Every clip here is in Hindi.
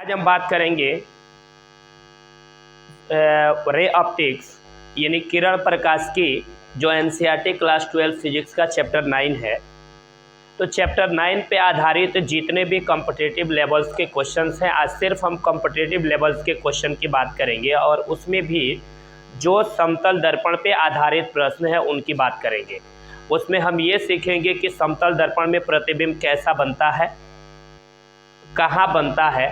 आज हम बात करेंगे रे ऑप्टिक्स यानी किरण प्रकाश की, जो एनसीईआरटी क्लास 12 फिजिक्स का चैप्टर 9 है। तो चैप्टर 9 पे आधारित जितने भी कॉम्पिटिटिव लेवल्स के क्वेश्चंस हैं, आज सिर्फ हम कॉम्पिटिटिव लेवल्स के क्वेश्चन की बात करेंगे और उसमें भी जो समतल दर्पण पे आधारित प्रश्न है उनकी बात करेंगे। उसमें हम ये सीखेंगे कि समतल दर्पण में प्रतिबिंब कैसा बनता है, कहाँ बनता है,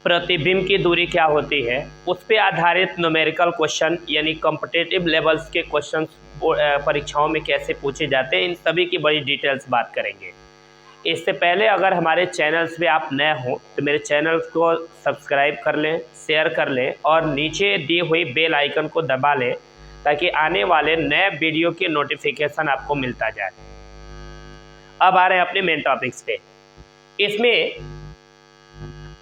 प्रतिबिंब की दूरी क्या होती है, उस पर आधारित न्यूमेरिकल क्वेश्चन यानी कॉम्पिटिटिव लेवल्स के क्वेश्चन परीक्षाओं में कैसे पूछे जाते हैं, इन सभी की बड़ी डिटेल्स बात करेंगे। इससे पहले अगर हमारे चैनल्स पे आप नए हों तो मेरे चैनल को सब्सक्राइब कर लें, शेयर कर लें और नीचे दी हुई बेल आइकन को दबा लें ताकि आने वाले नए वीडियो के नोटिफिकेशन आपको मिलता जाए। अब आ रहे हैं अपने मेन टॉपिक्स पे। इसमें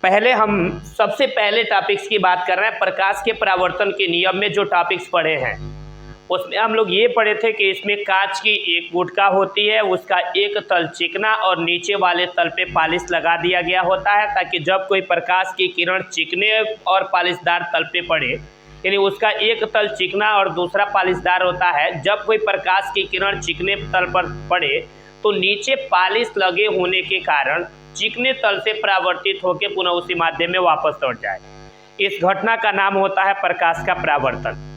पहले हम सबसे पहले टॉपिक्स की बात कर रहे हैं। प्रकाश के परावर्तन के नियम में जो टॉपिक्स पढ़े हैं उसमें हम लोग ये पढ़े थे कि इसमें कांच की एक गुटका होती है, उसका एक तल चिकना और नीचे वाले तल पे पॉलिश लगा दिया गया होता है ताकि जब कोई प्रकाश की किरण चिकने और पॉलिशदार तल पे पड़े, यानी उसका एक तल चिकना और दूसरा पॉलिशदार होता है, जब कोई प्रकाश की किरण चिकने तल पर पड़े तो नीचे पॉलिश लगे होने के कारण चिकने तल से परावर्तित होकर पुनः उसी माध्यम में वापस लौट जाए। इस घटना का नाम होता है प्रकाश का परावर्तन।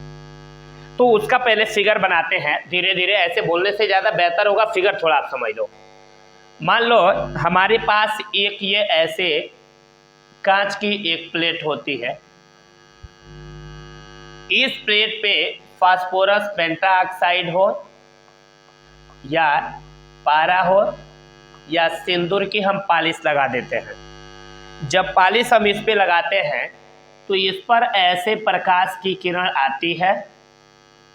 तो उसका पहले फिगर बनाते हैं धीरे धीरे, ऐसे बोलने से ज़्यादा बेहतर होगा, फिगर थोड़ा आप समझ लो। मान लो हमारे पास एक ये ऐसे कांच की एक प्लेट होती है। इस प्लेट पे फास्फोरस पेंटाऑक्साइड हो या पारा हो या सिंदूर की हम पॉलिश लगा देते हैं। जब पॉलिश हम इस पे लगाते हैं तो इस पर ऐसे प्रकाश की किरण आती है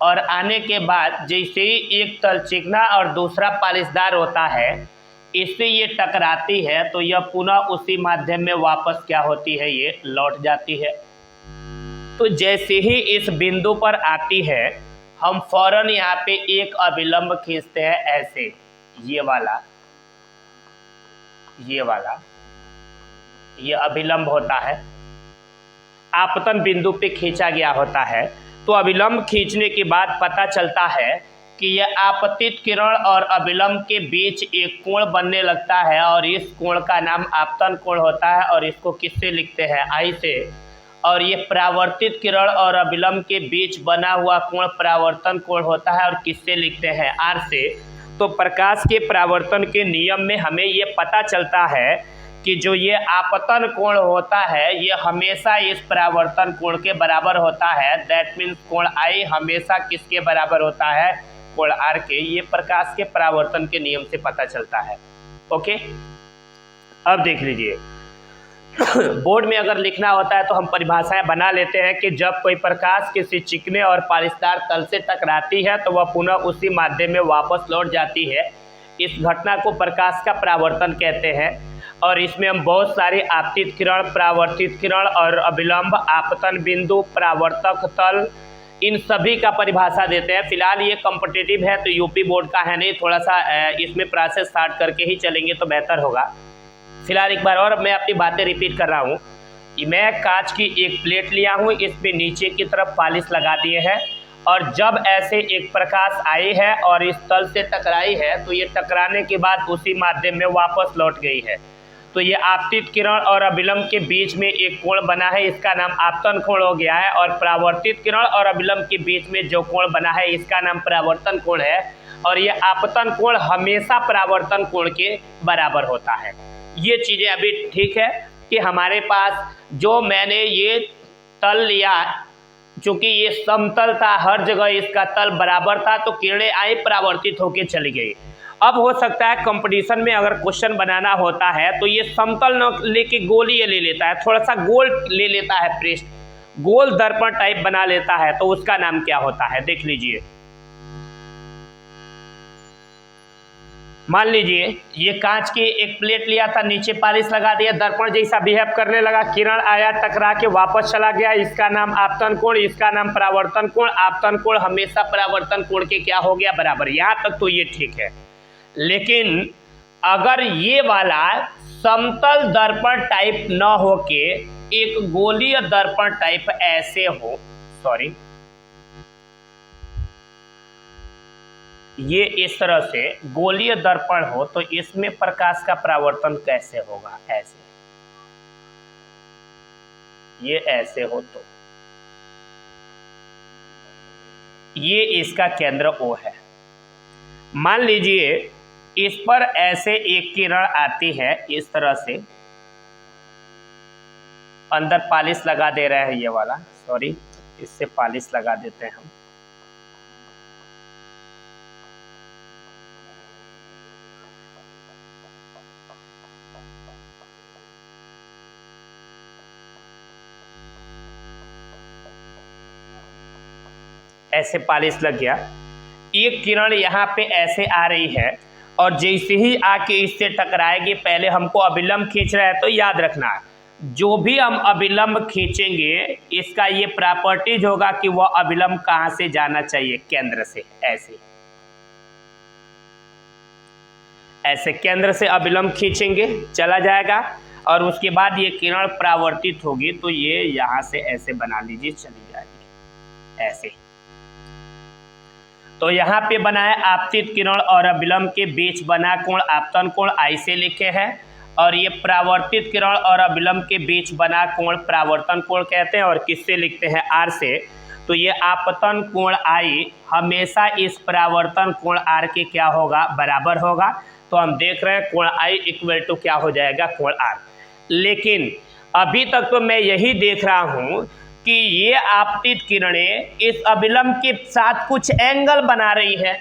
और आने के बाद जैसे ही एक तल चिकना और दूसरा पॉलिशदार होता है, इससे ये टकराती है तो यह पुनः उसी माध्यम में वापस क्या होती है, ये लौट जाती है। तो जैसे ही इस बिंदु पर आती है हम फौरन यहाँ पे एक अभिलंब खींचते हैं, ऐसे ये वाला ये अभिलंब होता है, आपतन बिंदु पे खींचा गया होता है। तो अभिलंब खींचने के बाद पता चलता है कि यह आपतित किरण और अभिलंब के बीच एक कोण बनने लगता है और इस कोण का नाम आपतन कोण होता है और इसको किससे लिखते हैं, आई से। और ये परावर्तित किरण और अभिलंब के बीच बना हुआ कोण परावर्तन कोण होता है और किससे लिखते हैं, आर से। तो प्रकाश के परावर्तन के नियम में हमें ये पता चलता है कि जो ये आपतन कोण होता है ये हमेशा इस परावर्तन कोण के बराबर होता है। दैट मीन्स कोण आई हमेशा किसके बराबर होता है, कोण आर के। ये प्रकाश के परावर्तन के नियम से पता चलता है। ओके, अब देख लीजिए बोर्ड में अगर लिखना होता है तो हम परिभाषाएं बना लेते हैं कि जब कोई प्रकाश किसी चिकने और पॉलिशदार तल से टकराती है तो वह पुनः उसी माध्यम में वापस लौट जाती है। इस घटना को प्रकाश का परावर्तन कहते हैं और इसमें हम बहुत सारी आपतित किरण, परावर्तित किरण और अभिलंब, आपतन बिंदु, परावर्तक तल, इन सभी का परिभाषा देते हैं। फिलहाल ये कॉम्पिटिटिव है तो यूपी बोर्ड का है नहीं, थोड़ा सा इसमें प्रोसेस स्टार्ट करके ही चलेंगे तो बेहतर होगा। फिलहाल एक बार और मैं अपनी बातें रिपीट कर रहा हूँ। मैं कांच की एक प्लेट लिया हूँ, इस पे नीचे की तरफ पॉलिश लगा दिए हैं और जब ऐसे एक प्रकाश आई है और इस तल से टकराई है तो ये टकराने के बाद उसी माध्यम में वापस लौट गई है। तो ये आपतित किरण और अभिलंब के बीच में एक कोण बना है, इसका नाम आपतन कोण हो गया है। और परावर्तित किरण और अभिलंब के बीच में जो कोण बना है इसका नाम परावर्तन कोण है और ये आपतन कोण हमेशा परावर्तन कोण के बराबर होता है। ये चीज़ें अभी ठीक है कि हमारे पास जो मैंने ये तल लिया, चूँकि ये समतल था, हर जगह इसका तल बराबर था तो किरणें आई परावर्तित होकर चली गई। अब हो सकता है कंपटीशन में अगर क्वेश्चन बनाना होता है तो ये समतल न लेके गोल ये ले लेता है, थोड़ा सा गोल ले लेता है, पृष्ठ गोल दर्पण टाइप बना लेता है, तो उसका नाम क्या होता है, देख लीजिए। मान लीजिए ये कांच की एक प्लेट लिया था, नीचे पॉलिश लगा दिया, दर्पण जैसा बिहेव करने लगा, किरण आया टकरा के वापस चला गया, इसका नाम आपतन कोण, इसका नाम परावर्तन कोण। आपतन कोण हमेशा परावर्तन कोण के क्या हो गया, बराबर। यहाँ तक तो ये ठीक है। लेकिन अगर ये वाला समतल दर्पण टाइप न होके एक गोलीय दर्पण टाइप ऐसे हो, सॉरी, ये इस तरह से गोलीय दर्पण हो तो इसमें प्रकाश का परावर्तन कैसे होगा? ऐसे, ये ऐसे हो तो ये इसका केंद्र O है। मान लीजिए इस पर ऐसे एक किरण आती है, इस तरह से अंदर पॉलिश लगा दे रहे हैं, ये वाला, सॉरी, इससे पॉलिश लगा देते हैं हम। ऐसे पॉलिश लग गया। एक किरण यहाँ पे ऐसे आ रही है और जैसे ही आके इससे टकराएगी, पहले हमको अभिलंब खींच रहा है, तो याद रखना जो भी हम अभिलंब खींचेंगे इसका ये प्रॉपर्टीज होगा कि वह अभिलंब कहाँ से जाना चाहिए? केंद्र से। ऐसे ऐसे केंद्र से अभिलंब खींचेंगे, चला जाएगा और उसके बाद ये किरण परावर्तित होगी तो ये यहाँ से ऐसे बना लीजिए, चली जाएगी ऐसे। तो यहाँ पे बनाए आपतित किरण और अभिलंब के बीच बना कोण आपतन कोण I से लिखे हैं, और ये परावर्तित किरण और अभिलंब के बीच बना कोण परावर्तन कोण कहते हैं, और किससे लिखते हैं? R से। तो ये आपतन कोण I हमेशा इस परावर्तन कोण R के क्या होगा? बराबर होगा। तो हम देख रहे हैं कोण I इक्वल टू क्या हो जाएगा? कोण R। लेकिन अभी तक तो मैं यही देख रहा हूँ कि ये आपतित किरणें इस अभिलंब के साथ कुछ एंगल बना रही है,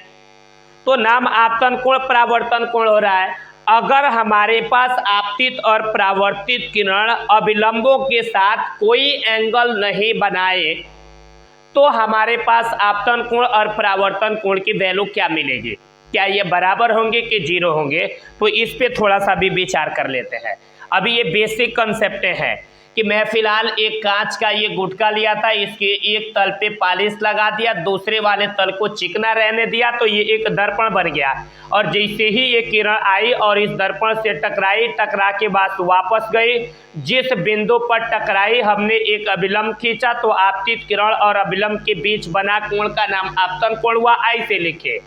तो नाम आपतन कोण परावर्तन कोण हो रहा है। अगर हमारे पास आपतित और परावर्तित किरण अभिलंबों के साथ कोई एंगल नहीं बनाए तो हमारे पास आपतन कोण और परावर्तन कोण की वैल्यू क्या मिलेगी? क्या ये बराबर होंगे कि जीरो होंगे? तो इस पे थोड़ा सा भी विचार कर लेते हैं। अभी ये बेसिक कंसेप्ट है कि मैं फिलहाल एक कांच का ये गुटका लिया था, इसके एक तल पे पॉलिश लगा दिया, दूसरे वाले तल को चिकना रहने दिया, तो ये एक दर्पण बन गया। और जैसे ही ये किरण आई और इस दर्पण से टकराई, टकरा के बाद वापस गई, जिस बिंदु पर टकराई हमने एक अभिलंब खींचा, तो आपतित किरण और अभिलंब के बीच बना कोण का नाम आपतन कोण हुआ, I से लिखे।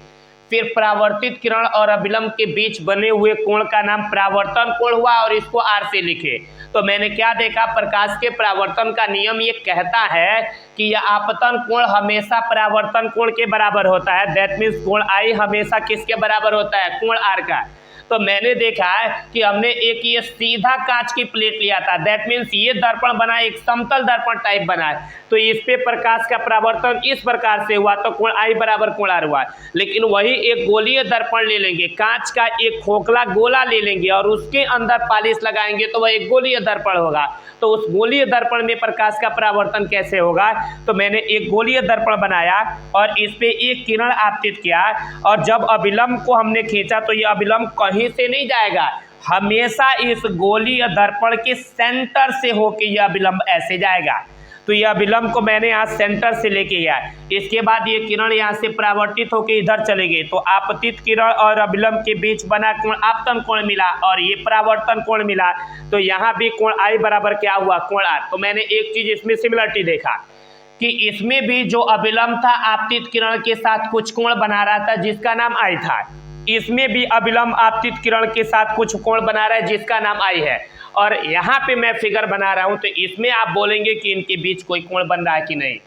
फिर परावर्तित किरण और अभिलंब के बीच बने हुए कोण का नाम परावर्तन कोण हुआ और इसको R से लिखे। तो मैंने क्या देखा? प्रकाश के परावर्तन का नियम ये कहता है कि यह आपतन कोण हमेशा परावर्तन कोण के बराबर होता है। दैट मीन्स कोण I हमेशा किसके बराबर होता है? कोण R का। तो मैंने देखा है कि हमने एक ये सीधा कांच की प्लेट लिया था, दैट मीन्स ये दर्पण बना, एक समतल दर्पण टाइप बना है, तो इस पे प्रकाश का परावर्तन इस प्रकार से हुआ, तो कोण I बराबर कोण R हुआ। लेकिन वही एक गोलीय दर्पण ले लेंगे, कांच का एक खोखला गोला ले लेंगे और उसके अंदर पॉलिश लगाएंगे तो वह एक गोलीय दर्पण होगा। तो उस गोलीय दर्पण में प्रकाश का परावर्तन कैसे होगा? तो मैंने एक गोलीय दर्पण बनाया और इस पे एक किरण आपतित किया, और जब अभिलंब को हमने खींचा तो ये अभिलंब कहीं से नहीं जाएगा, हमेशा इस गोलीय दर्पण के सेंटर से होके यह अभिलंब ऐसे जाएगा। तो यह अभिलंब को मैंने यहाँ सेंटर से लेके गया, इसके बाद ये किरण यहाँ से परावर्तित होकर इधर चले गई, तो आपतित किरण और अभिलंब के बीच बना कोण आपतन कोण मिला और ये परावर्तन कोण मिला। तो यहाँ भी कोण I बराबर क्या हुआ? कोण R। तो मैंने एक चीज इसमें सिमिलरिटी देखा कि इसमें भी जो अभिलंब था आपतित किरण के साथ कुछ कोण बना रहा था जिसका नाम I था, इसमें भी अभिलंब आपतित किरण के साथ कुछ कोण बना रहा है जिसका नाम I है। और यहाँ पे मैं फिगर बना रहा हूं तो इसमें आप बोलेंगे कि इनके बीच कोई कोण बन रहा है कि नहीं।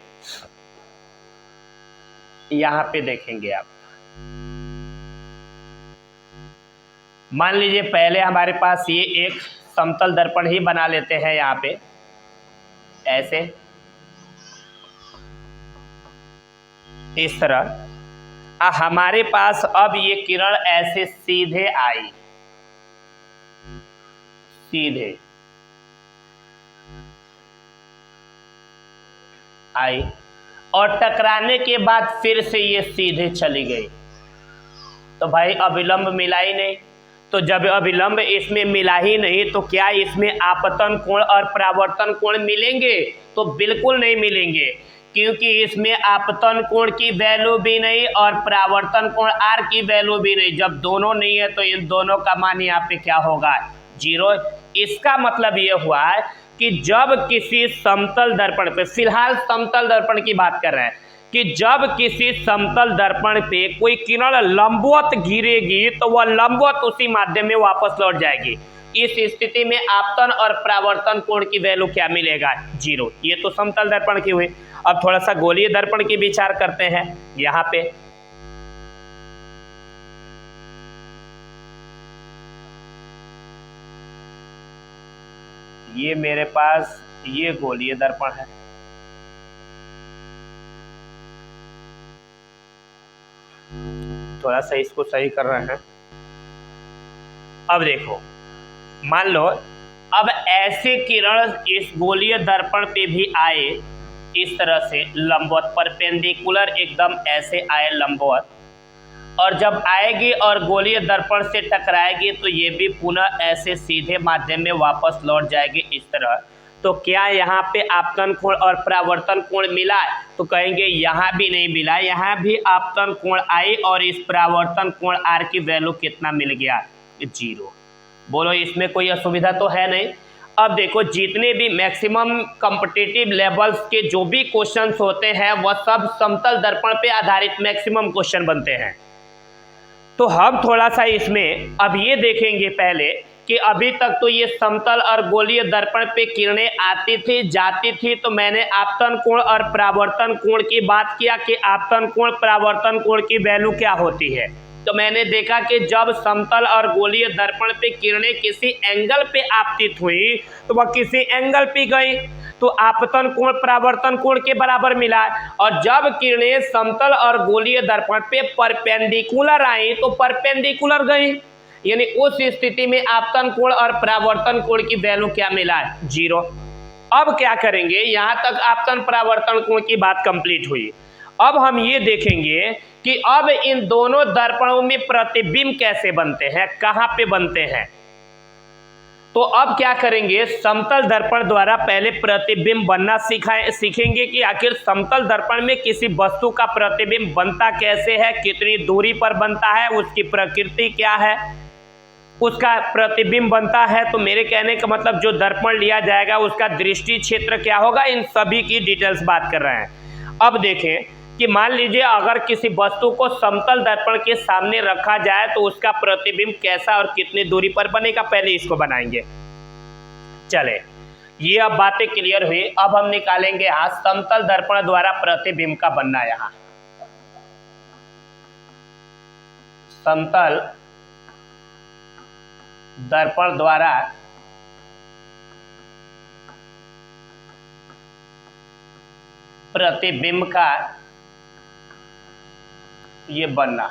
यहाँ पे देखेंगे आप, मान लीजिए पहले हमारे पास ये एक समतल दर्पण ही बना लेते हैं, यहाँ पे ऐसे इस तरह हमारे पास अब ये किरण ऐसे सीधे आई, सीधे आई और टकराने के बाद फिर से ये सीधे चली गई, तो भाई अभिलंब मिला ही नहीं। तो जब अभिलंब इसमें मिला ही नहीं तो क्या इसमें आपतन कोण और परावर्तन कोण मिलेंगे? तो बिल्कुल नहीं मिलेंगे, क्योंकि इसमें आपतन कोण की वैल्यू भी नहीं और परावर्तन कोण R की वैल्यू भी नहीं। जब दोनों नहीं है तो इन दोनों का मान यहाँ पे क्या होगा? 0। इसका मतलब ये हुआ है कि जब किसी समतल दर्पण पे, फिलहाल समतल दर्पण की बात कर रहे हैं, कि जब किसी समतल दर्पण पे कोई किरण लंबवत गिरेगी तो वह लंबवत उसी माध्यम में वापस लौट जाएगी। इस स्थिति में आपतन और परावर्तन कोण की वैल्यू क्या मिलेगा? 0। ये तो समतल दर्पण की हुई। अब थोड़ा सा गोलीय दर्पण की विचार करते हैं। यहाँ पे ये मेरे पास ये गोलीय दर्पण है, थोड़ा सा इसको सही कर रहे हैं। अब देखो, मान लो अब ऐसे किरण इस गोलीय दर्पण पे भी आए, इस तरह से लंबवत, परपेंडिकुलर एकदम ऐसे आए लंबवत, और जब आएगी और गोलीय दर्पण से टकराएगी तो ये भी पुनः ऐसे सीधे माध्यम में वापस लौट जाएगी इस तरह। तो क्या यहाँ पे आपतन कोण और परावर्तन कोण मिला? तो कहेंगे यहाँ भी नहीं मिला, यहाँ भी आपतन कोण आई और इस परावर्तन कोण आर की वैल्यू कितना मिल गया? 0। बोलो इसमें कोई असुविधा तो है नहीं। अब देखो, जितने भी मैक्सिमम कॉम्पिटिटिव लेवल्स के जो भी क्वेश्चंस होते हैं वह सब समतल दर्पण पे आधारित मैक्सिमम क्वेश्चन बनते हैं। तो हम थोड़ा सा इसमें अब ये देखेंगे पहले कि अभी तक तो ये समतल और गोलीय दर्पण पे किरणें आती थी जाती थी, तो मैंने आपतन कोण और परावर्तन कोण की बात किया कि आपतन कोण परावर्तन कोण की वैल्यू क्या होती है। तो मैंने देखा कि जब समतल और गोलीय दर्पण पे किरणें किसी एंगल पे आपतित हुई तो वह किसी एंगल पे गई तो आपतन कोण परावर्तन कोण के बराबर मिला, और जब किरणें समतल और गोलीय दर्पण पे परपेंडिकुलर आई तो परपेंडिकुलर गई, यानी उस स्थिति में आपतन कोण और परावर्तन कोण की वैल्यू क्या मिला? 0। अब क्या करेंगे, यहां तक आपतन परावर्तन कोण की बात कंप्लीट हुई। अब हम ये देखेंगे कि अब इन दोनों दर्पणों में प्रतिबिंब कैसे बनते हैं, कहां पे बनते हैं। तो अब क्या करेंगे, समतल दर्पण द्वारा पहले प्रतिबिंब बनना सीखेंगे कि आखिर समतल दर्पण में किसी वस्तु का प्रतिबिंब बनता कैसे है, कितनी दूरी पर बनता है, उसकी प्रकृति क्या है, उसका प्रतिबिंब बनता है। तो मेरे कहने का मतलब जो दर्पण लिया जाएगा उसका दृष्टि क्षेत्र क्या होगा, इन सभी की डिटेल्स बात कर रहे हैं। अब देखें कि मान लीजिए अगर किसी वस्तु को समतल दर्पण के सामने रखा जाए तो उसका प्रतिबिंब कैसा और कितनी दूरी पर बनेगा, पहले इसको बनाएंगे। चले, ये अब बातें क्लियर हुई। अब हम निकालेंगे यहाँ समतल दर्पण द्वारा प्रतिबिंब का बनना। यहाँ समतल दर्पण द्वारा प्रतिबिंब का ये बनना,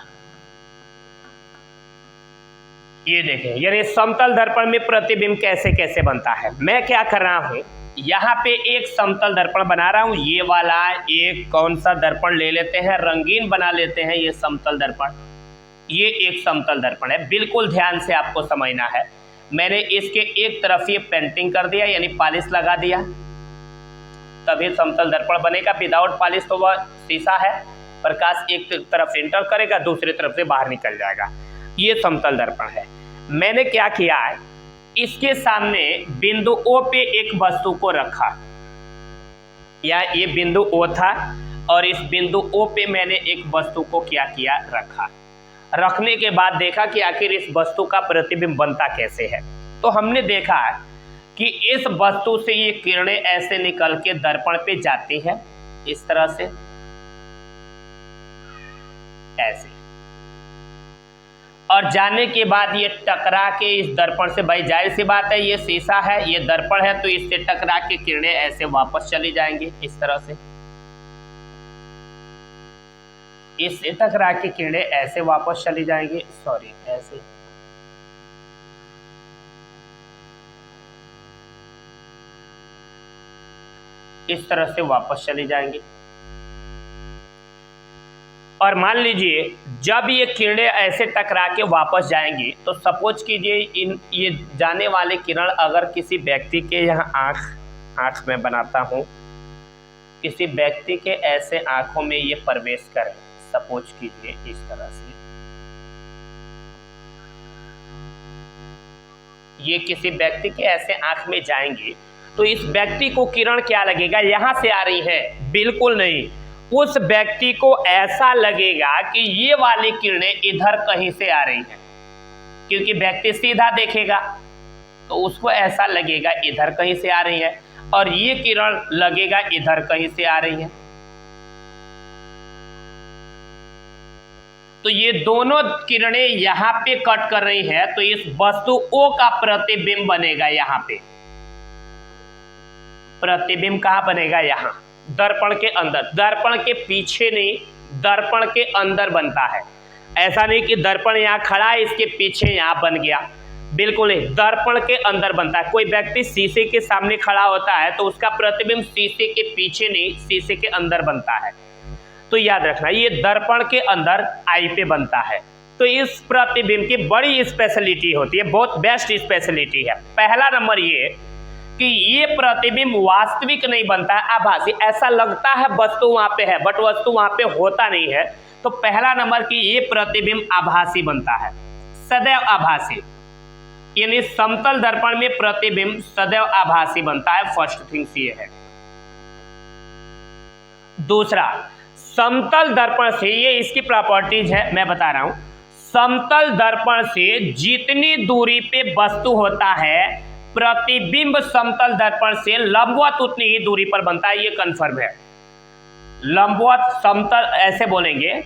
ये देखें, यानी समतल दर्पण में प्रतिबिंब कैसे कैसे बनता है। मैं क्या कर रहा हूं, यहाँ पे एक समतल दर्पण बना रहा हूं। ये वाला एक कौन सा दर्पण ले लेते हैं, रंगीन बना लेते हैं, ये समतल दर्पण, ये एक समतल दर्पण है। बिल्कुल ध्यान से आपको समझना है। मैंने इसके एक तरफ ये पेंटिंग कर दिया, यानी पॉलिश लगा दिया, तभी समतल दर्पण बनेगा। विदाउट पॉलिश तो वह शीशा है, प्रकाश एक तरफ एंटर करेगा, दूसरी तरफ से बाहर निकल जाएगा। ये समतल दर्पण है। मैंने क्या किया है, इसके सामने बिंदु O पे एक वस्तु को रखा, या ये बिंदु O था और इस बिंदु O पे मैंने एक वस्तु को क्या किया, रखा। रखने के बाद देखा कि आखिर इस वस्तु का प्रतिबिंब बनता कैसे है। तो हमने देखा कि इस वस्तु से ये किरणें ऐसे निकल के दर्पण पे जाती हैं, इस तरह से ऐसे, और जाने के बाद ये टकरा के इस दर्पण से, भाई जाहिर सी बात है ये शीशा है, ये दर्पण है, तो इससे टकरा के किरणें ऐसे वापस चली जाएंगी, इस तरह से, इससे टकरा के किरणें ऐसे वापस चली जाएंगी, सॉरी ऐसे, इस तरह से वापस चली जाएंगी। और मान लीजिए जब ये किरणें ऐसे टकरा के वापस जाएंगी, तो सपोज कीजिए ये जाने वाले किरण अगर किसी व्यक्ति के यहाँ आँख में बनाता हूँ, किसी व्यक्ति के ऐसे आँखों में ये प्रवेश करें, सपोज कीजिए इस तरह से, ये किसी व्यक्ति के ऐसे आंख में जाएंगी तो इस व्यक्ति को किरण क्या लगेगा, यहाँ से आ रही है? बिल्कुल नहीं। उस व्यक्ति को ऐसा लगेगा कि ये वाली किरणें इधर कहीं से आ रही हैं, क्योंकि व्यक्ति सीधा देखेगा तो उसको ऐसा लगेगा इधर कहीं से आ रही है, और ये किरण लगेगा इधर कहीं से आ रही है। तो ये दोनों किरणें यहाँ पे कट कर रही है, तो इस वस्तु O का प्रतिबिंब बनेगा यहाँ पे। प्रतिबिंब कहाँ बनेगा? यहाँ दर्पण के अंदर। दर्पण के पीछे नहीं, दर्पण के अंदर बनता है। ऐसा नहीं कि दर्पण यहाँ खड़ा है इसके पीछे यहाँ बन गया, बिल्कुल नहीं, दर्पण के अंदर बनता है। कोई व्यक्ति शीशे के सामने खड़ा होता है तो उसका प्रतिबिंब शीशे के पीछे नहीं, शीशे के अंदर बनता है। तो याद रखना, ये दर्पण के अंदर आई पे बनता है। तो इस प्रतिबिंब की बड़ी स्पेशलिटी होती है, बहुत बेस्ट स्पेशलिटी है। पहला नंबर ये कि ये प्रतिबिंब वास्तविक नहीं बनता है, आभासी। ऐसा लगता है वस्तु वहां पे है बट वस्तु वहां पे होता नहीं है। तो पहला नंबर कि ये प्रतिबिंब आभासी बनता है, सदैव आभासी, यानी समतल दर्पण में प्रतिबिंब सदैव आभासी बनता है। फर्स्ट थिंग्स ये है। दूसरा, समतल दर्पण से, ये इसकी प्रॉपर्टीज है, मैं बता रहा हूं। समतल दर्पण से जितनी दूरी पे वस्तु होता है, प्रतिबिंब समतल दर्पण से लंबवत उतनी ही दूरी पर बनता है। ये कंफर्म है। लंबवत समतल, ऐसे बोलेंगे,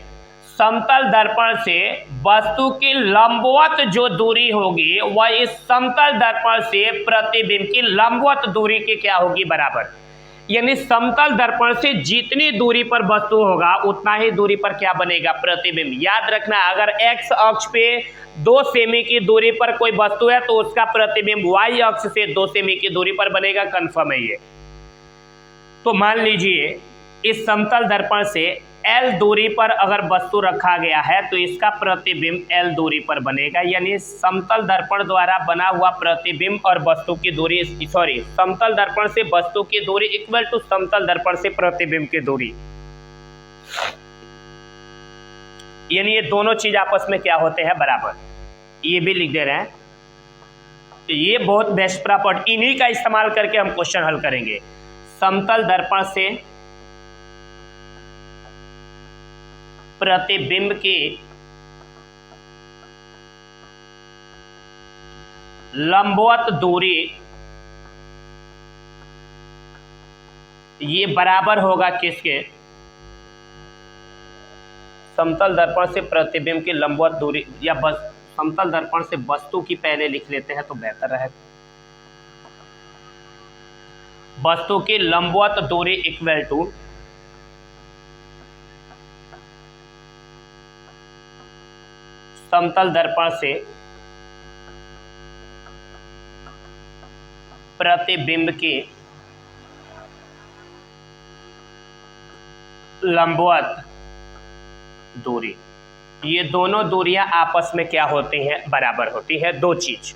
समतल दर्पण से वस्तु की लंबवत जो दूरी होगी वह इस समतल दर्पण से प्रतिबिंब की लंबवत दूरी की क्या होगी? बराबर। यानी समतल दर्पण से जितनी दूरी पर वस्तु होगा उतना ही दूरी पर क्या बनेगा? प्रतिबिंब। याद रखना, अगर x अक्ष पे 2 सेमी की दूरी पर कोई वस्तु है तो उसका प्रतिबिंब y अक्ष से 2 सेमी की दूरी पर बनेगा। कंफर्म है ये। तो मान लीजिए इस समतल दर्पण से L दूरी पर अगर वस्तु रखा गया है तो इसका प्रतिबिंब L दूरी पर बनेगा। यानी समतल दर्पण द्वारा बना हुआ प्रतिबिंब और वस्तु की दूरी, समतल दर्पण से वस्तु की दूरी इक्वल टू समतल दर्पण से प्रतिबिंब की दूरी। यानी ये दोनों चीज आपस में क्या होते हैं? बराबर। ये भी लिख दे रहे हैं। तो ये बहुत बेस्ट प्रॉपर्टी, इन्हीं का इस्तेमाल करके हम क्वेश्चन हल करेंगे। समतल दर्पण से प्रतिबिंब की लंबवत दूरी ये बराबर होगा किसके? समतल दर्पण से प्रतिबिंब की लंबवत दूरी, या बस समतल दर्पण से वस्तु की पहले लिख लेते हैं तो बेहतर रहेगा। वस्तु की लंबवत दूरी इक्वल टू समतल दर्पण से प्रतिबिंब की लंबवत दूरी। ये दोनों दूरियां आपस में क्या होती हैं? बराबर होती है। दो चीज,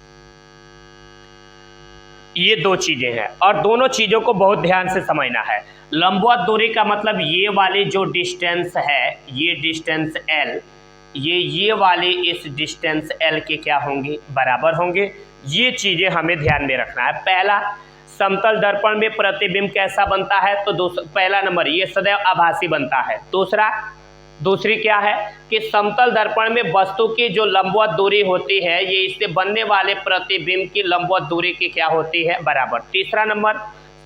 ये दो चीजें हैं और दोनों चीजों को बहुत ध्यान से समझना है। लंबवत दूरी का मतलब ये वाली जो डिस्टेंस है, ये डिस्टेंस L, ये वाली इस डिस्टेंस L के क्या होंगी? बराबर होंगे। ये चीजें हमें ध्यान में रखना है। पहला, समतल दर्पण में प्रतिबिंब कैसा बनता है? तो पहला नंबर ये सदैव आभासी बनता है। दूसरी क्या है कि समतल दर्पण में वस्तु की जो लंबवत दूरी होती है ये इससे बनने वाले प्रतिबिंब की लंबवत दूरी की क्या होती है? बराबर। तीसरा नंबर,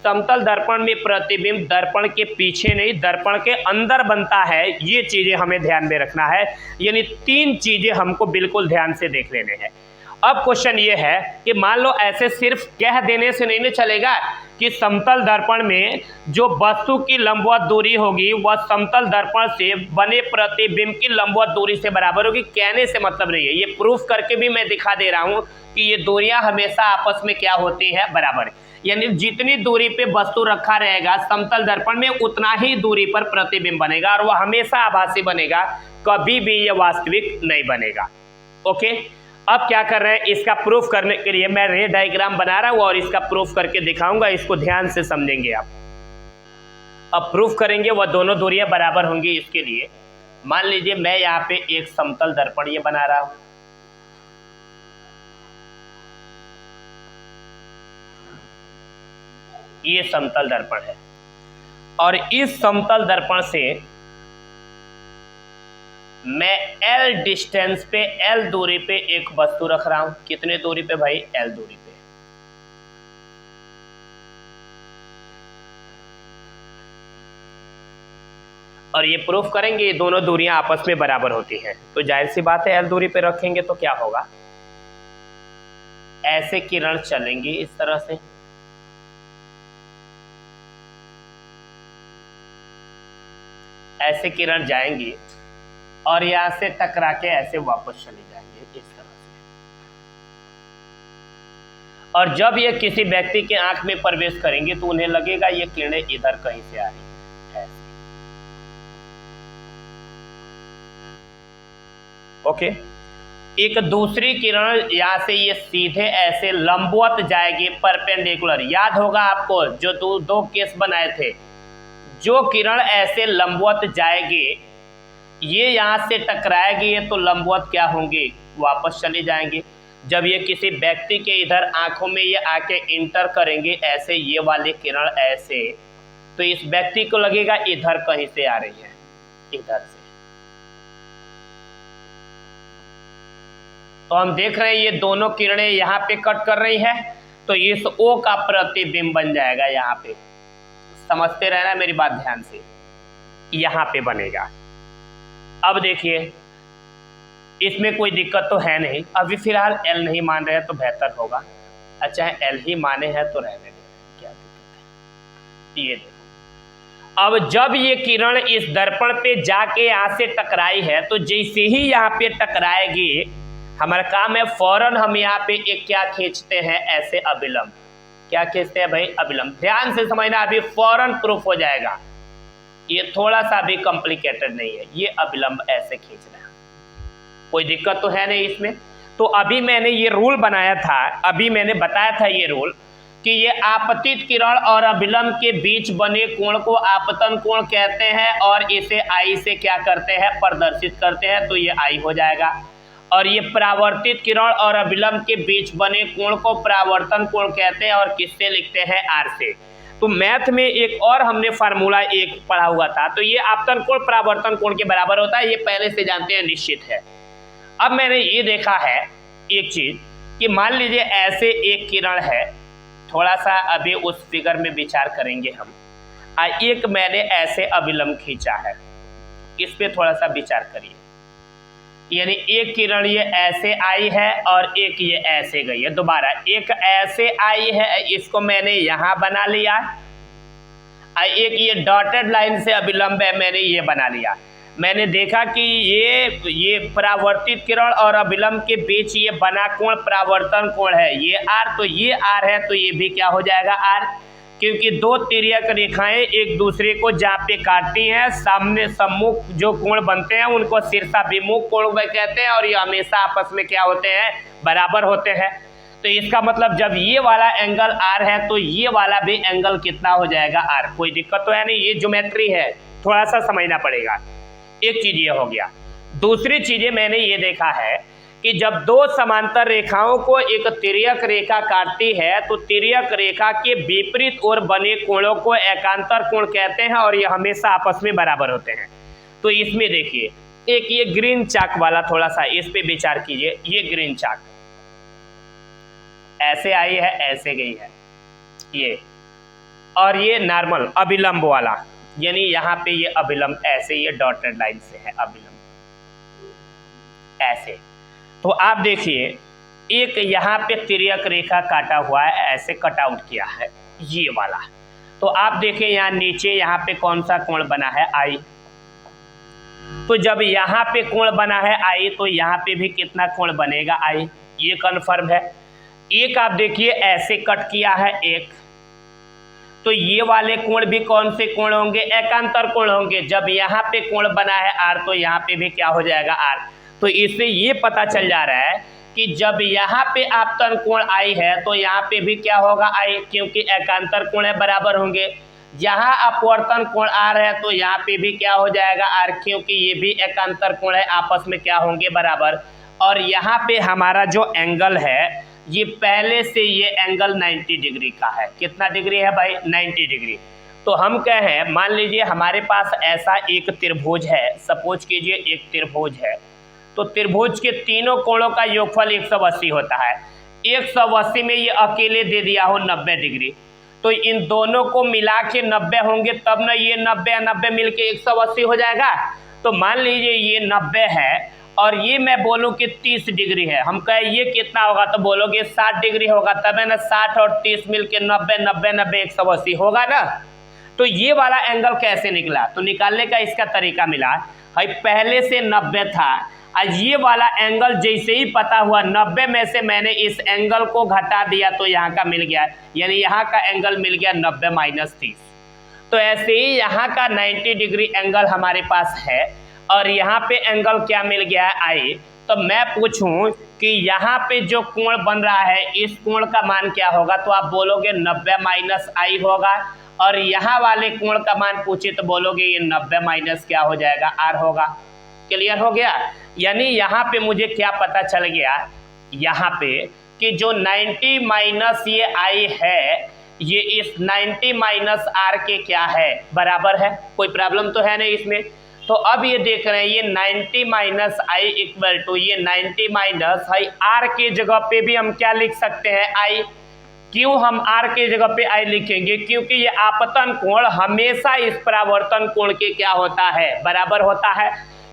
समतल दर्पण में प्रतिबिंब दर्पण के पीछे नहीं, दर्पण के अंदर बनता है। ये चीजें हमें ध्यान में रखना है। यानी 3 चीजें हमको बिल्कुल ध्यान से देख लेने हैं। अब क्वेश्चन ये है कि मान लो ऐसे सिर्फ कह देने से नहीं चलेगा कि समतल दर्पण में जो वस्तु की लंबवत दूरी होगी वह समतल दर्पण से बने प्रतिबिंब की लंबवत दूरी से बराबर होगी। कहने से मतलब नहीं है, ये प्रूफ करके भी मैं दिखा दे रहा हूं कि ये दूरियां हमेशा आपस में क्या होती है? बराबर। यानी जितनी दूरी पे वस्तु रखा रहेगा समतल दर्पण में उतना ही दूरी पर प्रतिबिंब बनेगा और वह हमेशा आभासी बनेगा, कभी भी यह वास्तविक नहीं बनेगा। ओके, अब क्या कर रहे हैं? इसका प्रूफ करने के लिए मैं रे डायग्राम बना रहा हूं और इसका प्रूफ करके दिखाऊंगा। इसको ध्यान से समझेंगे आप। अब प्रूफ करेंगे वह दोनों दूरियां बराबर होंगी। इसके लिए मान लीजिए मैं यहाँ पे एक समतल दर्पण ये बना रहा हूं। ये समतल दर्पण है। और इस समतल दर्पण से मैं L डिस्टेंस पे, L दूरी पे एक वस्तु रख रहा हूं। कितने दूरी पे भाई? L दूरी पे। और ये प्रूफ करेंगे ये दोनों दूरियां आपस में बराबर होती हैं। तो जाहिर सी बात है L दूरी पे रखेंगे तो क्या होगा, ऐसे किरण चलेंगी इस तरह से, ऐसे किरण जाएंगी और यहां से टकरा के ऐसे वापस चले जाएंगे इस तरह से। और जब ये किसी व्यक्ति के आंख में प्रवेश करेंगे तो उन्हें लगेगा ये किरणें इधर कहीं से आ रही है, ऐसे। ओके। एक दूसरी किरण यहां से ये सीधे ऐसे लंबवत जाएगी, परपेंडिकुलर। याद होगा आपको जो दो केस बनाए थे, जो किरण ऐसे लंबवत जाएगी, ये यहां से टकराएगी, ये तो लंबवत क्या होंगे, वापस चले जाएंगे। जब ये किसी व्यक्ति के इधर आंखों में ये आके इंटर करेंगे ऐसे, ये वाली किरण ऐसे, तो इस व्यक्ति को लगेगा इधर कहीं से आ रही है, इधर से। तो हम देख रहे हैं ये दोनों किरणें यहाँ पे कट कर रही है, तो इस O का प्रतिबिंब बन जाएगा यहाँ पे। समझते रहना मेरी बात ध्यान से, यहाँ पे बनेगा। अब देखिए इसमें कोई दिक्कत तो है नहीं, अभी फिलहाल L नहीं मान रहे हैं तो बेहतर होगा। अच्छा L ही माने हैं तो रहने दें, क्या दिक्कत है। ये देखो, अब जब ये किरण इस दर्पण पे जाके यहाँ से टकराई है, तो जैसे ही यहाँ पे टकराएगी, हमारा काम है फौरन हम यहाँ पे एक क्या खींचते हैं, ऐसे अभिलंब। क्या खींचते हैं भाई? अभिलंब। ध्यान से समझना, अभी फौरन प्रूफ हो जाएगा, ये थोड़ा सा भी कॉम्प्लिकेटेड नहीं है। ये अभिलंब ऐसे खींचना है, कोई दिक्कत तो है नहीं इसमें। तो अभी मैंने ये रूल बनाया था, अभी मैंने बताया था ये रूल कि ये आपतित किरण और अभिलंब के बीच बने कोण को आपतन कोण कहते हैं, और इसे I से क्या करते हैं, प्रदर्शित करते हैं, तो ये I हो जाएगा। और ये परावर्तित किरण और अभिलंब के बीच बने कोण को परावर्तन कोण कहते हैं, और किससे लिखते हैं, R से। तो मैथ में एक और हमने फार्मूला एक पढ़ा हुआ था, तो ये आपतन कोण परावर्तन कोण के बराबर होता है, ये पहले से जानते हैं, निश्चित है। अब मैंने ये देखा है एक चीज कि मान लीजिए ऐसे एक किरण है, थोड़ा सा अभी उस फिगर में विचार करेंगे हम। एक मैंने ऐसे अभिलंब खींचा है, इस पे थोड़ा सा विचार करिए। यानी एक किरण ये ऐसे आई है और एक ये ऐसे गई है। दोबारा एक ऐसे आई है, इसको मैंने यहां बना लिया, एक ये डॉटेड लाइन से अभिलंब है, मैंने ये बना लिया। मैंने देखा कि ये परावर्तित किरण और अभिलंब के बीच ये बना कोण परावर्तन कोण है, ये R, तो ये R है, तो ये भी क्या हो जाएगा, R। क्योंकि दो तिर्यक रेखाएं एक दूसरे को जहाँ पे काटती हैं, सामने सम्मुख जो कोण बनते हैं उनको शीर्षाभिमुख कोण कहते हैं, और ये हमेशा आपस में क्या होते हैं, बराबर होते हैं। तो इसका मतलब जब ये वाला एंगल R है तो ये वाला भी एंगल कितना हो जाएगा, R। कोई दिक्कत तो है नहीं, ये ज्योमेट्री है, थोड़ा सा समझना पड़ेगा। एक चीज ये हो गया। दूसरी चीजें मैंने ये देखा है कि जब दो समांतर रेखाओं को एक तिर्यक रेखा काटती है, तो तिर्यक रेखा के विपरीत ओर बने कोणों को एकांतर कोण कहते हैं, और ये हमेशा आपस में बराबर होते हैं। तो इसमें देखिए एक ये ग्रीन चाक वाला, थोड़ा सा इस पे विचार कीजिए। ये ग्रीन चाक ऐसे आई है, ऐसे गई है ये, और ये नॉर्मल अभिलंब वाला, यानी यहाँ पे ये अभिलंब ऐसे, ये डॉटेड लाइन से है अभिलंब ऐसे। तो आप देखिए एक यहाँ पे तिर्यक रेखा काटा हुआ है, ऐसे कट आउट किया है ये वाला। तो आप देखिए यहाँ नीचे यहाँ पे कौन सा कोण बना है, I। तो जब यहाँ पे कोण बना है I, तो यहाँ पे भी कितना कोण बनेगा, I, ये कन्फर्म है। एक आप देखिए ऐसे कट किया है एक, तो ये वाले कोण भी कौन से कोण होंगे, एकांतर कोण होंगे। जब यहाँ पे कोण बना है R, तो यहाँ पे भी क्या हो जाएगा, R। तो इससे ये पता चल जा रहा है कि जब यहाँ पे आपतन कोण I है तो यहाँ पे भी क्या होगा, I, क्योंकि एकांतर कोण है, बराबर होंगे। यहाँ अपवर्तन कोण R है तो यहाँ पे भी क्या हो जाएगा, R, क्योंकि ये भी एकांतर कोण है, आपस में क्या होंगे, बराबर। और यहाँ पे हमारा जो एंगल है, ये पहले से ये एंगल 90 डिग्री का है। कितना डिग्री है भाई? 90 डिग्री। तो हम कहें, मान लीजिए हमारे पास ऐसा एक त्रिभुज है, सपोज कीजिए एक त्रिभुज है, तो त्रिभुज के तीनों कोणों का योगफल 180 होता है। 180 में ये अकेले दे दिया हो 90 डिग्री, तो इन दोनों को मिला के 90 होंगे, तब ना ये 90 या 90 मिलके 180 हो जाएगा। तो मान लीजिए ये 90 है और ये मैं बोलूँ कि 30 डिग्री है, हम कहें ये कितना होगा, तो बोलोगे 60 डिग्री होगा, तब है ना 60 और 30 मिलके 90, 90, 90, 180 होगा ना। तो ये वाला एंगल कैसे निकला? तो निकालने का इसका तरीका मिला भाई, पहले से 90 था, आज ये वाला एंगल जैसे ही पता हुआ 90 में से मैंने इस एंगल को घटा दिया तो यहाँ का मिल गया, यानी यहाँ का एंगल मिल गया 90 माइनस 30। तो ऐसे ही यहाँ का 90 डिग्री एंगल हमारे पास है और यहाँ पे एंगल क्या मिल गया है? आई। तो मैं पूछूं कि यहाँ पे जो कोण बन रहा है इस कोण का मान क्या होगा, तो आप बोलोगे 90 माइनस आई होगा, और यहाँ वाले कोण का मान पूछे तो बोलोगे ये 90 माइनस क्या हो जाएगा? आर होगा। क्लियर हो गया? यानी यहाँ पे मुझे क्या पता चल गया यहाँ पे कि जो 90 माइनस ये आई है, ये इस 90 माइनस आर के क्या है? बराबर है। कोई प्रॉब्लम तो है नहीं इसमें। तो अब ये देख रहे हैं ये 90 माइनस आई इक्वल टू ये 90 माइनस आई, आर के जगह पे भी हम क्या लिख सकते हैं? आई। क्यों हम आर के जगह पे आई लिखेंगे? क्योंकि ये आपतन कोण हमेशा इस परावर्तन कोण के क्या होता है? बराबर होता है।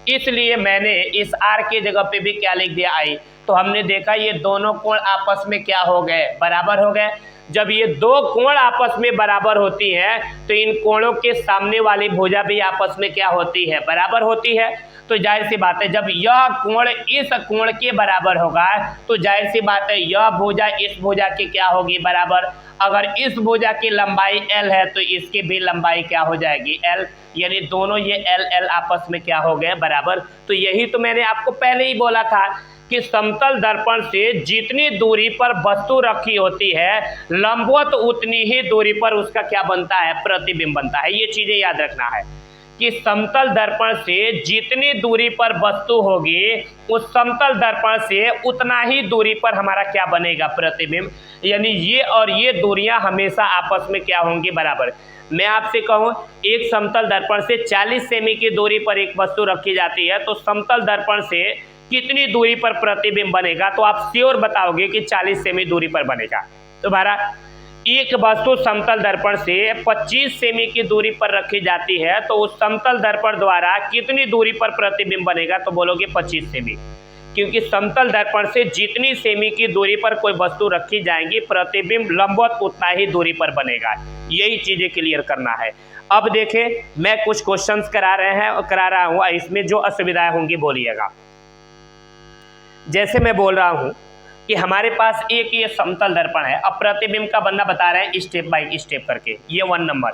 इसलिए मैंने इस आर के जगह पे भी क्या लिख दिया? आई। तो हमने देखा ये दोनों कोण आपस में क्या हो गए? बराबर हो गए। जब ये दो कोण आपस में बराबर होती हैं तो इन कोणों के सामने वाली भुजा भी आपस में क्या होती है? बराबर होती है। तो जाहिर सी बात है जब यह कोण इस कोण के बराबर होगा तो जाहिर सी बात है यह भुजा इस भुजा के क्या होगी? बराबर। अगर इस भुजा की लंबाई l है तो इसकी भी लंबाई क्या हो जाएगी? l, यानी दोनों ये l l आपस में क्या हो गए? बराबर। तो यही तो मैंने आपको पहले ही बोला था कि समतल दर्पण से जितनी दूरी पर वस्तु रखी होती है लंबवत उतनी ही दूरी पर उसका क्या बनता है? प्रतिबिंब बनता है। ये चीजें याद रखना है कि समतल दर्पण से जितनी दूरी पर वस्तु होगी उस समतल दर्पण से उतना ही दूरी पर हमारा क्या बनेगा? प्रतिबिंब। यानी ये और ये दूरियां हमेशा आपस में क्या होंगी? बराबर। मैं आपसे कहूं एक समतल दर्पण से 40 सेमी की दूरी पर एक वस्तु रखी जाती है, तो समतल दर्पण से कितनी दूरी पर प्रतिबिंब बनेगा? तो आप श्योर बताओगे कि 40 सेमी दूरी पर बनेगा। तुम्हारा एक वस्तु समतल दर्पण से 25 सेमी की दूरी पर रखी जाती है, तो उस समतल दर्पण द्वारा कितनी दूरी पर प्रतिबिंब बनेगा? तो बोलोगे 25 सेमी, क्योंकि समतल दर्पण से जितनी सेमी की दूरी पर कोई वस्तु रखी जाएगी प्रतिबिंब लंबवत उतना ही दूरी पर बनेगा। यही चीजें क्लियर करना है। अब देखें मैं कुछ क्वेश्चंस करा रहा हूँ, इसमें जो असुविधाएं होंगी बोलिएगा। जैसे मैं बोल रहा हूँ कि हमारे पास एक ये समतल दर्पण है, अब प्रतिबिंब का बनना बता रहे हैं स्टेप बाय स्टेप करके। ये 1 नंबर,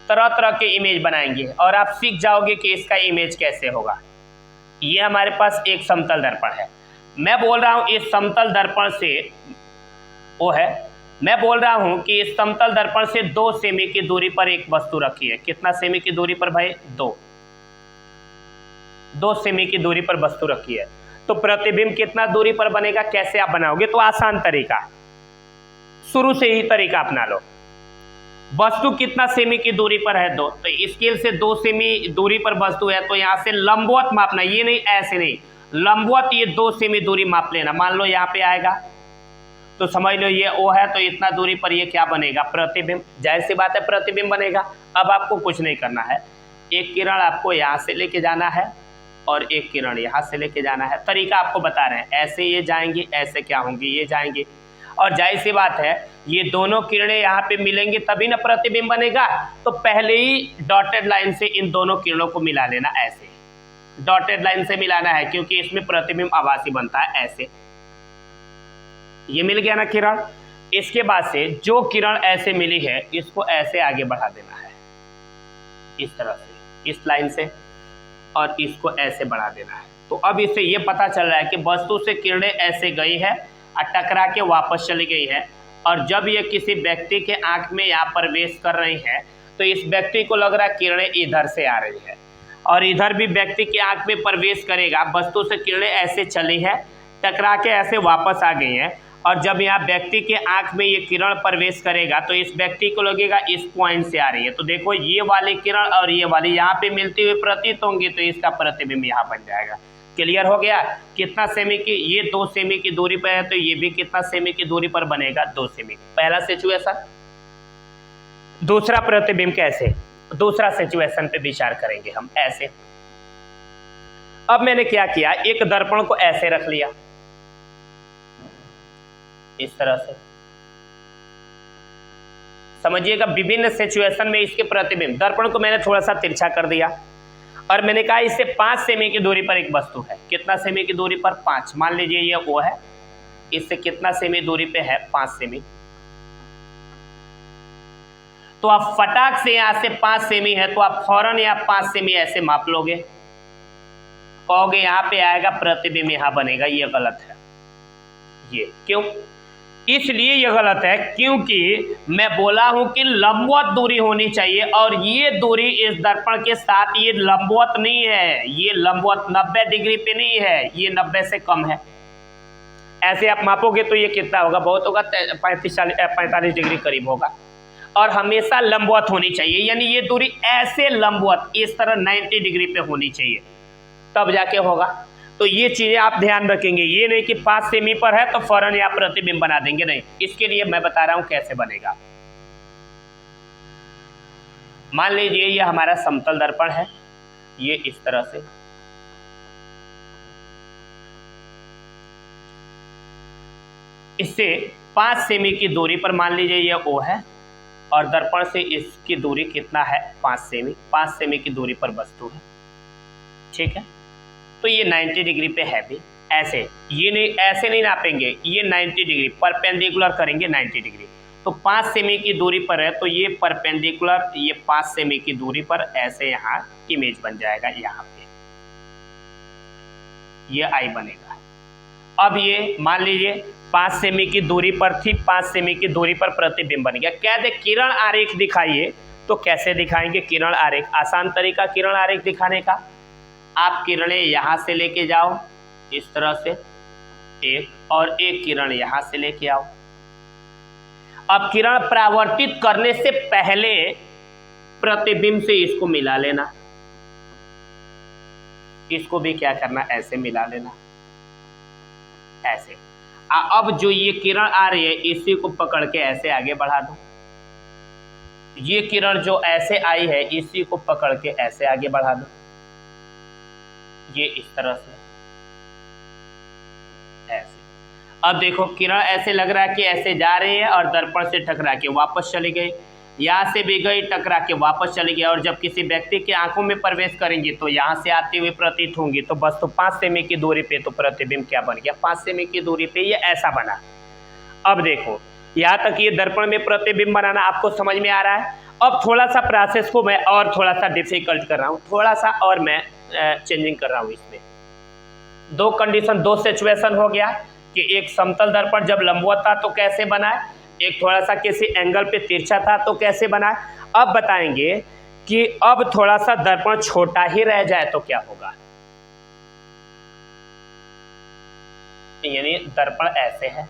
तरह तरह के इमेज बनाएंगे और आप सीख जाओगे कि इसका इमेज कैसे होगा। ये हमारे पास एक समतल दर्पण है, मैं बोल रहा हूँ इस समतल दर्पण से मैं बोल रहा हूँ कि इस समतल दर्पण से 2 सेमी की दूरी पर एक वस्तु रखी है। कितना सेमी की दूरी पर भाई? 2 सेमी की दूरी पर वस्तु रखी है, तो प्रतिबिंब कितना दूरी पर बनेगा? कैसे आप बनाओगे? तो आसान तरीका, शुरू से ही तरीका अपना लो। वस्तु कितना सेमी की दूरी पर है? 2, तो स्केल से 2 सेमी दूरी पर वस्तु है, तो यहाँ से लंबवत मापना, ये नहीं ऐसे नहीं, लंबवत ये 2 सेमी दूरी माप लेना। मान लो यहाँ पे आएगा तो समझ लो ये O है, तो इतना दूरी पर ये क्या बनेगा? प्रतिबिंब। जाहिर सी बात है प्रतिबिंब बनेगा। अब आपको कुछ नहीं करना है, एक किरण आपको यहाँ से लेके जाना है और एक किरण यहाँ से लेके जाना है। तरीका आपको बता रहे हैं, ऐसे ये जाएंगी, ऐसे क्या होंगी? ये जाएंगी, और जाहिर सी बात है ये दोनों किरणें यहाँ पे मिलेंगी तभी ना प्रतिबिंब बनेगा। तो पहले ही डॉटेड लाइन से इन दोनों किरणों को मिला लेना, ऐसे डॉटेड लाइन से मिलाना है क्योंकि इसमें प्रतिबिंब आभासी बनता है। ऐसे ये मिल गया ना किरण। इसके बाद से जो किरण ऐसे मिली है इसको ऐसे आगे बढ़ा देना है, इस तरह से, इस लाइन से, और इसको ऐसे बढ़ा देना है। तो अब इससे ये पता चल रहा है कि वस्तु से किरणें ऐसे गई है और टकरा के वापस चली गई है, और जब ये किसी व्यक्ति के आंख में यहाँ प्रवेश कर रही है तो इस व्यक्ति को लग रहा है किरणें इधर से आ रही है, और इधर भी व्यक्ति के आंख में प्रवेश करेगा। वस्तु से किरणें ऐसे चली है, टकरा के ऐसे वापस आ गई हैं, और जब यहाँ व्यक्ति के आंख में ये किरण प्रवेश करेगा तो इस व्यक्ति को लगेगा इस पॉइंट से आ रही है। तो देखो ये वाली किरण और ये वाली यहाँ पे मिलती हुई प्रतीत होंगी, तो इसका प्रतिबिंब यहाँ बन जाएगा। क्लियर हो गया? कितना सेमी की, ये 2 सेमी की दूरी पर है, तो ये भी कितना सेमी की दूरी पर बनेगा? 2 सेमी। पहला सिचुएशन। दूसरा प्रतिबिंब कैसे, दूसरा सिचुएशन पे विचार करेंगे हम ऐसे। अब मैंने क्या किया, एक दर्पण को ऐसे रख लिया, इस तरह से। समझिएगा, विभिन्न सिचुएशन में इसके प्रतिबिंब, दर्पण को मैंने थोड़ा सा तिरछा कर दिया, और मैंने कहा इससे 5 सेमी की दूरी पर एक वस्तु है। कितना सेमी की दूरी पर? 5। मान लीजिए ये वो है, इससे कितना सेमी दूरी पे है? 5 सेमी। तो आप फटाक से यहां से 5 सेमी है, तो आप फौरन यहाँ 5 सेमी ऐसे माप लोगे, कहोगे यहाँ पे आएगा प्रतिबिंब, यहाँ बनेगा। ये गलत है। ये क्यों? इसलिए ये गलत है क्योंकि मैं बोला हूं कि लंबवत दूरी होनी चाहिए, और ये दूरी इस दर्पण के साथ ये लंबवत नहीं है, ये लंबवत 90 डिग्री पे नहीं है, ये 90 से कम है। ऐसे आप मापोगे तो ये कितना होगा? बहुत होगा, 45 डिग्री करीब होगा। और हमेशा लंबवत होनी चाहिए, यानी ये दूरी ऐसे लंबवत इस तरह 90 डिग्री पे होनी चाहिए, तब जाके होगा। तो ये चीजें आप ध्यान रखेंगे, ये नहीं कि 5 सेमी पर है तो फौरन यहाँ प्रतिबिंब बना देंगे, नहीं। इसके लिए मैं बता रहा हूं कैसे बनेगा। मान लीजिए ये हमारा समतल दर्पण है, ये इस तरह से, इससे 5 सेमी की दूरी पर मान लीजिए ये O है, और दर्पण से इसकी दूरी कितना है? 5 सेमी। 5 सेमी की दूरी पर वस्तु है, ठीक है। तो ये 90 डिग्री पे है भी। ऐसे ये नहीं, ऐसे नहीं नापेंगे, ये 90 डिग्री परपेंडिकुलर करेंगे 90 डिग्री। तो 5 सेमी की दूरी पर है, तो ये परपेंडिकुलर, ये 5 सेमी की दूरी पर ऐसे यहाँ इमेज बन जाएगा, यहाँ पे ये आई बनेगा। अब ये मान लीजिए 5 सेमी की दूरी पर थी, 5 सेमी की दूरी पर प्रतिबिंब बन गया। कह दे किरण आरेख दिखाइए, तो कैसे दिखाएंगे किरण आरेख? आसान तरीका किरण आरेख दिखाने का, आप किरणें यहां से लेके जाओ इस तरह से एक, और एक किरण यहां से लेके आओ। अब किरण परावर्तित करने से पहले प्रतिबिंब से इसको मिला लेना, इसको भी क्या करना? ऐसे मिला लेना, ऐसे। अब जो ये किरण आ रही है इसी को पकड़ के ऐसे आगे बढ़ा दो, ये किरण जो ऐसे आई है इसी को पकड़ के ऐसे आगे बढ़ा दो, ये इस तरह से ऐसे। अब देखो किरण ऐसे लग रहा है कि ऐसे जा रही है, और दर्पण से टकरा के वापस चली गई, यहाँ से भी गई, टकरा के वापस चली गई, और जब किसी व्यक्ति की आंखों में प्रवेश करेंगी तो यहाँ से आती हुई प्रतीत होंगी। तो बस तो 5 सेमी की दूरी पे तो प्रतिबिंब क्या बन गया? 5 सेमी की दूरी पे ये ऐसा बना। अब देखो यहाँ तक ये दर्पण में प्रतिबिंब बनाना आपको समझ में आ रहा है। अब थोड़ा सा प्रोसेस को मैं और थोड़ा सा डिफिकल्ट कर रहा हूँ, थोड़ा सा और मैं चेंजिंग कर रहा हूँ इसमें। 2 कंडीशन, 2 सिचुएशन हो गया कि एक समतल दर्पण जब लंबवत था तो कैसे बना है, एक थोड़ा सा किसी एंगल पे तिरछा था तो कैसे बना है। अब बताएंगे कि अब थोड़ा सा दर्पण छोटा ही रह जाए तो क्या होगा, यानी दर्पण ऐसे है,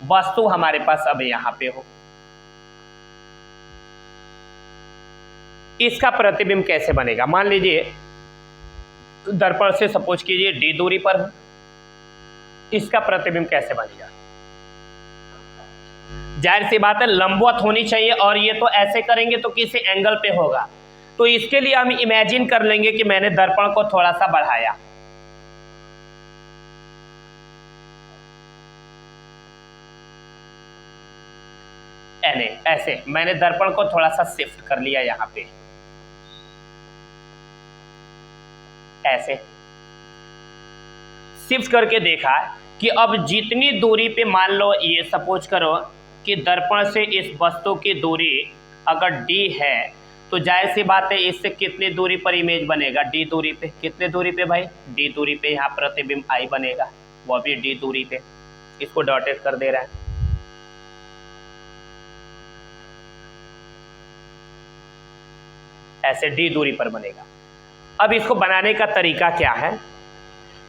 वस्तु हमारे पास अब यहां पे हो, इसका प्रतिबिंब कैसे बनेगा? मान लीजिए दर्पण से सपोज कीजिए D दूरी पर है, इसका प्रतिबिंब कैसे बनेगा? जाहिर सी बात है लंबवत होनी चाहिए, और ये तो ऐसे करेंगे तो किसी एंगल पे होगा। तो इसके लिए हम इमेजिन कर लेंगे कि मैंने दर्पण को थोड़ा सा बढ़ाया, ऐसे मैंने दर्पण को थोड़ा सा शिफ्ट कर लिया यहां पे, ऐसे शिफ्ट करके देखा कि अब जितनी दूरी पे, मान लो ये सपोज करो कि दर्पण से इस वस्तु की दूरी अगर D है, तो जाहिर सी बात है इससे कितनी दूरी पर इमेज बनेगा? D दूरी पे। कितने दूरी पे भाई? D दूरी पे यहाँ प्रतिबिंब I बनेगा, वो भी D दूरी पे। इसको डॉटेड कर दे रहा है, ऐसे D दूरी पर बनेगा। अब इसको बनाने का तरीका क्या है,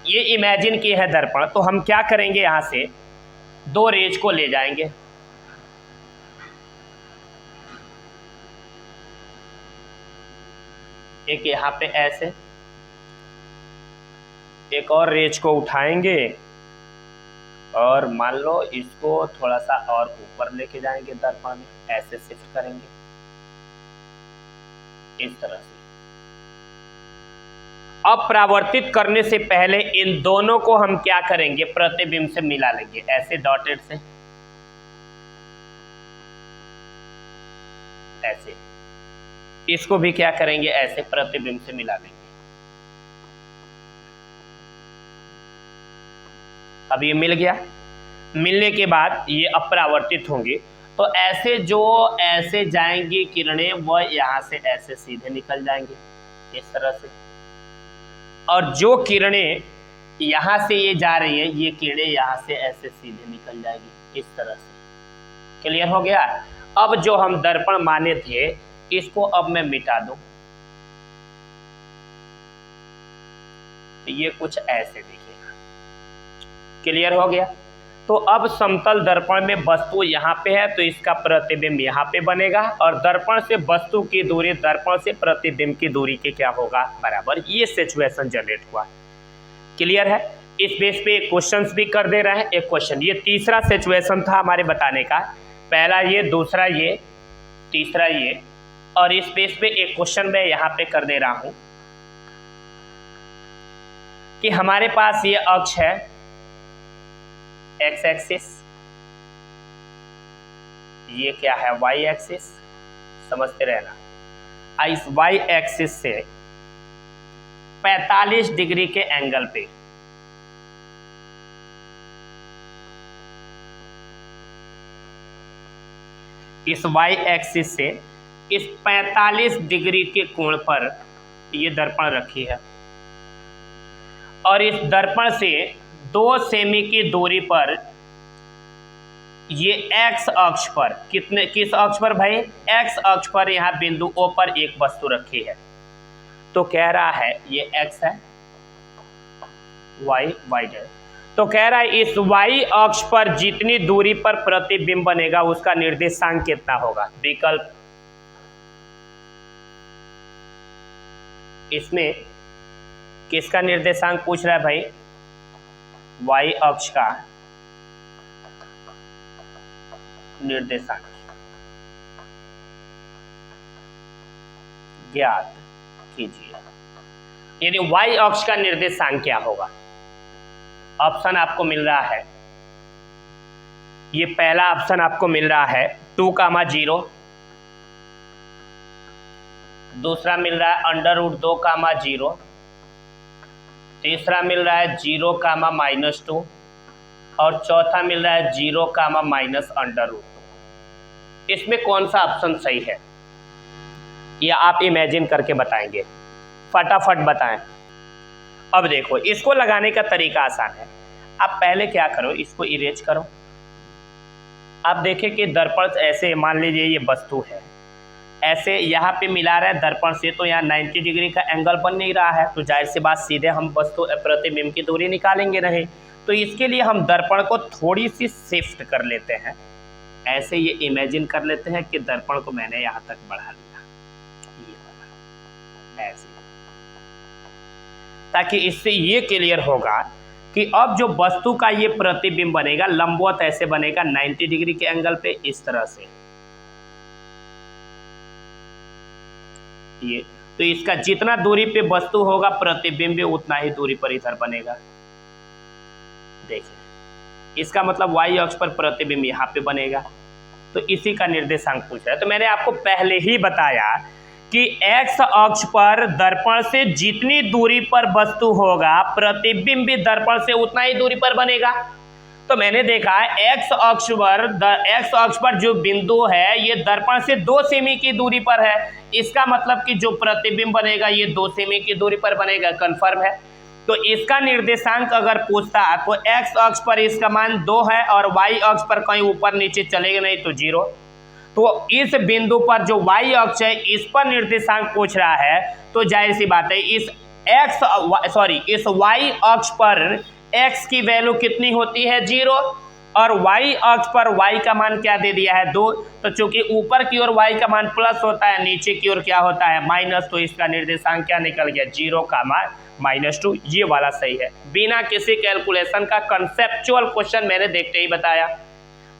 ये इमेजिन किए है दर्पण, तो हम क्या करेंगे, यहाँ से दो रेज को ले जाएंगे, एक यहाँ पे ऐसे, एक और रेज को उठाएंगे और मान लो इसको थोड़ा सा और ऊपर लेके जाएंगे दर्पण में, ऐसे शिफ्ट करेंगे इस तरह से। अब परावर्तित करने से पहले इन दोनों को हम क्या करेंगे, प्रतिबिंब से मिला लेंगे, ऐसे डॉटेड से, ऐसे इसको भी क्या करेंगे, ऐसे प्रतिबिंब से मिला लेंगे। अब ये मिल गया, मिलने के बाद ये अपरावर्तित होंगे, तो ऐसे जो ऐसे जाएंगी किरणें वह यहाँ से ऐसे सीधे निकल जाएंगे इस तरह से, और जो किरणें यहाँ से ये जा रही है, ये किरणें यहाँ से ऐसे सीधे निकल जाएगी इस तरह से। क्लियर हो गया। अब जो हम दर्पण माने थे इसको अब मैं मिटा दूं, ये कुछ ऐसे दिखेगा। क्लियर हो गया। तो अब समतल दर्पण में वस्तु यहाँ पे है तो इसका प्रतिबिंब यहाँ पे बनेगा, और दर्पण से वस्तु की दूरी दर्पण से प्रतिबिंब की दूरी के क्या होगा, बराबर। ये सिचुएशन जनरेट हुआ। क्लियर है। इस बेस पे एक क्वेश्चंस भी कर दे रहे हैं, एक क्वेश्चन। ये तीसरा सिचुएशन था हमारे बताने का, पहला ये, दूसरा ये, तीसरा ये, और इस बेस पे एक क्वेश्चन मैं यहाँ पे कर दे रहा हूं कि हमारे पास ये अक्ष है एक्स एक्सिस, ये क्या है वाई एक्सिस, समझते रहना। इस वाई एक्सिस से 45 डिग्री के एंगल पे इस वाई एक्सिस से इस 45 डिग्री के कोण पर ये दर्पण रखी है, और इस दर्पण से 2 सेमी की दूरी पर ये एक्स अक्ष पर किस अक्ष पर भाई, एक्स अक्ष पर यहाँ बिंदु O पर एक वस्तु रखी है। तो कह रहा है ये एक्स है, वाई वाई है, तो कह रहा है इस वाई अक्ष पर जितनी दूरी पर प्रतिबिंब बनेगा उसका निर्देशांक कितना होगा। विकल्प इसमें किसका निर्देशांक पूछ रहा है भाई, वाई अक्ष का निर्देशांक ज्ञात कीजिए, यानी वाई अक्ष का निर्देशांक क्या होगा। ऑप्शन आपको मिल रहा है, ये पहला ऑप्शन आपको मिल रहा है 2,0, दूसरा मिल रहा है √2,0, तीसरा मिल रहा है 0,-2, और चौथा मिल रहा है 0,-√2। इसमें कौन सा ऑप्शन सही है या आप इमेजिन करके बताएंगे, फटाफट बताएं। अब देखो इसको लगाने का तरीका आसान है। आप पहले क्या करो, इसको इरेज करो। आप देखें कि दर्पण ऐसे, मान लीजिए ये वस्तु है, ऐसे यहाँ पे मिला रहा है दर्पण से, तो यहाँ 90 डिग्री का एंगल बन नहीं रहा है, तो जाहिर सी बात सीधे हम वस्तु प्रतिबिंब की दूरी निकालेंगे नहीं। तो इसके लिए हम दर्पण को थोड़ी सी शिफ्ट कर लेते हैं, ऐसे ये इमेजिन कर लेते हैं कि दर्पण को मैंने यहाँ तक बढ़ा लिया, ये ऐसे, ताकि इससे ये क्लियर होगा कि अब जो वस्तु का ये प्रतिबिंब बनेगा लंबवत ऐसे बनेगा 90 डिग्री के एंगल पे, इस तरह से ये। तो इसका जितना दूरी पे वस्तु होगा प्रतिबिंब उतना ही दूरी पर इधर बनेगा। देखिए इसका मतलब वाई अक्ष पर प्रतिबिंब यहाँ पे बनेगा, तो इसी का निर्देशांक पूछ रहा है। तो मैंने आपको पहले ही बताया कि एक्स अक्ष पर दर्पण से जितनी दूरी पर वस्तु होगा प्रतिबिंब भी दर्पण से उतना ही दूरी पर बनेगा। तो मैंने देखा एक्स अक्ष पर जो बिंदु है ये दर्पण से 2 सेमी की दूरी पर है, इसका मतलब कि जो प्रतिबिंब बनेगा ये 2 सेमी की दूरी पर बनेगा, कंफर्म है। तो इसका निर्देशांक अगर पूछता तो एक्स अक्ष पर इसका मान 2 है और वाई अक्ष पर कहीं ऊपर नीचे चलेगा नहीं तो 0। तो इस बिंदु पर जो वाई अक्ष है इस पर निर्देशांक पूछ रहा है, तो तो जाहिर सी बात है इस इस y अक्ष पर x की वैल्यू कितनी होती है 0 और y अक्ष पर y का मान क्या दे दिया है 2। तो चूंकि ऊपर की ओर y का मान प्लस होता है, नीचे की ओर क्या होता है माइनस, तो इसका निर्देशांक क्या निकल गया 0 का मान -2। ये वाला सही है, बिना किसी कैलकुलेशन का कंसेप्चुअल क्वेश्चन मैंने देखते ही बताया।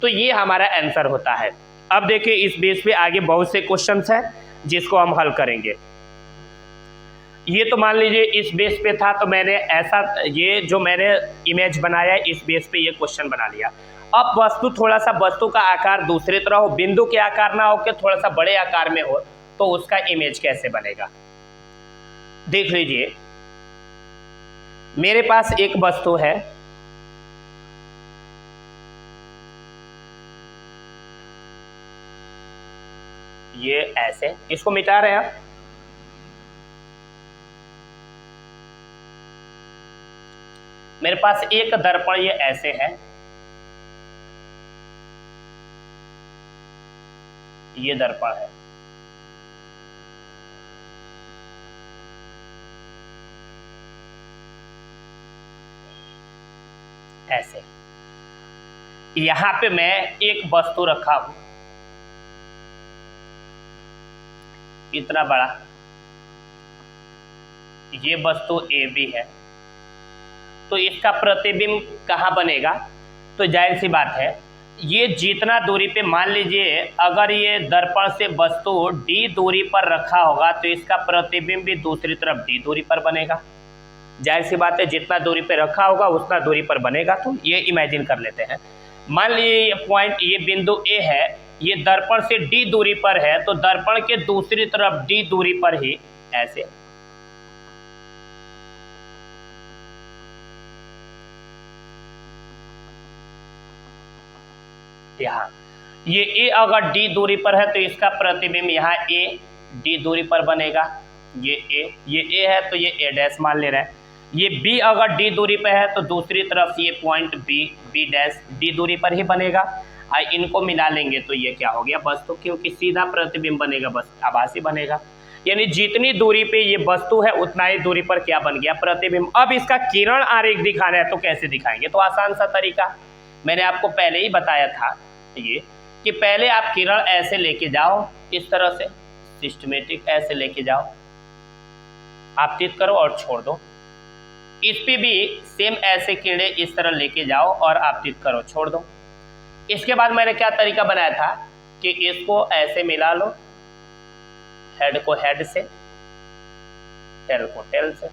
तो ये हमारा आंसर होता है। अब देखिए इस बेस पे आगे बहुत से क्वेश्चंस हैं जिसको हम हल करेंगे। ये तो मान लीजिए इस बेस पे था, तो मैंने ऐसा ये जो मैंने इमेज बनाया है इस बेस पे ये क्वेश्चन बना लिया। अब वस्तु थोड़ा सा वस्तु का आकार दूसरी तरह हो, बिंदु के आकार ना हो के थोड़ा सा बड़े आकार में हो, तो उसका इमेज कैसे बनेगा देख लीजिए। मेरे पास एक वस्तु है, ये ऐसे, इसको मिटा रहे हैं। मेरे पास एक दर्पण ये ऐसे है, ये दर्पण है, ऐसे। यहां पे मैं एक वस्तु रखा हूं इतना बड़ा, ये वस्तु ए बी है, तो इसका प्रतिबिंब कहाँ बनेगा? तो जाहिर सी बात है ये जितना दूरी पे, मान लीजिए अगर ये दर्पण से वस्तु डी दूरी पर रखा होगा तो इसका प्रतिबिंब भी दूसरी तरफ डी दूरी पर बनेगा। जाहिर सी बात है जितना दूरी पे रखा होगा उतना दूरी पर बनेगा। तो ये इमेजिन कर लेते हैं, मान लीजिए ये पॉइंट, ये बिंदु ए है, ये दर्पण से डी दूरी पर है, तो दर्पण के दूसरी तरफ डी दूरी पर ही ऐसे यहाँ ये ए अगर डी दूरी पर है तो इसका प्रतिबिंब यहाँ ए डी दूरी पर बनेगा। ये ए है तो ये ए डैश मान ले रहे हैं। ये बी अगर डी दूरी पर है तो दूसरी तरफ ये पॉइंट बी डैश डी दूरी पर ही बनेगा। और इनको मिला लेंगे तो ये क्या हो गया वस्तु, क्योंकि सीधा प्रतिबिंब बनेगा, बस आभासी बनेगा। यानी जितनी दूरी पे ये वस्तु है उतना ही दूरी पर क्या बन गया प्रतिबिंब। अब इसका किरण आरेख दिखाना है तो कैसे दिखाएंगे? तो आसान सा तरीका मैंने आपको पहले ही बताया था, ये कि पहले आप किरण ऐसे लेके जाओ, इस तरह से सिस्टमेटिक ऐसे लेके जाओ, आपतित करो और छोड़ दो। इस पे भी सेम ऐसे किरणें इस तरह लेके जाओ और आपतित करो, छोड़ दो। इसके बाद मैंने क्या तरीका बनाया था कि इसको ऐसे मिला लो, हेड को हेड से, टेल को टेल से,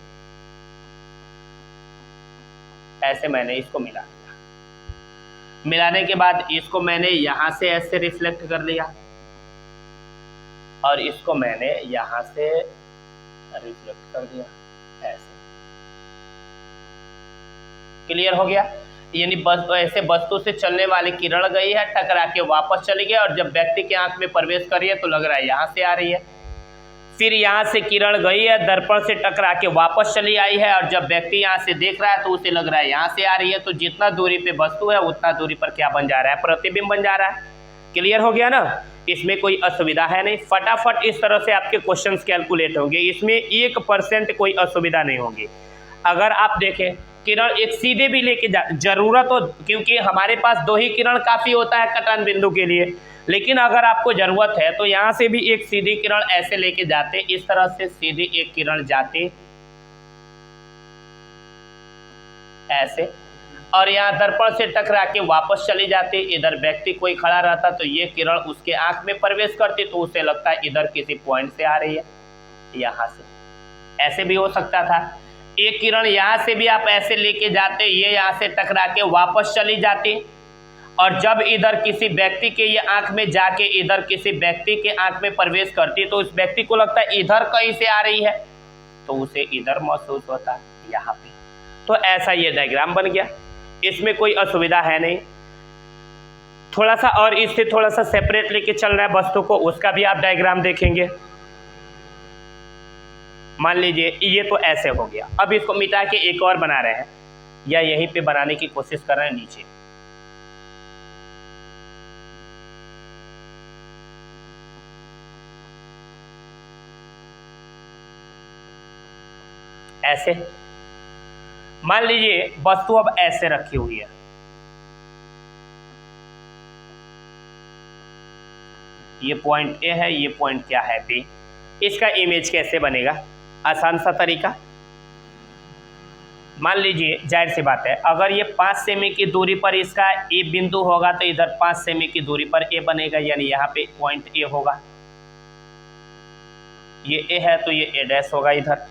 ऐसे मैंने इसको मिला लिया। मिलाने के बाद इसको मैंने यहां से ऐसे रिफ्लेक्ट कर लिया और इसको मैंने यहां से रिफ्लेक्ट कर दिया, ऐसे। क्लियर हो गया? यानी बस ऐसे वस्तु से चलने वाली किरण गई है, टकरा के वापस चली गई, और जब व्यक्ति की आंख में प्रवेश कर रही है तो लग रहा है यहां से आ रही है। फिर यहाँ से किरण गई है, दर्पण से टकरा के वापस चली आई है, और जब व्यक्ति यहाँ से देख रहा है तो उसे लग रहा है यहाँ से आ रही है। तो जितना दूरी पे वस्तु है उतना दूरी पर क्या बन जा रहा है? प्रतिबिंब बन जा रहा है। क्लियर हो गया ना? इसमें कोई असुविधा है नहीं। फटाफट इस तरह से आपके क्वेश्चंस कैलकुलेट होंगे, इसमें 1% कोई असुविधा नहीं होगी। अगर आप देखें किरण एक सीधे भी लेके जरूरत हो, क्योंकि हमारे पास 2 ही किरण काफ़ी होता है कटन बिंदु के लिए, लेकिन अगर आपको ज़रूरत है तो यहाँ से भी एक सीधी किरण ऐसे लेके जाते, इस तरह से सीधी एक किरण जाती ऐसे, और यहाँ दर्पण से टकरा के वापस चली जाती। इधर व्यक्ति कोई खड़ा रहता तो ये किरण उसके आंख में प्रवेश करती, तो उसे लगता है इधर किसी पॉइंट से आ रही है, यहाँ से। ऐसे भी हो सकता था। एक किरण यहाँ से भी आप ऐसे लेके जाते, ये यहाँ से टकरा के वापस चली जाती, और जब इधर किसी व्यक्ति के ये आंख में जाके इधर किसी व्यक्ति के आंख में प्रवेश करती तो उस व्यक्ति को लगता है इधर कहीं से आ रही है, तो उसे इधर महसूस होता है, यहाँ पे। तो ऐसा ये डायग्राम बन गया, इसमें कोई असुविधा है नहीं। थोड़ा सा और इससे थोड़ा सा सेपरेट लेके चल रहा है वस्तु को, उसका भी आप डायग्राम देखेंगे। मान लीजिए ये तो ऐसे हो गया। अब इसको मिटा के एक और बना रहे हैं, या यहीं पे बनाने की कोशिश कर रहे हैं नीचे। ऐसे। मान लीजिए वस्तु अब ऐसे रखी हुई है, ये पॉइंट ए है, ये पॉइंट क्या है बी। इसका इमेज कैसे बनेगा? आसान सा तरीका। मान लीजिए जाहिर सी बात है, अगर ये 5 सेमी की दूरी पर इसका ए बिंदु होगा तो इधर 5 सेमी की दूरी पर ए बनेगा, यानी यहाँ पे पॉइंट ए होगा। ये ए है तो ये ए डैश होगा इधर।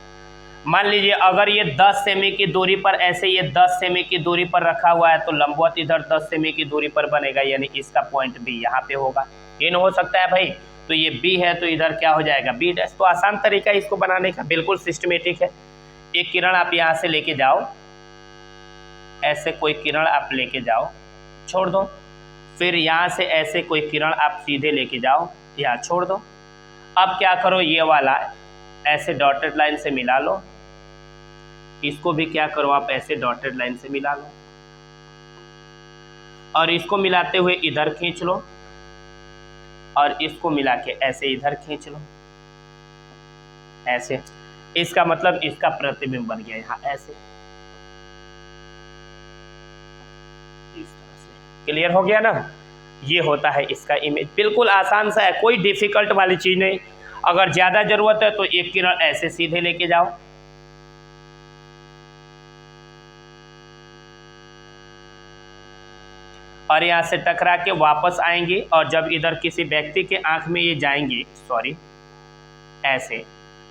मान लीजिए अगर ये 10 सेमी की दूरी पर ऐसे ये 10 सेमी की दूरी पर रखा हुआ है तो लंबवत इधर 10 सेमी की दूरी पर बनेगा, यानी इसका पॉइंट बी यहाँ पे होगा। ये न हो सकता है भाई, तो ये बी है तो इधर क्या हो जाएगा? B dash. तो आसान तरीका इसको बनाने का, बिल्कुल सिस्टमेटिक है। एक किरण आप यहाँ से लेके जाओ, ऐसे कोई किरण आप लेके जाओ, छोड़ दो। फिर यहाँ से ऐसे कोई किरण आप सीधे लेके जाओ, यहाँ छोड़ दो। अब क्या करो, ये वाला ऐसे डॉटेड लाइन से मिला लो, इसको भी क्या करो आप ऐसे डॉटेड लाइन से मिला लो, और इसको मिलाते हुए इधर खींच लो, और इसको मिला के ऐसे इधर खींच लो, ऐसे। इसका मतलब इसका प्रतिबिंब बन गया यहाँ ऐसे, इस तरह से। क्लियर हो गया ना? ये होता है इसका इमेज। बिल्कुल आसान सा है, कोई डिफिकल्ट वाली चीज नहीं। अगर ज्यादा जरूरत है तो एक किरण ऐसे सीधे लेके जाओ, और यहाँ से टकरा के वापस आएंगे, और जब इधर किसी व्यक्ति के आंख में ये जाएंगे, सॉरी ऐसे,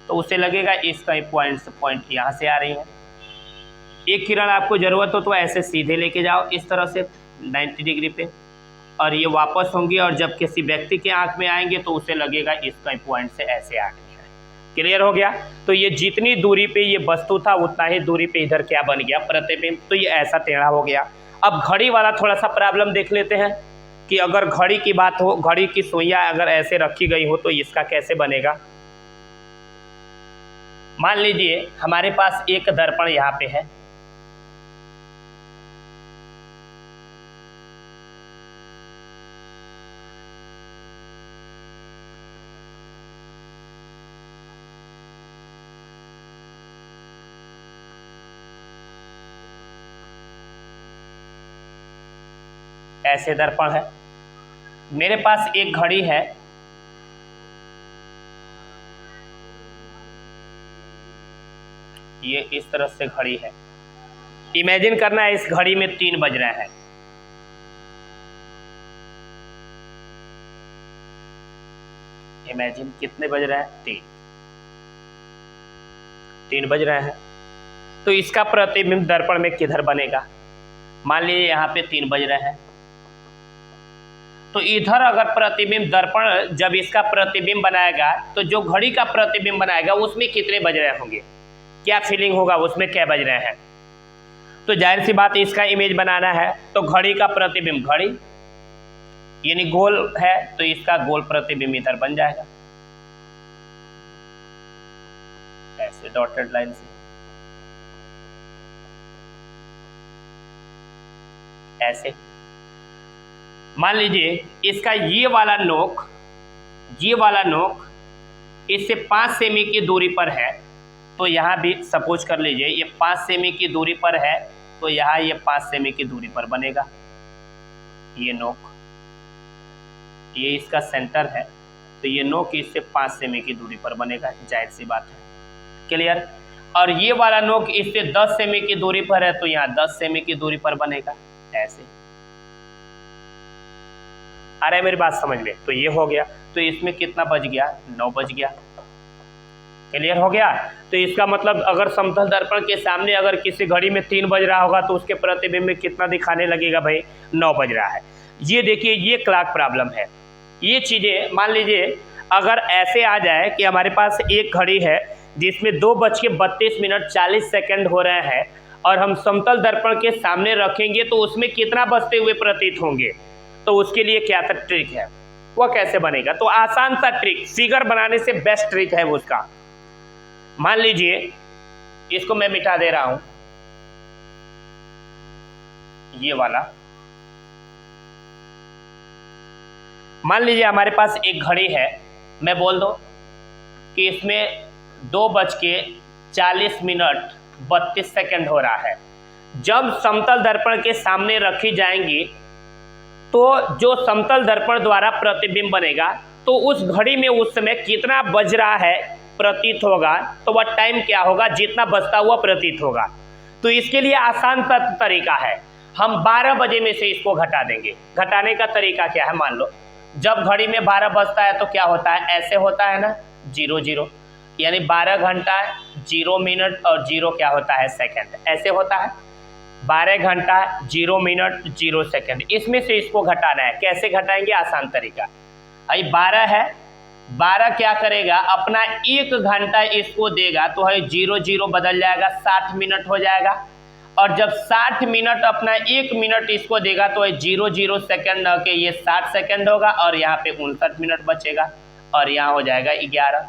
तो उसे लगेगा इसका पॉइंट यहाँ से आ रही है। एक किरण आपको जरूरत हो तो ऐसे सीधे लेके जाओ इस तरह से 90 डिग्री पे, और ये वापस होंगे, और जब किसी व्यक्ति के आंख में आएंगे तो उसे लगेगा इसका पॉइंट से ऐसे आ गई है। क्लियर हो गया? तो ये जितनी दूरी पे ये वस्तु था उतना ही दूरी पे इधर क्या बन गया? प्रतिबिंब। तो ये ऐसा टेढ़ा हो गया। अब घड़ी वाला थोड़ा सा प्रॉब्लम देख लेते हैं कि अगर घड़ी की बात हो, घड़ी की सुइयां अगर ऐसे रखी गई हो तो इसका कैसे बनेगा। मान लीजिए हमारे पास एक दर्पण यहाँ पे है, ऐसे दर्पण है। मेरे पास एक घड़ी है, ये इस तरह से घड़ी है। इमेजिन करना है इस घड़ी में 3 बज रहे हैं। इमेजिन कितने बज रहे हैं? 3 बज रहे हैं। तो इसका प्रतिबिंब दर्पण में किधर बनेगा? मान लीजिए यहाँ पे 3 बज रहे हैं, तो इधर अगर प्रतिबिंब दर्पण जब इसका प्रतिबिंब बनाएगा तो जो घड़ी का प्रतिबिंब बनाएगा उसमें कितने बज रहे होंगे? क्या फीलिंग होगा उसमें, क्या बज रहे हैं? तो जाहिर सी बात इसका इमेज बनाना है, तो घड़ी का प्रतिबिंब, घड़ी यानी गोल है तो इसका गोल प्रतिबिंब इधर बन जाएगा ऐसे डॉटेड लाइन से, ऐसे। मान लीजिए इसका ये वाला नोक इससे 5 सेमी की दूरी पर है, तो यहाँ भी सपोज कर लीजिए ये 5 सेमी की दूरी पर है, तो यहाँ ये 5 सेमी की दूरी पर बनेगा। ये नोक, ये इसका सेंटर है, तो ये नोक इससे 5 सेमी की दूरी पर बनेगा, जाहिर सी बात है। क्लियर? और ये वाला नोक इससे 10 सेमी की दूरी पर है, तो यहाँ 10 सेमी की दूरी पर बनेगा ऐसे। आ रहा है मेरी बात समझ में? तो ये हो गया। तो इसमें कितना बज गया? 9 बज गया। क्लियर हो गया? तो इसका मतलब अगर समतल दर्पण के सामने अगर किसी घड़ी में 3 बज रहा होगा तो उसके प्रतिबिंब में कितना दिखाने लगेगा भाई? 9 बज रहा है। ये देखिए, ये क्लॉक प्रॉब्लम है। ये चीज़ें मान लीजिए अगर ऐसे आ जाए कि हमारे पास एक घड़ी है जिसमें 2:32 हो रहे हैं, और हम समतल दर्पण के सामने रखेंगे तो उसमें कितना बजते हुए प्रतीत होंगे, तो उसके लिए क्या ट्रिक है, वह कैसे बनेगा? तो आसान सा ट्रिक, फिगर बनाने से बेस्ट ट्रिक है वो उसका। मान लीजिए इसको मैं मिटा दे रहा हूं, ये वाला। मान लीजिए हमारे पास एक घड़ी है, मैं बोल दो कि इसमें 2:33 40 मिनट 32 सेकंड हो रहा है। जब समतल दर्पण के सामने रखी जाएंगी तो जो समतल दर्पण द्वारा प्रतिबिंब बनेगा तो उस घड़ी में उस समय कितना बज रहा है प्रतीत होगा, तो वह टाइम क्या होगा, जितना बजता हुआ प्रतीत होगा। तो इसके लिए आसान तरीका है, हम 12 बजे में से इसको घटा देंगे। घटाने का तरीका क्या है, मान लो जब घड़ी में 12 बजता है तो क्या होता है, ऐसे होता है ना 00, यानी 12 घंटा 0 मिनट और 0 क्या होता है सेकंड, ऐसे होता है 12 घंटा 0 मिनट 0 सेकंड। इसमें से इसको घटाना है, कैसे घटाएंगे, आसान तरीका। भाई 12 है, 12 क्या करेगा, अपना 1 घंटा इसको देगा तो है 00 बदल जाएगा 60 मिनट हो जाएगा। और जब 60 मिनट अपना 1 मिनट इसको देगा तो 00 सेकंड न के ये 60 सेकंड होगा और यहाँ पे 59 मिनट बचेगा और यहाँ हो जाएगा 11।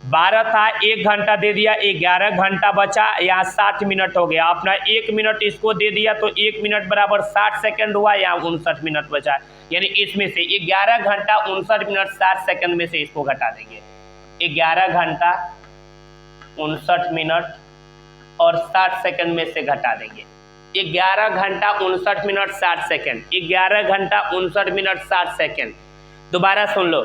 12 था, 1 घंटा दे दिया, 11 घंटा बचा, यहाँ 60 मिनट हो गया। अपना 1 मिनट इसको दे दिया तो 1 मिनट बराबर 60 सेकंड हुआ, यहाँ 59 मिनट बचा। यानी इसमें से 11 घंटा 59 मिनट 60 सेकंड में से इसको घटा देंगे। 11 घंटा 59 मिनट और 60 सेकंड में से घटा देंगे। 11 घंटा 59 मिनट 60 सेकंड, 11 घंटा 59 मिनट 60 सेकंड। दोबारा सुन लो,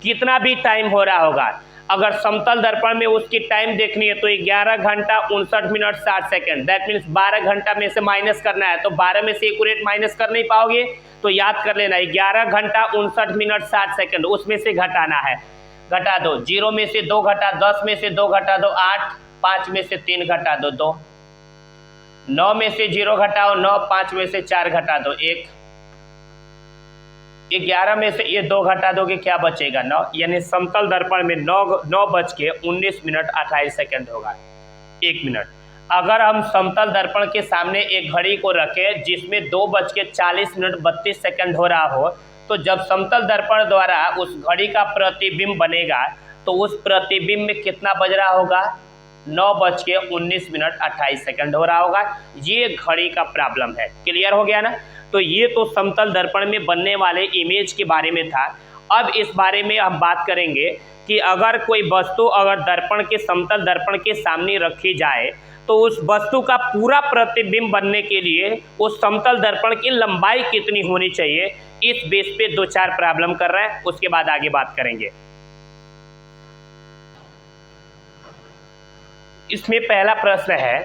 कितना भी टाइम हो रहा होगा, अगर समतल दर्पण में उसकी टाइम देखनी है तो 11 घंटा 59 मिनट 60 सेकंड, दैट मीन्स 12 घंटा में से माइनस करना है। तो 12 में से एक्यूरेट माइनस कर नहीं पाओगे तो याद कर लेना 11 घंटा 59 मिनट 60 सेकंड, उसमें से घटाना है। घटा दो, 0 में से 2 घटा, 10 में से 2 घटा दो 8, 5 में से 3 घटा दो 2, 9 में से 0 घटाओ 9, 5 में से 4 घटा दो 1, 11 में से ये 2 घटा दोगे क्या बचेगा 9, यानी समतल दर्पण में 9 बज के 19 मिनट 28 सेकंड होगा 1 मिनट। अगर हम समतल दर्पण के सामने एक घड़ी को रखें जिसमें 2 बज के 40 मिनट 32 सेकंड हो रहा हो, तो जब समतल दर्पण द्वारा उस घड़ी का प्रतिबिंब बनेगा तो उस प्रतिबिंब में कितना बज रहा होगा, 9 बज के 19 मिनट 28 सेकंड हो रहा होगा। ये घड़ी का प्रॉब्लम है, क्लियर हो गया ना। तो ये तो समतल दर्पण में बनने वाले इमेज के बारे में था। अब इस बारे में हम बात करेंगे कि अगर कोई वस्तु अगर दर्पण के समतल दर्पण के सामने रखी जाए तो उस वस्तु का पूरा प्रतिबिंब बनने के लिए उस समतल दर्पण की लंबाई कितनी होनी चाहिए, इस बेस पे 2-4 प्रॉब्लम कर रहे हैं, उसके बाद आगे बात करेंगे। इसमें पहला प्रश्न है,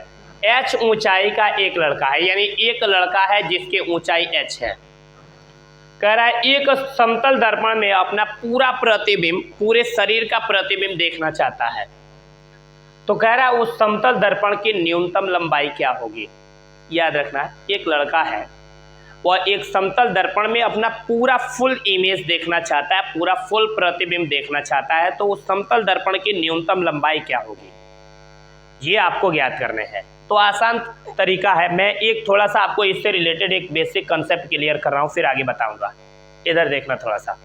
h ऊंचाई का एक लड़का है, यानी एक लड़का है जिसकी ऊंचाई h है। कह रहा है एक समतल दर्पण में अपना पूरा प्रतिबिंब, पूरे शरीर का प्रतिबिंब देखना चाहता है। तो कह रहा है उस समतल दर्पण की न्यूनतम लंबाई क्या होगी। याद रखना, एक लड़का है वह एक समतल दर्पण में अपना पूरा फुल इमेज देखना चाहता है, पूरा फुल प्रतिबिंब देखना चाहता है, तो उस समतल दर्पण की न्यूनतम लंबाई क्या होगी, ये आपको ज्ञात करने हैं। तो आसान तरीका है, मैं एक थोड़ा सा आपको इससे रिलेटेड एक बेसिक कंसेप्ट क्लियर कर रहा हूं, फिर आगे बताऊंगा। इधर देखना थोड़ा सा,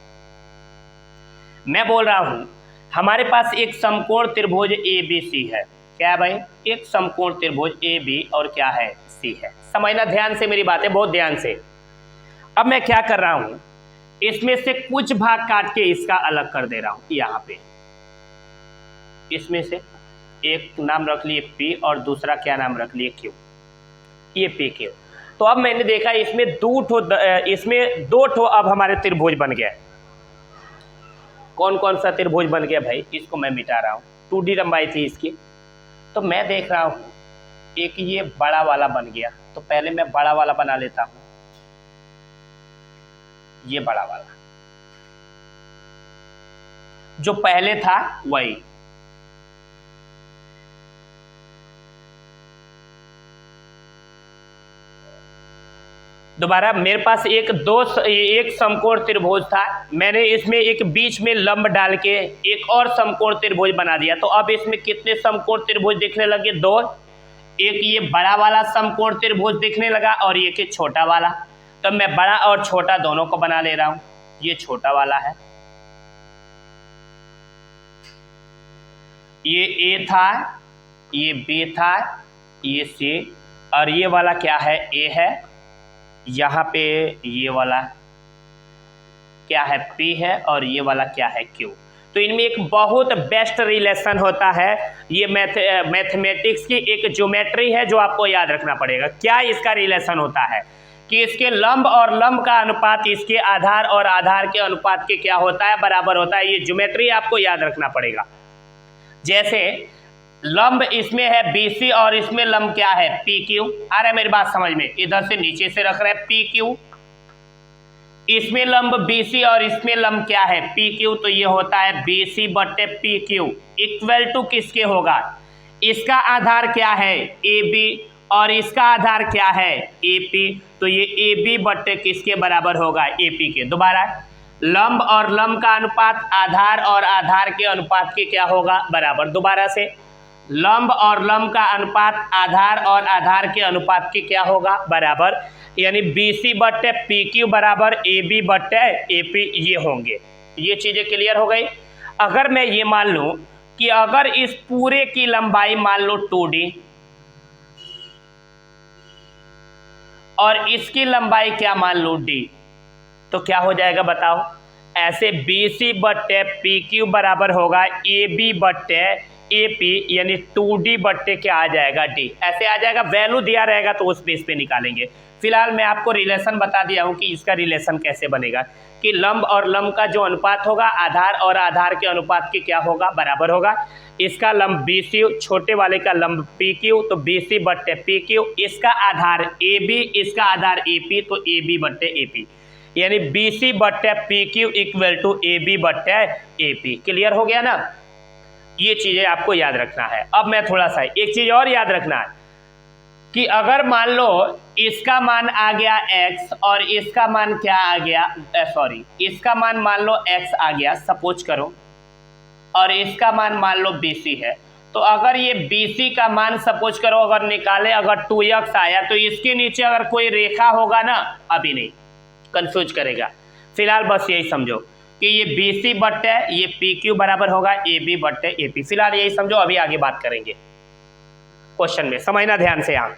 मैं बोल रहा हूं हमारे पास एक समकोण त्रिभुज ABC है। क्या है भाई, एक समकोण त्रिभुज AB और क्या है C है। समझना ध्यान से मेरी बातें, बहुत ध्यान से। अब मैं क्या कर रहा हूं, इसमें से कुछ भाग काट के इसका अलग कर दे रहा हूं। यहाँ पे इसमें से एक नाम रख लिए P और दूसरा क्या नाम रख लिए Q, ये PQ। तो अब मैंने देखा इसमें दो ठो अब हमारे त्रिभुज बन गया। कौन कौन सा त्रिभुज बन गया भाई, इसको मैं मिटा रहा हूँ। 2D लंबाई थी इसकी, तो मैं देख रहा हूँ एक ये बड़ा वाला बन गया, तो पहले मैं बड़ा वाला बना लेता हूँ। ये बड़ा वाला जो पहले था वही, दोबारा मेरे पास एक समकोण त्रिभुज था, मैंने इसमें एक बीच में लंब डाल के एक और समकोण त्रिभुज बना दिया। तो अब इसमें कितने समकोण त्रिभुज दिखने लगे, 2। एक ये बड़ा वाला समकोण त्रिभुज दिखने लगा और एक ये छोटा वाला। तो मैं बड़ा और छोटा दोनों को बना ले रहा हूं। ये छोटा वाला है, ये A था, ये B था, ये C, और ये वाला क्या है, A है। यहाँ पे ये वाला क्या है, P है, और ये वाला क्या है, Q। तो इनमें एक बहुत बेस्ट रिलेशन होता है, ये मैथमेटिक्स की एक ज्योमेट्री है जो आपको याद रखना पड़ेगा। क्या इसका रिलेशन होता है कि इसके लंब और लंब का अनुपात इसके आधार और आधार के अनुपात के क्या होता है, बराबर होता है। ये ज्योमेट्री आपको याद रखना पड़ेगा। जैसे लंब इसमें है BC और इसमें लंब क्या है PQ। आ रहा है मेरी बात समझ में? इधर से नीचे से रख रहे हैं PQ, इसमें लंब BC और इसमें लंब क्या है PQ, तो ये होता है BC बट्टे PQ इक्वल टू किसके होगा, इसका आधार क्या है AB और इसका आधार क्या है AP, तो ये AB बट्टे किसके बराबर होगा AP के। दोबारा, लंब और लंब का अनुपात आधार और आधार के अनुपात के क्या होगा बराबर। दोबारा से, लंब और लंब का अनुपात आधार और आधार के अनुपात के क्या होगा बराबर, यानी BC बट्टे PQ बराबर AB बट्टे AP ये होंगे। ये चीजें क्लियर हो गई। अगर मैं ये मान लूं कि अगर इस पूरे की लंबाई मान लो 2D और इसकी लंबाई क्या मान लो D, तो क्या हो जाएगा बताओ। ऐसे BC बट्टे PQ बराबर होगा AB बट्टे AP, यानी 2D बट्टे क्या आ जाएगा D, ऐसे आ जाएगा। वैल्यू दिया रहेगा तो उस बेस पे निकालेंगे। फिलहाल मैं आपको रिलेशन बता दिया हूं कि इसका रिलेशन कैसे बनेगा, कि लंब और लंब का जो अनुपात होगा आधार और आधार के अनुपात के क्या होगा बराबर होगा। इसका लंब BC, छोटे वाले का लंब PQ, तो BC बट्टे PQ, इसका आधार AB, इसका आधार AP, तो AB बट्टे AP, यानी BC बट्टे PQ इक्वल टू AB बट्टे AP। क्लियर हो गया ना? ये चीजें आपको याद रखना है। अब मैं थोड़ा सा एक चीज और याद रखना है कि अगर मान लो इसका मान आ गया x और इसका मान क्या आ गया, इसका मान मान लो x आ गया सपोज करो, और इसका मान लो BC है, तो अगर ये BC का मान सपोज करो अगर निकाले, अगर 2x आया, तो इसके नीचे अगर कोई रेखा होगा ना, अभी नहीं, कंफ्यूज करेगा। फिलहाल बस यही समझो कि ये BC बट्टे ये PQ बराबर होगा AB बट्टे AP। फिलहाल यही समझो, अभी आगे बात करेंगे क्वेश्चन में, समझना ध्यान से। यहाँ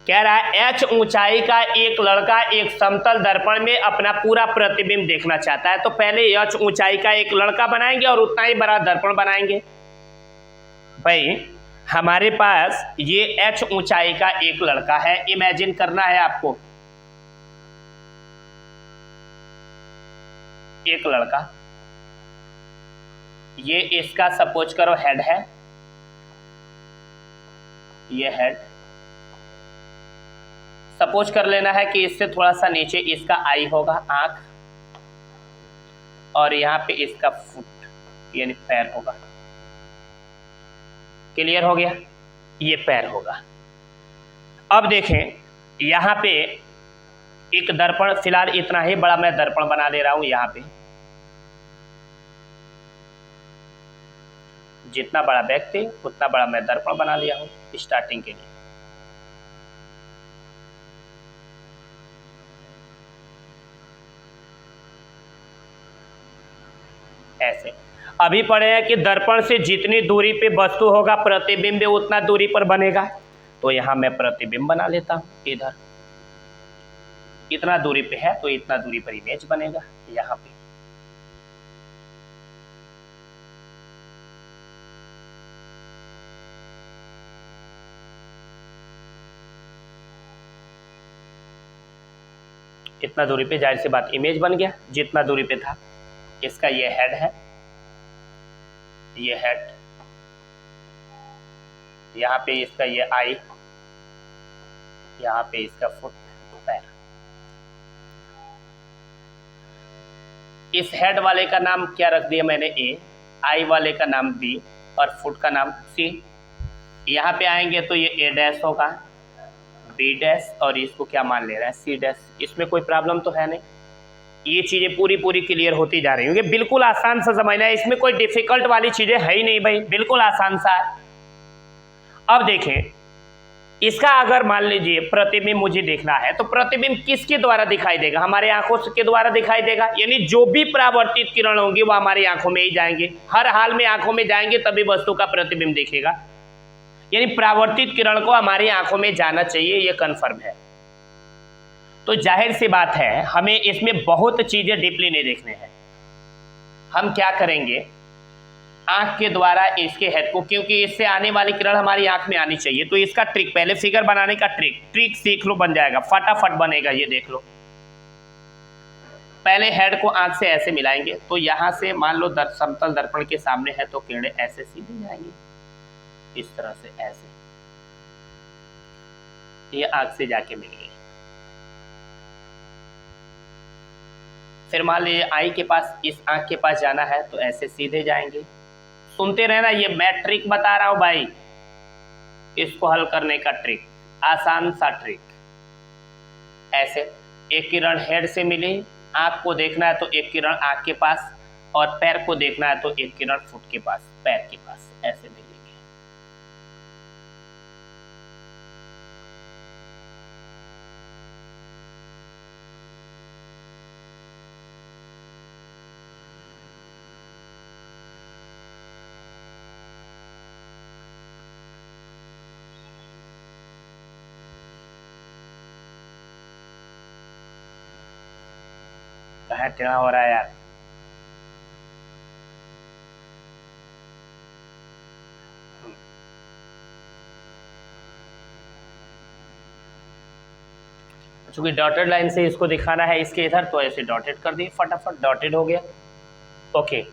कह रहा है h ऊंचाई का एक लड़का एक समतल दर्पण में अपना पूरा प्रतिबिंब देखना चाहता है। तो पहले h ऊंचाई का एक लड़का बनाएंगे और उतना ही बड़ा दर्पण बनाएंगे। भाई हमारे पास ये h ऊंचाई का एक लड़का है, इमेजिन करना है आपको, एक लड़का, ये इसका सपोज करो हेड है, ये हेड सपोज कर लेना है कि इससे थोड़ा सा नीचे इसका आई होगा, आंख, और यहाँ पे इसका फुट यानी पैर होगा। क्लियर हो गया? ये पैर होगा। अब देखें यहाँ पे एक दर्पण, फिलहाल इतना ही बड़ा मैं दर्पण बना ले रहा हूं। यहाँ पे जितना बड़ा व्यक्ति उतना बड़ा मैं दर्पण बना लिया हूं स्टार्टिंग के लिए। ऐसे अभी पढ़े हैं कि दर्पण से जितनी दूरी पे वस्तु होगा प्रतिबिंब उतना दूरी पर बनेगा। तो यहां मैं प्रतिबिंब बना लेता हूं, इधर इतना दूरी पे है तो इतना दूरी पर इमेज बनेगा। यहाँ पे इतना दूरी पे जाहिर सी बात इमेज बन गया जितना दूरी पे था। इसका ये हेड है, ये हेड, यहाँ पे इसका ये आई, यहाँ पे इसका फुट, पैर। इस हेड वाले का नाम क्या रख दिया मैंने A, आई वाले का नाम B और फुट का नाम C। यहाँ पे आएंगे तो ये A डैश होगा, B डैश, और इसको क्या मान ले रहा है C डैश। इसमें कोई प्रॉब्लम तो है नहीं। ये चीज़ें पूरी क्लियर होती जा रही होंगी। बिल्कुल आसान सा समझना है, इसमें कोई डिफिकल्ट वाली चीज़ें है ही नहीं भाई, बिल्कुल आसान सा है। अब देखें इसका अगर मान लीजिए प्रतिबिंब मुझे देखना है तो प्रतिबिंब किसके द्वारा दिखाई देगा, हमारे आंखों के द्वारा दिखाई देगा। यानी जो भी परावर्तित किरण होंगी वो हमारी आंखों में ही जाएंगे, हर हाल में आंखों में जाएंगे तभी वस्तु का प्रतिबिंब दिखेगा। यानी परावर्तित किरण को हमारी आंखों में जाना चाहिए, ये कन्फर्म है। तो जाहिर सी बात है हमें इसमें बहुत चीजें डीपली नहीं देखने हैं। हम क्या करेंगे, आंख के द्वारा इसके हेड को, क्योंकि इससे आने वाली किरण हमारी आंख में आनी चाहिए, तो इसका ट्रिक, पहले फिगर बनाने का ट्रिक सीख लो, बन जाएगा, फटाफट बनेगा, ये देख लो। पहले हेड को आंख से ऐसे मिलाएंगे, तो यहां से मान लो समतल दर्पण के सामने है, तो किरणें ऐसे सीधे जाएंगी, इस तरह से ऐसे, ये आंख से जाके मिल गई। फिर मान लीजिए आई के पास, इस आंख के पास जाना है, तो ऐसे सीधे जाएंगे। सुनते रहना, ये मैं ट्रिक बता रहा हूं भाई, इसको हल करने का ट्रिक, आसान सा ट्रिक। ऐसे एक किरण हेड से मिली, आंख को देखना है तो एक किरण आंख के पास, और पैर को देखना है तो एक किरण फुट के पास, पैर के पास, ऐसे मिलेंगे। कहाँ टेढ़ा हो रहा है यार, चूंकि डॉटेड लाइन से इसको दिखाना है इसके इधर, तो ऐसे डॉटेड कर दिए, फटाफट डॉटेड हो गया। ओके,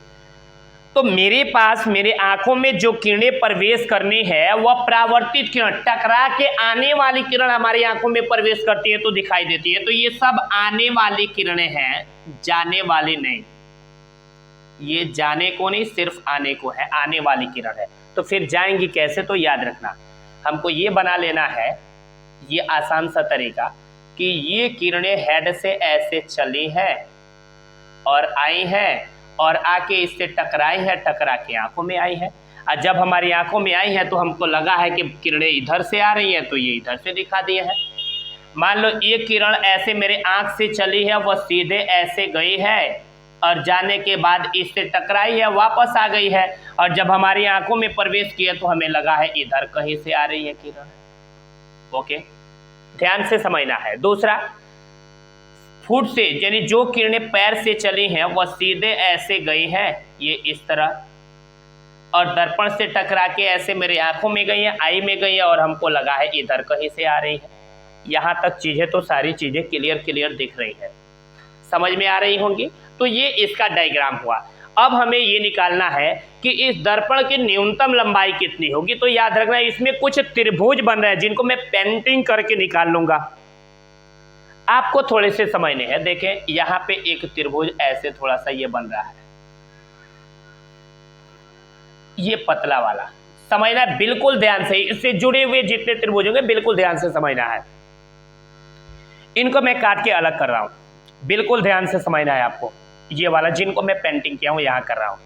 तो मेरे पास, मेरे आंखों में जो किरणें प्रवेश करनी है वह परावर्तित किरण, टकरा के आने वाली किरण हमारी आंखों में प्रवेश करती है तो दिखाई देती है। तो ये सब आने वाली किरणें हैं, जाने वाली नहीं। ये जाने को नहीं, सिर्फ आने को है, आने वाली किरण है। तो फिर जाएंगी कैसे, तो याद रखना, हमको ये बना लेना है, ये आसान सा तरीका, कि ये किरणें हेड से ऐसे चली हैं और आई हैं और आके इससे टकराई है, टकरा के आंखों में आई है। और जब हमारी आंखों में आई है तो हमको लगा है कि किरणें इधर से आ रही हैं, तो ये इधर से दिखा दिए हैं। मान लो ये किरण ऐसे मेरे आंख से चली है, वह सीधे ऐसे गई है और जाने के बाद इससे टकराई है, वापस आ गई है, और जब हमारी आंखों में प्रवेश किया तो हमें लगा है इधर कहीं से आ रही है किरण। ओके, ध्यान से समझना है। दूसरा, फुट से, यानी जो किरणें पैर से चली हैं वह सीधे ऐसे गई हैं, ये इस तरह, और दर्पण से टकरा के ऐसे मेरे आंखों में गई हैं, आई में गई है, और हमको लगा है इधर कहीं से आ रही है। यहाँ तक चीजें तो सारी चीजें क्लियर दिख रही है, समझ में आ रही होंगी। तो ये इसका डायग्राम हुआ। अब हमें ये निकालना है कि इस दर्पण की न्यूनतम लंबाई कितनी होगी। तो याद रखना, इसमें कुछ त्रिभुज बन रहे हैं जिनको मैं पेंटिंग करके निकाल लूंगा, आपको थोड़े से समझने हैं। देखें, यहां पे एक त्रिभुज ऐसे थोड़ा सा ये बन रहा है, ये पतला वाला, समझना है बिल्कुल ध्यान से। इससे जुड़े हुए जितने त्रिभुज होंगे बिल्कुल ध्यान से समझना है। इनको मैं काट के अलग कर रहा हूं, बिल्कुल ध्यान से समझना है आपको। ये वाला जिनको मैं पेंटिंग किया हूं यहां कर रहा हूं,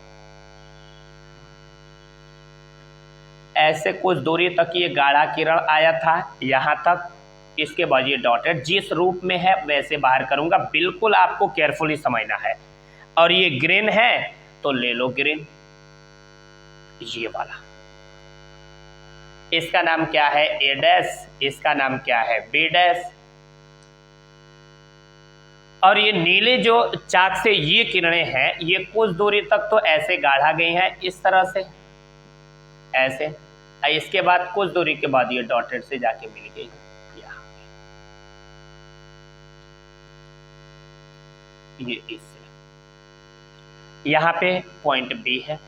ऐसे कुछ दूरी तक ये गाढ़ा किरण आया था यहां तक, इसके बाद ये डॉटेड जिस रूप में है वैसे बाहर करूंगा, बिल्कुल आपको केयरफुली समझना है। और ये ग्रीन है तो ले लो ग्रीन, ये वाला, इसका नाम क्या है ए डैश, इसका नाम क्या है बी डैश। और ये नीले जो चाक से ये किरणें हैं, ये कुछ दूरी तक तो ऐसे गाढ़ा गई हैं इस तरह से, ऐसे, इसके बाद कुछ दूरी के बाद ये डॉटेड से जाके मिल गई यहाँ पे, ये इससे। यहाँ पे पॉइंट बी है,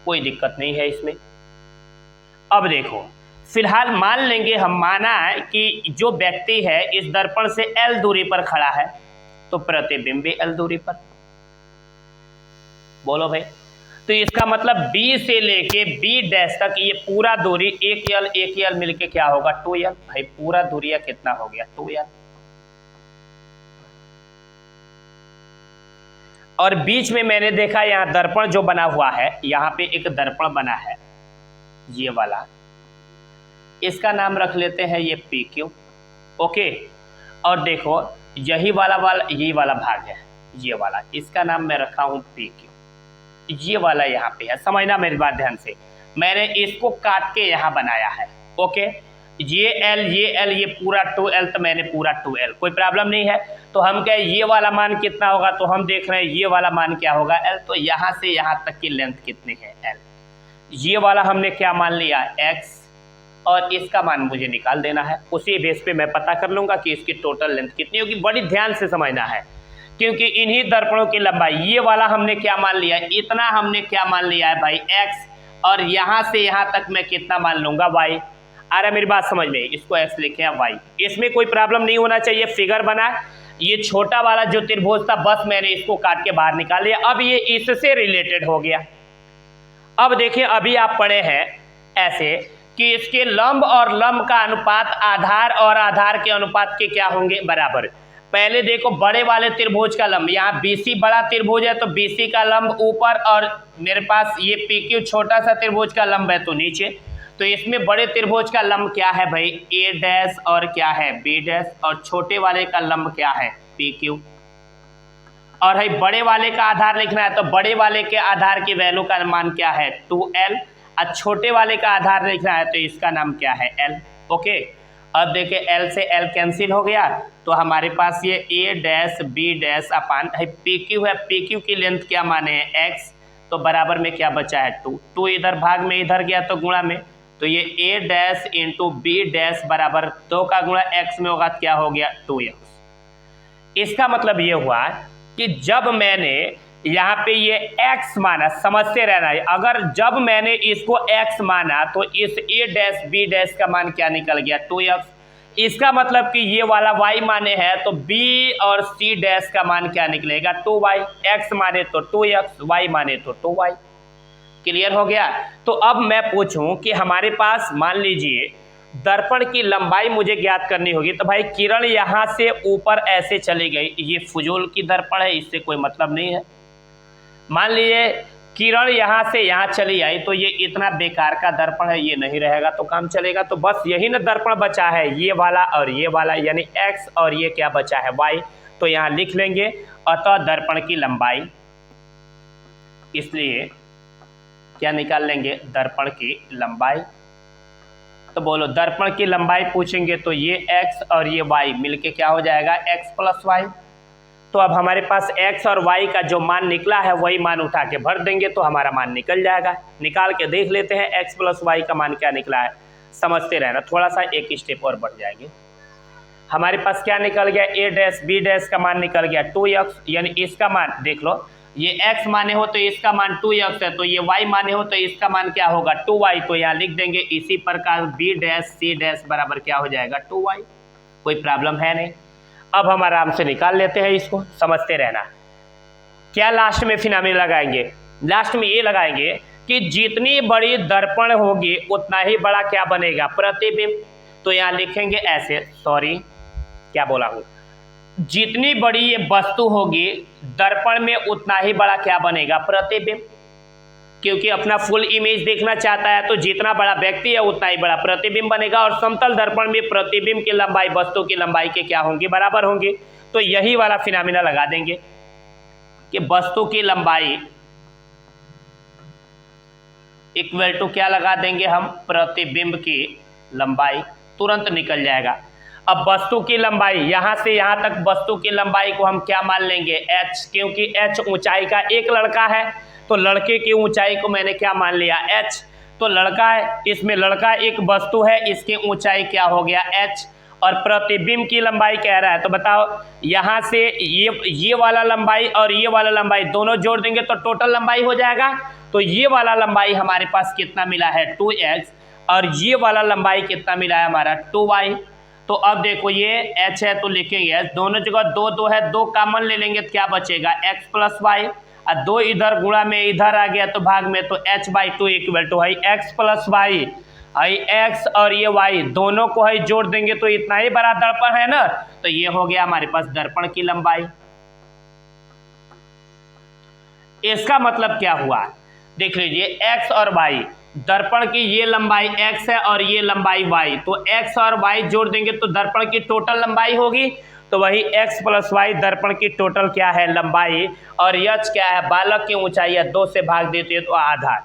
कोई दिक्कत नहीं है इसमें। अब देखो, फिलहाल मान लेंगे हम, माना है कि जो व्यक्ति है इस दर्पण से L दूरी पर खड़ा है, तो प्रतिबिंब भी L दूरी पर, बोलो भाई। तो इसका मतलब B से लेके B डैश तक ये पूरा दूरी एक यल मिलके क्या होगा 2L। भाई पूरा दूरिया कितना हो गया 2L। और बीच में मैंने देखा यहाँ दर्पण जो बना हुआ है, यहाँ पे एक दर्पण बना है ये वाला, इसका नाम रख लेते हैं ये PQ। ओके, और देखो यही वाला ये वाला भाग है, ये वाला, इसका नाम मैं रखा हूँ PQ। ये वाला यहाँ पे है, समझना मेरी बात ध्यान से, मैंने इसको काट के यहाँ बनाया है। ओके, ये पूरा 2L, तो मैंने पूरा 2L, कोई प्रॉब्लम नहीं है। तो हम क्या ये वाला मान कितना होगा, तो हम देख रहे हैं ये वाला मान क्या होगा L। तो यहाँ से यहाँ तक की लेंथ कितनी है L, ये वाला हमने क्या मान लिया x, और इसका मान मुझे निकाल देना है। उसी बेस पे मैं पता कर लूँगा कि इसकी टोटल लेंथ कितनी होगी। बड़ी ध्यान से समझना है, क्योंकि इन्हीं दर्पणों की लंबाई, ये वाला हमने क्या मान लिया है, इतना हमने क्या मान लिया है भाई x, और यहाँ से यहाँ तक मैं कितना मान लूँगा y। आ रहा मेरी बात समझ में, इसको x लिखे हैं y। इसमें कोई प्रॉब्लम नहीं होना चाहिए। फिगर बना, ये छोटा वाला जो त्रिभुज था बस मैंने इसको काट के बाहर निकाल लिया। अब ये इससे रिलेटेड हो गया। अब देखिए, अभी आप पढ़े हैं ऐसे कि इसके लंब और लंब का अनुपात आधार और आधार के अनुपात के क्या होंगे, बराबर। पहले देखो बड़े वाले त्रिभुज का लंब, यहाँ BC बड़ा त्रिभुज है तो BC का लंब ऊपर, और मेरे पास ये PQ छोटा सा त्रिभुज का लंब है तो नीचे। तो इसमें बड़े त्रिभुज का लंब क्या है भाई A' और क्या है B', और छोटे वाले का लंब क्या है PQ। और भाई बड़े वाले का आधार लिखना है तो बड़े वाले के आधार की वैल्यू का मान क्या है 2L, और छोटे वाले का आधार लिखना है तो इसका नाम क्या है L। ओके, अब देखिए L से L कैंसिल हो गया, तो हमारे पास ये A' B' अपान PQ है। PQ की लेंथ क्या माने हैं x, तो बराबर में क्या बचा है 2 इधर भाग में इधर गया तो गुणा में, तो ये A' इंटू B' बराबर 2 का गुणा x में होगा, क्या हो गया 2x। इसका मतलब ये हुआ कि जब मैंने यहाँ पे ये x माना, समझते रहना है, अगर जब मैंने इसको x माना तो इस A' B' का मान क्या निकल गया 2x। इसका मतलब कि ये वाला y माने है तो B और C' का मान क्या निकलेगा 2y। x माने तो 2x, y माने तो 2y। क्लियर हो गया। तो अब मैं पूछूं कि हमारे पास मान लीजिए दर्पण की लंबाई मुझे ज्ञात करनी होगी, तो भाई किरण यहाँ से ऊपर ऐसे चली गई, ये फुजूल की दर्पण है, इससे कोई मतलब नहीं है। मान लीजिए किरण यहाँ से यहाँ चली आई तो ये इतना बेकार का दर्पण है, ये नहीं रहेगा तो काम चलेगा। तो बस यही ना दर्पण बचा है, ये वाला और ये वाला, यानी x, और ये क्या बचा है y। तो यहाँ लिख लेंगे अतः दर्पण की लंबाई, इसलिए क्या निकाल लेंगे दर्पण की लंबाई। तो बोलो दर्पण की लंबाई पूछेंगे तो ये x और ये y मिलके क्या हो जाएगा x प्लस y। तो अब हमारे पास x और y का जो मान निकला है वही मान उठा के भर देंगे तो हमारा मान निकल जाएगा। निकाल के देख लेते हैं x प्लस y का मान क्या निकला है, समझते रहना, थोड़ा सा एक स्टेप और बढ़ जाएंगे। हमारे पास क्या निकल गया A' B' का मान निकल गया 2x, यानी इसका मान देख लो, ये x माने हो तो इसका मान 2x है, तो ये y माने हो तो इसका मान क्या होगा 2y। तो यहाँ लिख देंगे इसी प्रकार B' C' बराबर क्या हो जाएगा 2y। कोई प्रॉब्लम है नहीं। अब हम आराम से निकाल लेते हैं इसको, समझते रहना। क्या लास्ट में फिनोमिना लगाएंगे, लास्ट में ये लगाएंगे कि जितनी बड़ी दर्पण होगी उतना ही बड़ा क्या बनेगा प्रतिबिंब। तो यहाँ लिखेंगे ऐसे, सॉरी क्या बोला हूँ, जितनी बड़ी ये वस्तु होगी दर्पण में उतना ही बड़ा क्या बनेगा प्रतिबिंब, क्योंकि अपना फुल इमेज देखना चाहता है तो जितना बड़ा व्यक्ति है उतना ही बड़ा प्रतिबिंब बनेगा। और समतल दर्पण में प्रतिबिंब की लंबाई वस्तु की लंबाई के क्या होंगी बराबर होंगी। तो यही वाला फिनोमिना लगा देंगे कि वस्तु की लंबाई इक्वल टू क्या लगा देंगे हम प्रतिबिंब की लंबाई, तुरंत निकल जाएगा। अब वस्तु की लंबाई यहाँ से यहाँ तक वस्तु की लंबाई को हम क्या मान लेंगे h, क्योंकि h ऊंचाई का एक लड़का है तो लड़के की ऊंचाई को मैंने क्या मान लिया h। तो लड़का है, इसमें लड़का एक वस्तु है, इसकी ऊंचाई क्या हो गया h, और प्रतिबिंब की लंबाई कह रहा है। तो बताओ यहाँ से ये वाला लंबाई और ये वाला लंबाई दोनों जोड़ देंगे तो टोटल लंबाई हो जाएगा। तो ये वाला लंबाई हमारे पास कितना मिला है 2x, और ये वाला लंबाई कितना मिला है हमारा 2y। तो अब देखो ये h है तो लिखेंगे h, दोनों जगह 2 है, 2 कॉमन ले लेंगे तो क्या बचेगा x प्लस y, और 2 इधर गुणा में इधर आ गया तो भाग में, तो h/2 इक्वल टू है x प्लस y। x और ये y दोनों को है जोड़ देंगे तो इतना ही बड़ा दर्पण है ना, तो ये हो गया हमारे पास दर्पण की लंबाई। इसका मतलब क्या हुआ देख लीजिए, x और y, दर्पण की ये लंबाई x है और ये लंबाई y, तो x और y जोड़ देंगे तो दर्पण की टोटल लंबाई होगी। तो वही x प्लस y दर्पण की टोटल क्या है लंबाई, और h क्या है बालक की ऊंचाई है, 2 से भाग देते हैं तो आधा।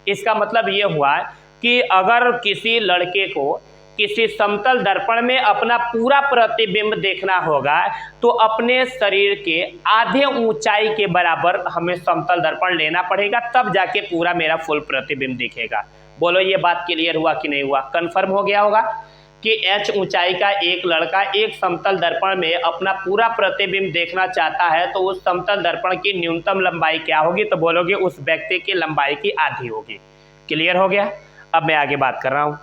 इसका मतलब ये हुआ कि अगर किसी लड़के को किसी समतल दर्पण में अपना पूरा प्रतिबिंब देखना होगा तो अपने शरीर के आधे ऊंचाई के बराबर हमें समतल दर्पण लेना पड़ेगा, तब जाके पूरा मेरा फुल प्रतिबिंब दिखेगा। बोलो ये बात क्लियर हुआ कि नहीं हुआ? कंफर्म हो गया होगा कि h ऊंचाई का एक लड़का एक समतल दर्पण में अपना पूरा प्रतिबिंब देखना चाहता है तो उस समतल दर्पण की न्यूनतम लंबाई क्या होगी? तो बोलोगे उस व्यक्ति की लंबाई की आधी होगी। क्लियर हो गया? अब मैं आगे बात कर रहा हूं।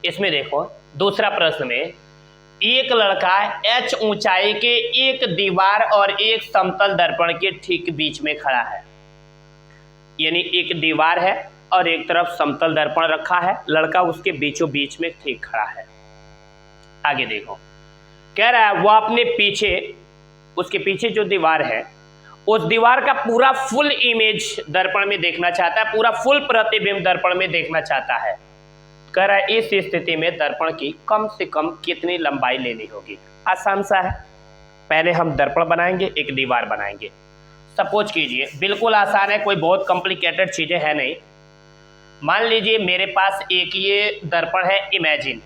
इसमें देखो दूसरा प्रश्न में एक लड़का h ऊंचाई के एक दीवार और एक समतल दर्पण के ठीक बीच में खड़ा है, यानी एक दीवार है और एक तरफ समतल दर्पण रखा है, लड़का उसके बीचों बीच में ठीक खड़ा है। आगे देखो, कह रहा है वो अपने पीछे, उसके पीछे जो दीवार है उस दीवार का पूरा फुल इमेज दर्पण में देखना चाहता है, पूरा फुल प्रतिबिंब दर्पण में देखना चाहता है। कह रहा है इस स्थिति में दर्पण की कम से कम कितनी लंबाई लेनी होगी? आसान सा है, पहले हम दर्पण बनाएंगे, एक दीवार बनाएंगे। सपोज कीजिए, बिल्कुल आसान है, कोई बहुत कॉम्प्लिकेटेड चीजें है नहीं। मान लीजिए मेरे पास एक ये दर्पण है, इमेजिन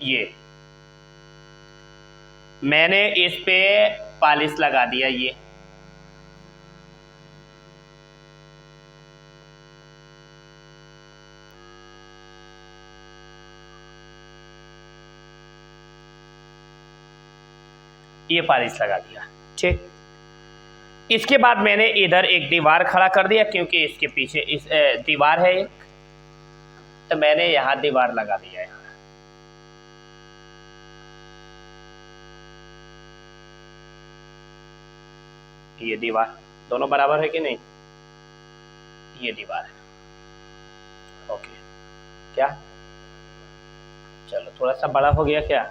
ये मैंने इस पे पॉलिश लगा दिया, ये पॉलिश लगा दिया, ठीक। इसके बाद मैंने इधर एक दीवार खड़ा कर दिया, क्योंकि इसके पीछे इस दीवार है एक, तो मैंने यहां दीवार लगा दिया है। ये दीवार दोनों बराबर है कि नहीं? ये दीवार है, ओके। क्या चलो थोड़ा सा बड़ा हो गया क्या?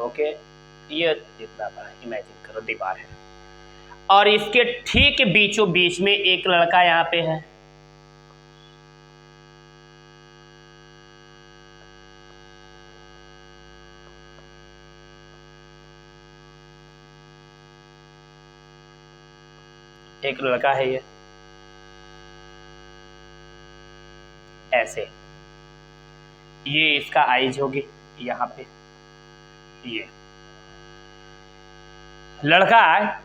ओके, ये जितना बड़ा इमेजिन करो दीवार है और इसके ठीक बीचों बीच में एक लड़का यहां पे है। एक लड़का है, ऐसे ये इसका आईज होगी यहां पे। ये लड़का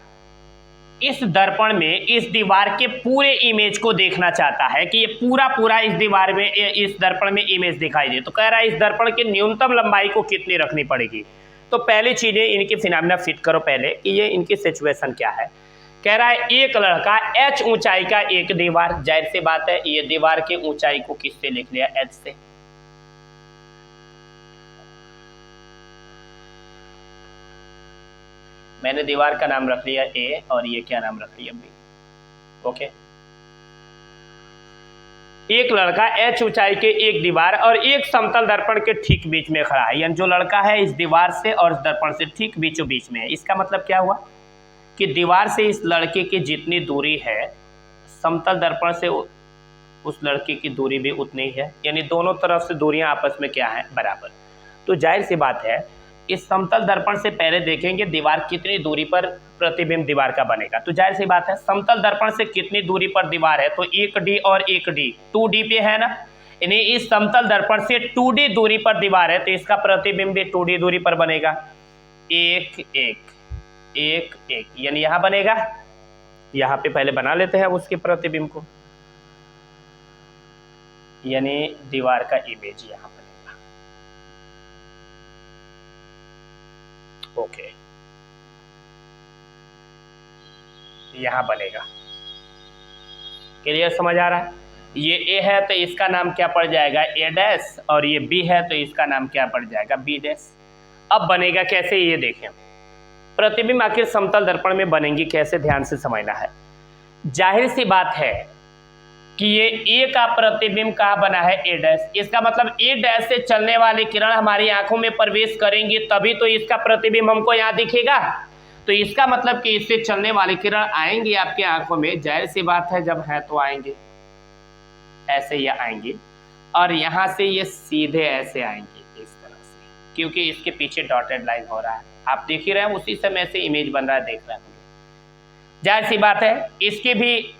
इस दर्पण में इस दीवार के पूरे इमेज को देखना चाहता है कि ये पूरा इस दीवार में, इस दर्पण में इमेज दिखाई दे। तो कह रहा है इस दर्पण की न्यूनतम लंबाई को कितनी रखनी पड़ेगी? तो पहली चीजें इनकी फिनोमेना फिट करो पहले कि ये इनकी सिचुएशन क्या है। कह रहा है एक लड़का h ऊंचाई का एक दीवार, जाहिर सी बात है ये दीवार की ऊंचाई को किससे लिख लिया? h से। मैंने दीवार का नाम रख लिया a और ये क्या नाम रख लिया? b। ओके, एक लड़का h ऊंचाई के एक दीवार और एक समतल दर्पण के ठीक बीच में खड़ा है, यानी जो लड़का है इस दीवार से और इस दर्पण से ठीक बीचों बीच में है। इसका मतलब क्या हुआ कि दीवार से इस लड़के की जितनी दूरी है समतल दर्पण से उस लड़के की दूरी भी उतनी ही है, यानी दोनों तरफ से दूरियां आपस में क्या है? बराबर। तो जाहिर सी बात है इस समतल दर्पण से पहले देखेंगे दीवार कितनी दूरी पर प्रतिबिंब दीवार का बनेगा। तो जाहिर सी बात है समतल दर्पण से कितनी दूरी पर दीवार है? तो 1d और 1d, 2d पे है ना, यानी इस समतल दर्पण से 2d दूरी पर दीवार है तो इसका प्रतिबिंब भी 2d दूरी पर बनेगा। 1 1 1 1, यानी यहां बनेगा। यहां पे पहले बना लेते हैं उसके प्रतिबिंब को, यानी दीवार का इमेज यहां बनेगा। ओके, यहां बनेगा। क्लियर, समझ आ रहा है? ये a है तो इसका नाम क्या पड़ जाएगा? a डैश, और ये b है तो इसका नाम क्या पड़ जाएगा? b dash. अब बनेगा कैसे ये देखें। प्रतिबिंब आखिर समतल दर्पण में बनेंगी कैसे, ध्यान से समझना है। जाहिर सी बात है कि ये ए का प्रतिबिंब कहाँ बना है? ए डैश। इसका मतलब ए डैश से चलने वाली किरण हमारी आंखों में प्रवेश करेंगी तभी तो इसका प्रतिबिंब हमको यहाँ दिखेगा। तो इसका मतलब कि इससे चलने वाली किरण आएंगी आपके आंखों में, जाहिर सी बात है जब है तो आएंगे, ऐसे ये आएंगे और यहाँ से ये सीधे ऐसे आएंगे इस तरह से, क्योंकि इसके पीछे डॉटेड लाइन हो रहा है। आप देख ही रहे हैं उसी समय से इमेज बन रहा है, देख रहे हैं। जाहिर सी बात है इसके भी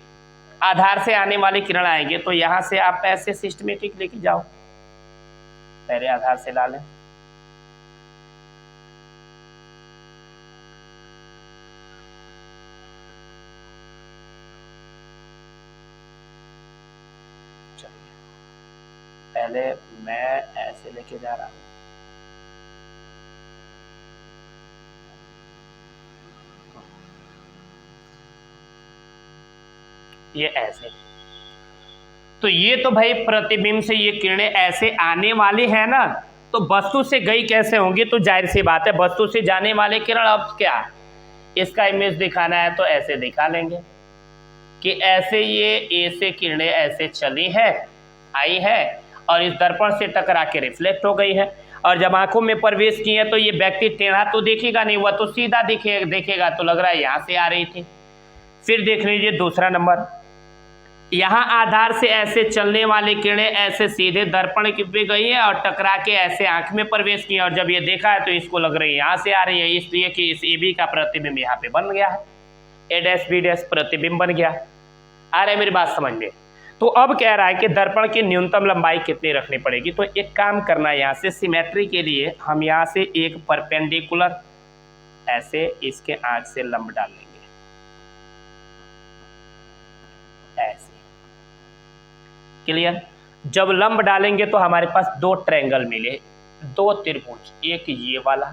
आधार से आने वाले किरण आएंगे तो यहाँ से आप ऐसे सिस्टमेटिक लेके जाओ, पहले आधार से ला लें, पहले मैं ऐसे लेके जा रहा हूं, ये ऐसे, तो ये तो भाई प्रतिबिंब से ये किरणें ऐसे आने वाली है ना, तो वस्तु से गई कैसे होंगी, तो जाहिर सी बात है वस्तु से जाने वाले किरण अब क्या इसका इमेज दिखाना है तो ऐसे दिखा लेंगे कि ऐसे ये ए से किरणें ऐसे चली है, आई है और इस दर्पण से टकरा के रिफ्लेक्ट हो गई है, और जब आंखों में प्रवेश की है तो ये व्यक्ति टेढ़ा तो देखेगा नहीं, वह तो सीधा देखेगा, तो लग रहा है यहाँ से आ रही थी। फिर देख लीजिए दूसरा नंबर, यहाँ आधार से ऐसे चलने वाली किरणें ऐसे सीधे दर्पण पे गई है और टकरा के ऐसे आंख में प्रवेश किया, और जब ये देखा है तो इसको लग रही है यहाँ से आ रही है, इसलिए कि इस ए बी का प्रतिबिंब यहाँ पे बन गया है, ए डैश बी डैश प्रतिबिंब बन गया। आ रहा है मेरी बात समझ में? तो अब कह रहा है कि दर्पण की न्यूनतम लंबाई कितनी रखनी पड़ेगी, तो एक काम करना है, यहाँ से सिमेट्री के लिए हम यहाँ से एक परपेंडिकुलर ऐसे इसके आंख से लंब डाल लेंगे, ऐसे, क्लियर? जब लंब डालेंगे तो हमारे पास दो ट्रायंगल मिले, दो त्रिभुज, एक ये वाला,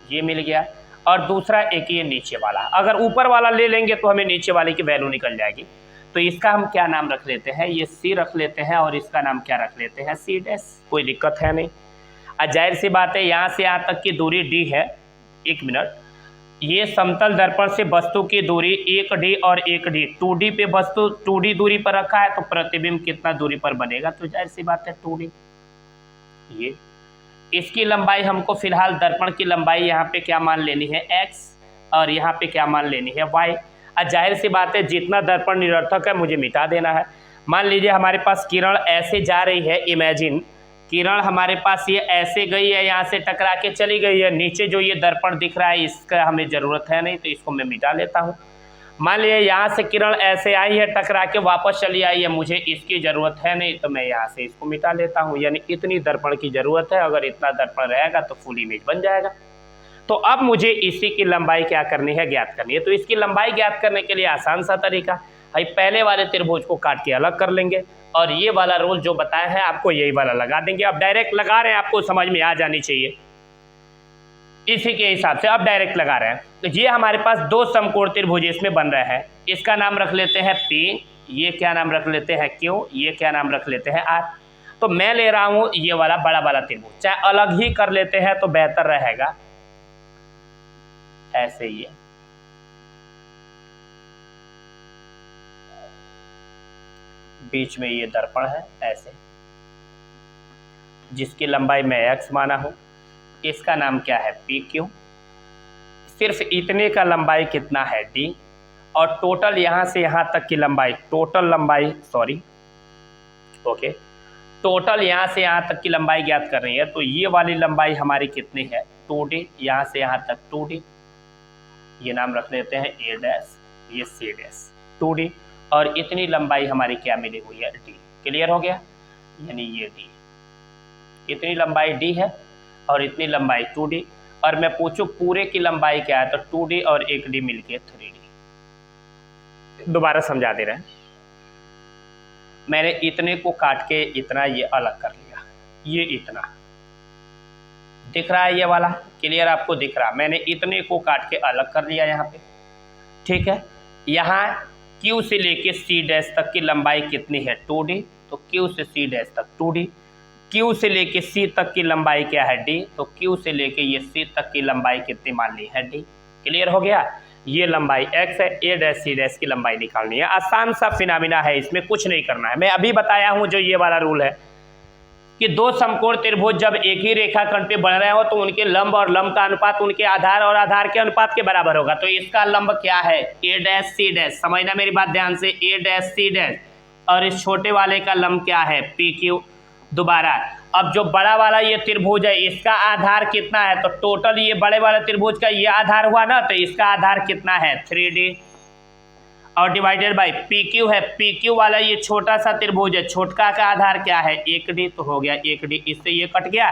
ये मिल गया, और दूसरा एक ये नीचे वाला। अगर ऊपर वाला ले लेंगे तो हमें नीचे वाले की वैल्यू निकल जाएगी, तो इसका हम क्या नाम रख लेते हैं, ये सी रख लेते हैं, और इसका नाम क्या रख लेते हैं, सी डैश, कोई दिक्कत है नहीं। जाहिर सी बात है यहाँ से यहाँ तक की दूरी डी है, एक मिनट, ये समतल दर्पण से वस्तु की दूरी 1d और 1d, 2d पे वस्तु 2d दूरी पर रखा है, तो प्रतिबिंब कितना दूरी पर बनेगा, तो जाहिर सी बात है 2d। ये इसकी लंबाई हमको फिलहाल दर्पण की लंबाई यहाँ पे क्या मान लेनी है, x, और यहाँ पे क्या मान लेनी है, y। जाहिर सी बात है जितना दर्पण निरर्थक है मुझे मिटा देना है। मान लीजिए हमारे पास किरण ऐसे जा रही है, इमेजिन किरण हमारे पास ये ऐसे गई है, यहाँ से टकरा के चली गई है, नीचे जो ये दर्पण दिख रहा है इसका हमें ज़रूरत है नहीं, तो इसको मैं मिटा लेता हूँ। मान लीजिए यहाँ से किरण ऐसे आई है, टकरा के वापस चली आई है, मुझे इसकी ज़रूरत है नहीं, तो मैं यहाँ से इसको मिटा लेता हूँ, यानी इतनी दर्पण की ज़रूरत है, अगर इतना दर्पण रहेगा तो फुल इमेज बन जाएगा। तो अब मुझे इसी की लंबाई क्या करनी है, ज्ञात करनी है। तो इसकी लंबाई ज्ञात करने के लिए आसान सा तरीका भाई, पहले वाले त्रिभुज को काट के अलग कर लेंगे, और ये वाला रोल जो बताया है आपको यही वाला लगा देंगे। अब डायरेक्ट लगा रहे हैं, आपको समझ में आ जानी चाहिए, इसी के हिसाब से अब डायरेक्ट लगा रहे हैं। तो ये हमारे पास दो समकोण त्रिभुज इसमें बन रहे हैं, इसका नाम रख लेते हैं P, ये क्या नाम रख लेते हैं Q, ये क्या नाम रख लेते हैं R। तो मैं ले रहा हूँ ये वाला बड़ा वाला त्रिभुज, चाहे अलग ही कर लेते हैं तो बेहतर रहेगा, ऐसे ही है, बीच में ये दर्पण है ऐसे, जिसकी लंबाई मैं x माना हूं, इसका नाम क्या है PQ, सिर्फ इतने का लंबाई कितना है D, और टोटल यहाँ से यहाँ तक की लंबाई, टोटल यहाँ से यहाँ तक की लंबाई ज्ञात कर रही है, तो ये वाली लंबाई हमारी कितनी है 2D, यहाँ से यहाँ तक 2D, ये नाम रख लेते हैं A डैश, ये C डैश 2D, और इतनी लंबाई हमारी क्या मिली हुई है D। क्लियर हो गया, यानी ये D, इतनी लंबाई D है और इतनी लंबाई 2D, और मैं पूछूं पूरे की लंबाई क्या है, तो 2D और 1D मिलके 3D। दोबारा समझा दे रहे हैं, मैंने इतने को काट के इतना ये अलग कर लिया, ये इतना दिख रहा है, ये वाला क्लियर आपको दिख रहा, मैंने इतने को काट के अलग कर लिया यहाँ पे, ठीक है। यहाँ Q से लेके C डैश तक की लंबाई कितनी है 2D, तो Q से C डैश तक 2D, Q से लेके C तक की लंबाई क्या है D, तो Q से लेके ये C तक की लंबाई कितनी मान ली है D। क्लियर हो गया, ये लंबाई x है, A डैश C डैश की लंबाई निकालनी है, आसान सा फिनोमिना है, इसमें कुछ नहीं करना है। मैं अभी बताया हूँ जो ये वाला रूल है कि दो समकोण त्रिभुज जब एक ही रेखाखंड पे बन रहे हो तो उनके लंब और लंब का अनुपात उनके आधार और आधार के अनुपात के बराबर होगा। तो इसका लंब क्या है A डैश C डैश, समझना मेरी बात ध्यान से, A डैश C डैश, और इस छोटे वाले का लंब क्या है PQ। दोबारा अब जो बड़ा वाला ये त्रिभुज है इसका आधार कितना है, तो टोटल ये बड़े वाले त्रिभुज का ये आधार हुआ ना, तो इसका आधार कितना है 3D और डिवाइडेड बाय PQ है। PQ वाला ये छोटा सा त्रिभुज है, छोटका का आधार क्या है 1D, तो हो गया 1D, इससे ये कट गया।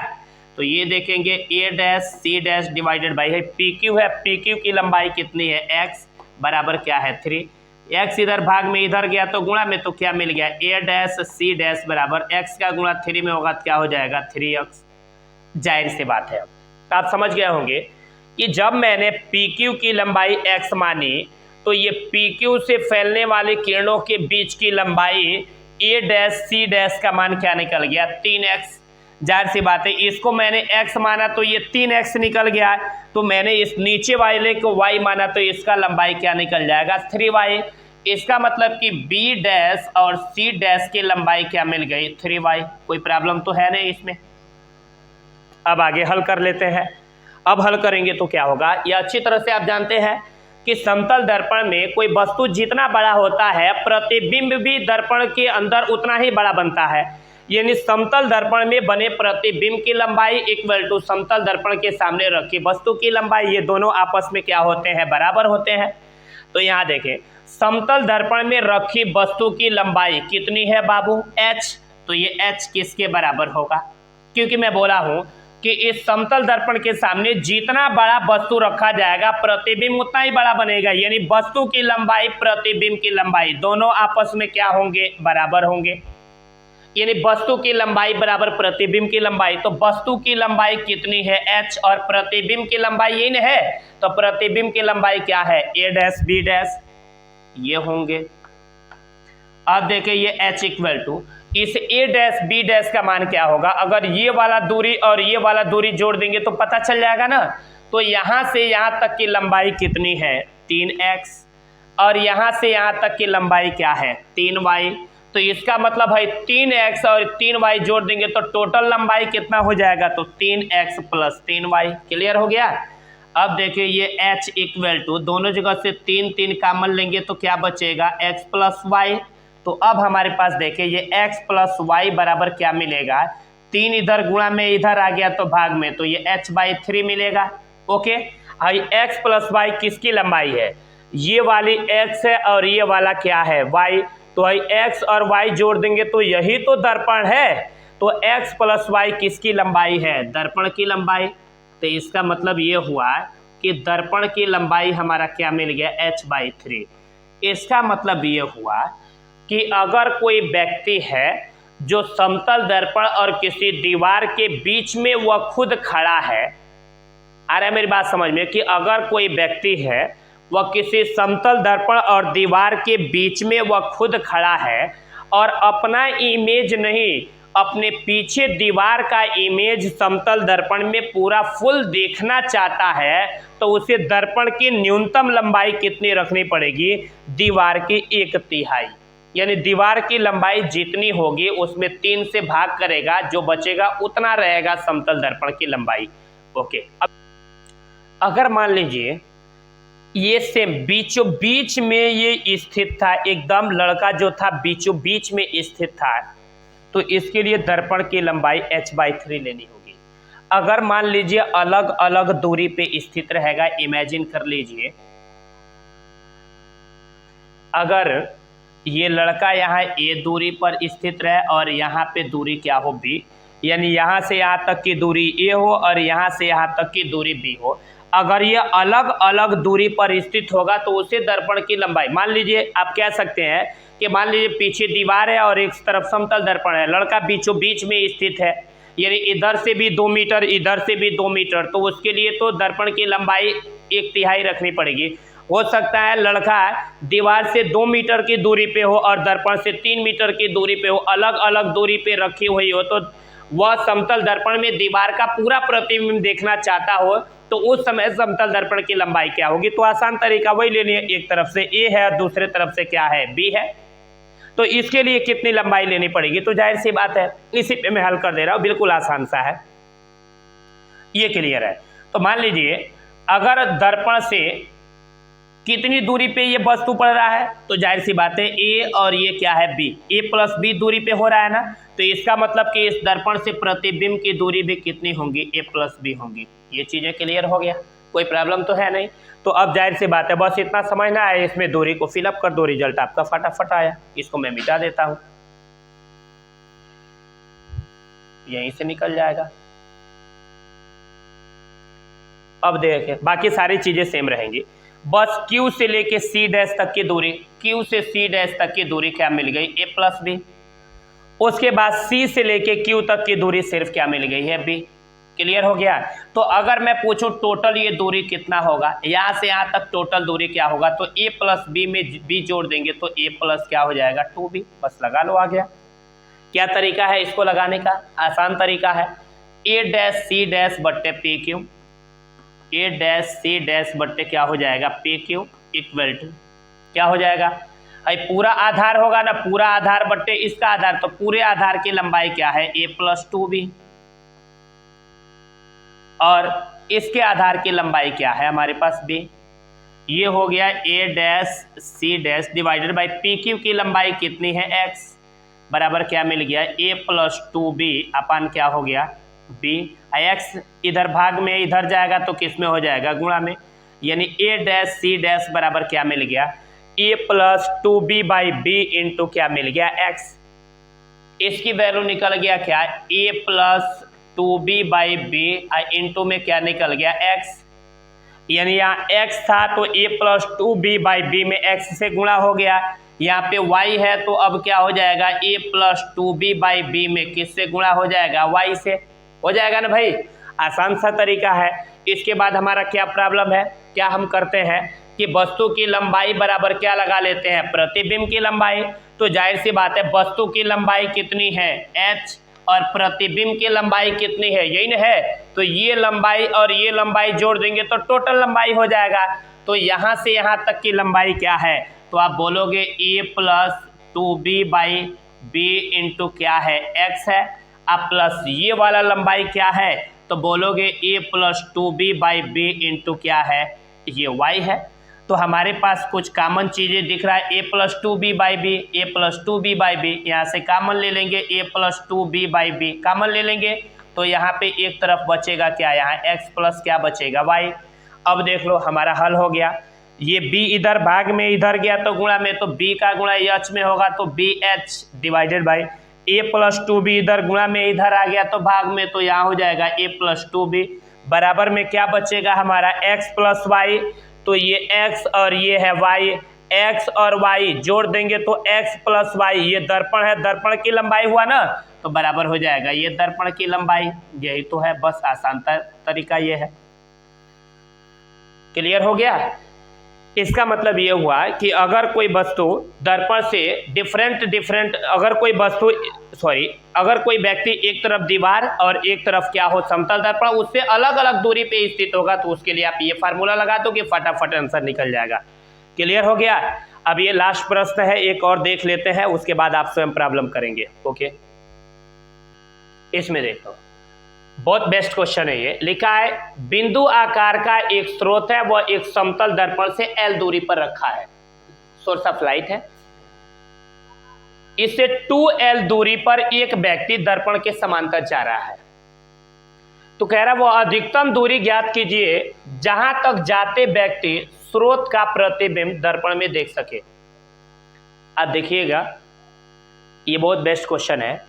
तो ये देखेंगे A dash C dash divided by है PQ है, PQ की लंबाई कितनी है x बराबर क्या है 3, x इधर भाग में इधर गया तो गुणा में, तो क्या मिल गया A डैश C डैश बराबर x का गुणा 3 में होगा तो क्या हो जाएगा 3x। जाहिर सी बात है, तो आप समझ गए होंगे कि जब मैंने PQ की लंबाई x मानी तो ये PQ से फैलने वाले किरणों के बीच की लंबाई A डैश C डैश का मान क्या निकल गया 3x। जाहिर सी बात है, इसको मैंने x माना तो ये 3x निकल गया, तो मैंने इस नीचे वाले को y माना तो इसका लंबाई क्या निकल जाएगा 3y। इसका मतलब कि B डैश और C डैश की लंबाई क्या मिल गई 3y। कोई प्रॉब्लम तो है नहीं इसमें। अब आगे हल कर लेते हैं। अब हल करेंगे तो क्या होगा, यह अच्छी तरह से आप जानते हैं कि समतल दर्पण में कोई वस्तु जितना बड़ा होता है प्रतिबिंब भी दर्पण के अंदर उतना ही बड़ा बनता है। यानी समतल दर्पण में बने प्रतिबिंब की लंबाई इक्वल टू समतल दर्पण के सामने रखी वस्तु की लंबाई, ये दोनों आपस में क्या होते हैं बराबर होते हैं। तो यहाँ देखें समतल दर्पण में रखी वस्तु की लंबाई कितनी है बाबू h, तो ये h किसके बराबर होगा, क्योंकि मैं बोला हूं कि इस समतल दर्पण के सामने जितना बड़ा वस्तु रखा जाएगा प्रतिबिंब उतना ही बड़ा बनेगा। यानी वस्तु की लंबाई प्रतिबिंब की लंबाई दोनों आपस में क्या होंगे बराबर होंगे। यानी वस्तु की लंबाई बराबर प्रतिबिंब की लंबाई, तो वस्तु की लंबाई कितनी है h और प्रतिबिंब की लंबाई यही न है, तो प्रतिबिंब की लंबाई क्या है A डैश B डैश ये होंगे। अब देखिए ये h इक्वल टू इस A डैश B डैश का मान क्या होगा, अगर ये वाला दूरी और ये वाला दूरी जोड़ देंगे तो पता चल जाएगा ना। तो यहाँ से यहाँ तक की लंबाई कितनी है 3x और यहाँ से यहाँ तक की लंबाई क्या है 3y, तो इसका मतलब है 3x और 3y जोड़ देंगे तो टोटल लंबाई कितना हो जाएगा, तो 3x प्लस 3y। क्लियर हो गया। अब देखिए ये h इक्वल टू दोनों जगह से 3 कॉमन लेंगे तो क्या बचेगा x प्लस y। तो अब हमारे पास देखिए ये x प्लस y बराबर क्या मिलेगा, 3 इधर गुणा में इधर आ गया तो भाग में, तो ये h/3 मिलेगा। ओके, x प्लस y किसकी लंबाई है, ये वाली x है और ये वाला क्या है y, तो x और y जोड़ देंगे तो यही तो दर्पण है। तो x प्लस y किसकी लंबाई है दर्पण की लंबाई। तो इसका मतलब ये हुआ कि दर्पण की लंबाई हमारा क्या मिल गया h/3। इसका मतलब ये हुआ कि अगर कोई व्यक्ति है जो समतल दर्पण और किसी दीवार के बीच में वह खुद खड़ा है, आ रहा है मेरी बात समझ में, कि अगर कोई व्यक्ति है वह किसी समतल दर्पण और दीवार के बीच में वह खुद खड़ा है और अपना इमेज नहीं अपने पीछे दीवार का इमेज समतल दर्पण में पूरा फुल देखना चाहता है, तो उसे दर्पण की न्यूनतम लंबाई कितनी रखनी पड़ेगी, दीवार की 1/3। यानी दीवार की लंबाई जितनी होगी उसमें 3 से भाग करेगा, जो बचेगा उतना रहेगा समतल दर्पण की लंबाई। ओके, अब अगर मान लीजिए ये सेम बीचों बीच में ये स्थित था, एकदम लड़का जो था बीचों बीच में स्थित था, तो इसके लिए दर्पण की लंबाई h/3 लेनी होगी। अगर मान लीजिए अलग अलग दूरी पे स्थित रहेगा, इमेजिन कर लीजिए अगर ये लड़का यहाँ a दूरी पर स्थित रहे और यहाँ पे दूरी क्या हो b, यानी यहाँ से यहाँ तक की दूरी a हो और यहाँ से यहाँ तक की दूरी b हो। अगर ये अलग अलग दूरी पर स्थित होगा तो उसे दर्पण की लंबाई, मान लीजिए आप कह सकते हैं कि मान लीजिए पीछे दीवार है और एक तरफ समतल दर्पण है, लड़का बीचों बीच में स्थित है, यानी इधर से भी 2 मीटर इधर से भी 2 मीटर, तो उसके लिए तो दर्पण की लंबाई 1/3 रखनी पड़ेगी। हो सकता है लड़का दीवार से 2 मीटर की दूरी पे हो और दर्पण से 3 मीटर की दूरी पे हो, अलग अलग दूरी पे रखी हुई हो, तो वह समतल दर्पण में दीवार का पूरा प्रतिबिंब देखना चाहता हो, तो उस समय समतल दर्पण की लंबाई क्या होगी। तो आसान तरीका वही लेनी है, एक तरफ से a है और दूसरे तरफ से क्या है b है, तो इसके लिए कितनी लंबाई लेनी पड़ेगी। तो जाहिर सी बात है इसी पे मैं हल कर दे रहा हूँ, बिल्कुल आसान सा है, ये क्लियर है। तो मान लीजिए अगर दर्पण से कितनी दूरी पे ये वस्तु पड़ रहा है, तो जाहिर सी बात है ए और ये क्या है बी, ए प्लस बी दूरी पे हो रहा है ना, तो इसका मतलब कि इस दर्पण से प्रतिबिंब की दूरी भी कितनी होंगी, ए प्लस बी होंगी। ये चीज़ें क्लियर हो गया, कोई प्रॉब्लम तो है नहीं। तो अब जाहिर सी बात है बस इतना समझना है, इसमें दूरी को फिलअप कर दो, रिजल्ट आपका फटाफट आया। इसको मैं मिटा देता हूँ, यहीं से निकल जाएगा। अब देखें बाकी सारी चीजें सेम रहेंगी, बस Q से लेके C डैश तक की दूरी, Q से C डैश तक की दूरी क्या मिल गई, A प्लस बी। उसके बाद C से लेके Q तक की दूरी सिर्फ क्या मिल गई है, B। क्लियर हो गया। तो अगर मैं पूछूं टोटल ये दूरी कितना होगा, यहाँ से यहाँ तक टोटल दूरी क्या होगा, तो A प्लस बी में B जोड़ देंगे तो A प्लस क्या हो जाएगा 2B। बस लगा लो, आ गया। क्या तरीका है इसको लगाने का, आसान तरीका है, A डैश C डैश बट्टे पी क्यू, ए डैश सी डैश बट्टे क्या हो जाएगा पी क्यू इक्वल टू क्या हो जाएगा, भाई पूरा आधार होगा ना, पूरा आधार बट्टे इसका आधार, तो पूरे आधार की लंबाई क्या है ए प्लस 2B, और इसके आधार की लंबाई क्या है हमारे पास B। ये हो गया A dash C dash divided by P Q की लंबाई कितनी है x, बराबर क्या मिल गया ए प्लस 2B अपन क्या हो गया B। x इधर भाग में इधर जाएगा तो किस में हो जाएगा, गुणा में, यानी ए डैश सी डैश बराबर क्या मिल गया A plus 2B by B into क्या मिल गया x। इसकी वैल्यू निकल गया क्या A plus 2B by B into में क्या निकल गया x, यानी यहाँ x था तो a plus 2B by B में x से गुणा हो गया, यहाँ पे y है तो अब क्या हो जाएगा a plus 2B by B में किससे गुणा हो जाएगा, y से हो जाएगा ना भाई, आसान सा तरीका है। इसके बाद हमारा क्या प्रॉब्लम है, क्या हम करते हैं कि वस्तु की लंबाई बराबर क्या लगा लेते हैं, प्रतिबिंब की लंबाई। तो जाहिर सी बात है वस्तु की लंबाई कितनी है h और प्रतिबिंब की लंबाई कितनी है, यही ना है, तो ये लंबाई और ये लंबाई जोड़ देंगे तो टोटल लंबाई हो जाएगा। तो यहाँ से यहाँ तक की लंबाई क्या है, तो आप बोलोगे A plus 2B by B into क्या है x है, अब प्लस ये वाला लंबाई क्या है, तो बोलोगे A plus 2B by B into क्या है, ये y है। तो हमारे पास कुछ कॉमन चीज़ें दिख रहा है, A plus 2B by B, A plus 2B by B, यहाँ से कॉमन ले लेंगे A plus 2B by B common ले लेंगे, तो यहाँ पे एक तरफ बचेगा क्या, यहाँ x प्लस क्या बचेगा y। अब देख लो हमारा हल हो गया, ये b इधर भाग में इधर गया तो गुणा में, तो b का गुणा h में होगा तो BH divided by A plus 2B इधर गुणा में इधर आ गया तो भाग में, तो यहाँ हो जाएगा ए प्लस 2B बराबर में क्या बचेगा हमारा x प्लस वाई, तो ये x और ये है y, x और y जोड़ देंगे तो x प्लस वाई, ये दर्पण है, दर्पण की लंबाई हुआ ना, तो बराबर हो जाएगा ये दर्पण की लंबाई, यही तो है, बस आसान तरीका ये है। क्लियर हो गया। इसका मतलब ये हुआ कि अगर कोई वस्तु दर्पण से डिफरेंट अगर कोई व्यक्ति एक तरफ दीवार और एक तरफ क्या हो समतल दर्पण, उससे अलग अलग दूरी पे स्थित होगा, तो उसके लिए आप ये फार्मूला लगा दो कि फटाफट आंसर निकल जाएगा। क्लियर हो गया। अब ये लास्ट प्रश्न है, एक और देख लेते हैं, उसके बाद आप स्वयं प्रॉब्लम करेंगे। ओके, इसमें देखो बहुत बेस्ट क्वेश्चन है ये, लिखा है बिंदु आकार का एक स्रोत है, वह एक समतल दर्पण से L दूरी पर रखा है, सोर्स ऑफ लाइट है, इससे 2L दूरी पर एक व्यक्ति दर्पण के समांतर जा रहा है, तो कह रहा है वो अधिकतम दूरी ज्ञात कीजिए जहां तक जाते व्यक्ति स्रोत का प्रतिबिंब दर्पण में देख सके। अब देखिएगा ये बहुत बेस्ट क्वेश्चन है।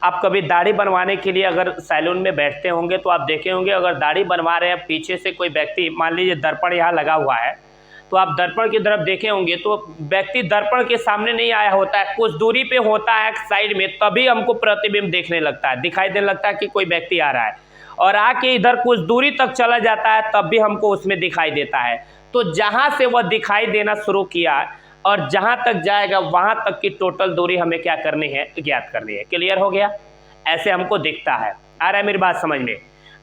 आप कभी दाढ़ी बनवाने के लिए अगर सैलून में बैठते होंगे तो आप देखे होंगे, अगर दाढ़ी बनवा रहे हैं पीछे से कोई व्यक्ति, मान लीजिए दर्पण यहाँ लगा हुआ है, तो आप दर्पण की तरफ देखे होंगे तो व्यक्ति दर्पण के सामने नहीं आया होता है, कुछ दूरी पे होता है साइड में, तभी हमको प्रतिबिंब देखने लगता है, दिखाई देने लगता है कि कोई व्यक्ति आ रहा है, और आके इधर कुछ दूरी तक चला जाता है तब भी हमको उसमें दिखाई देता है। तो जहाँ से वह दिखाई देना शुरू किया और जहां तक जाएगा वहां तक की टोटल दूरी हमें क्या करनी है, ज्ञात करनी है। क्लियर हो गया। ऐसे हमको दिखता है, आ रहा है मेरी बात समझ में।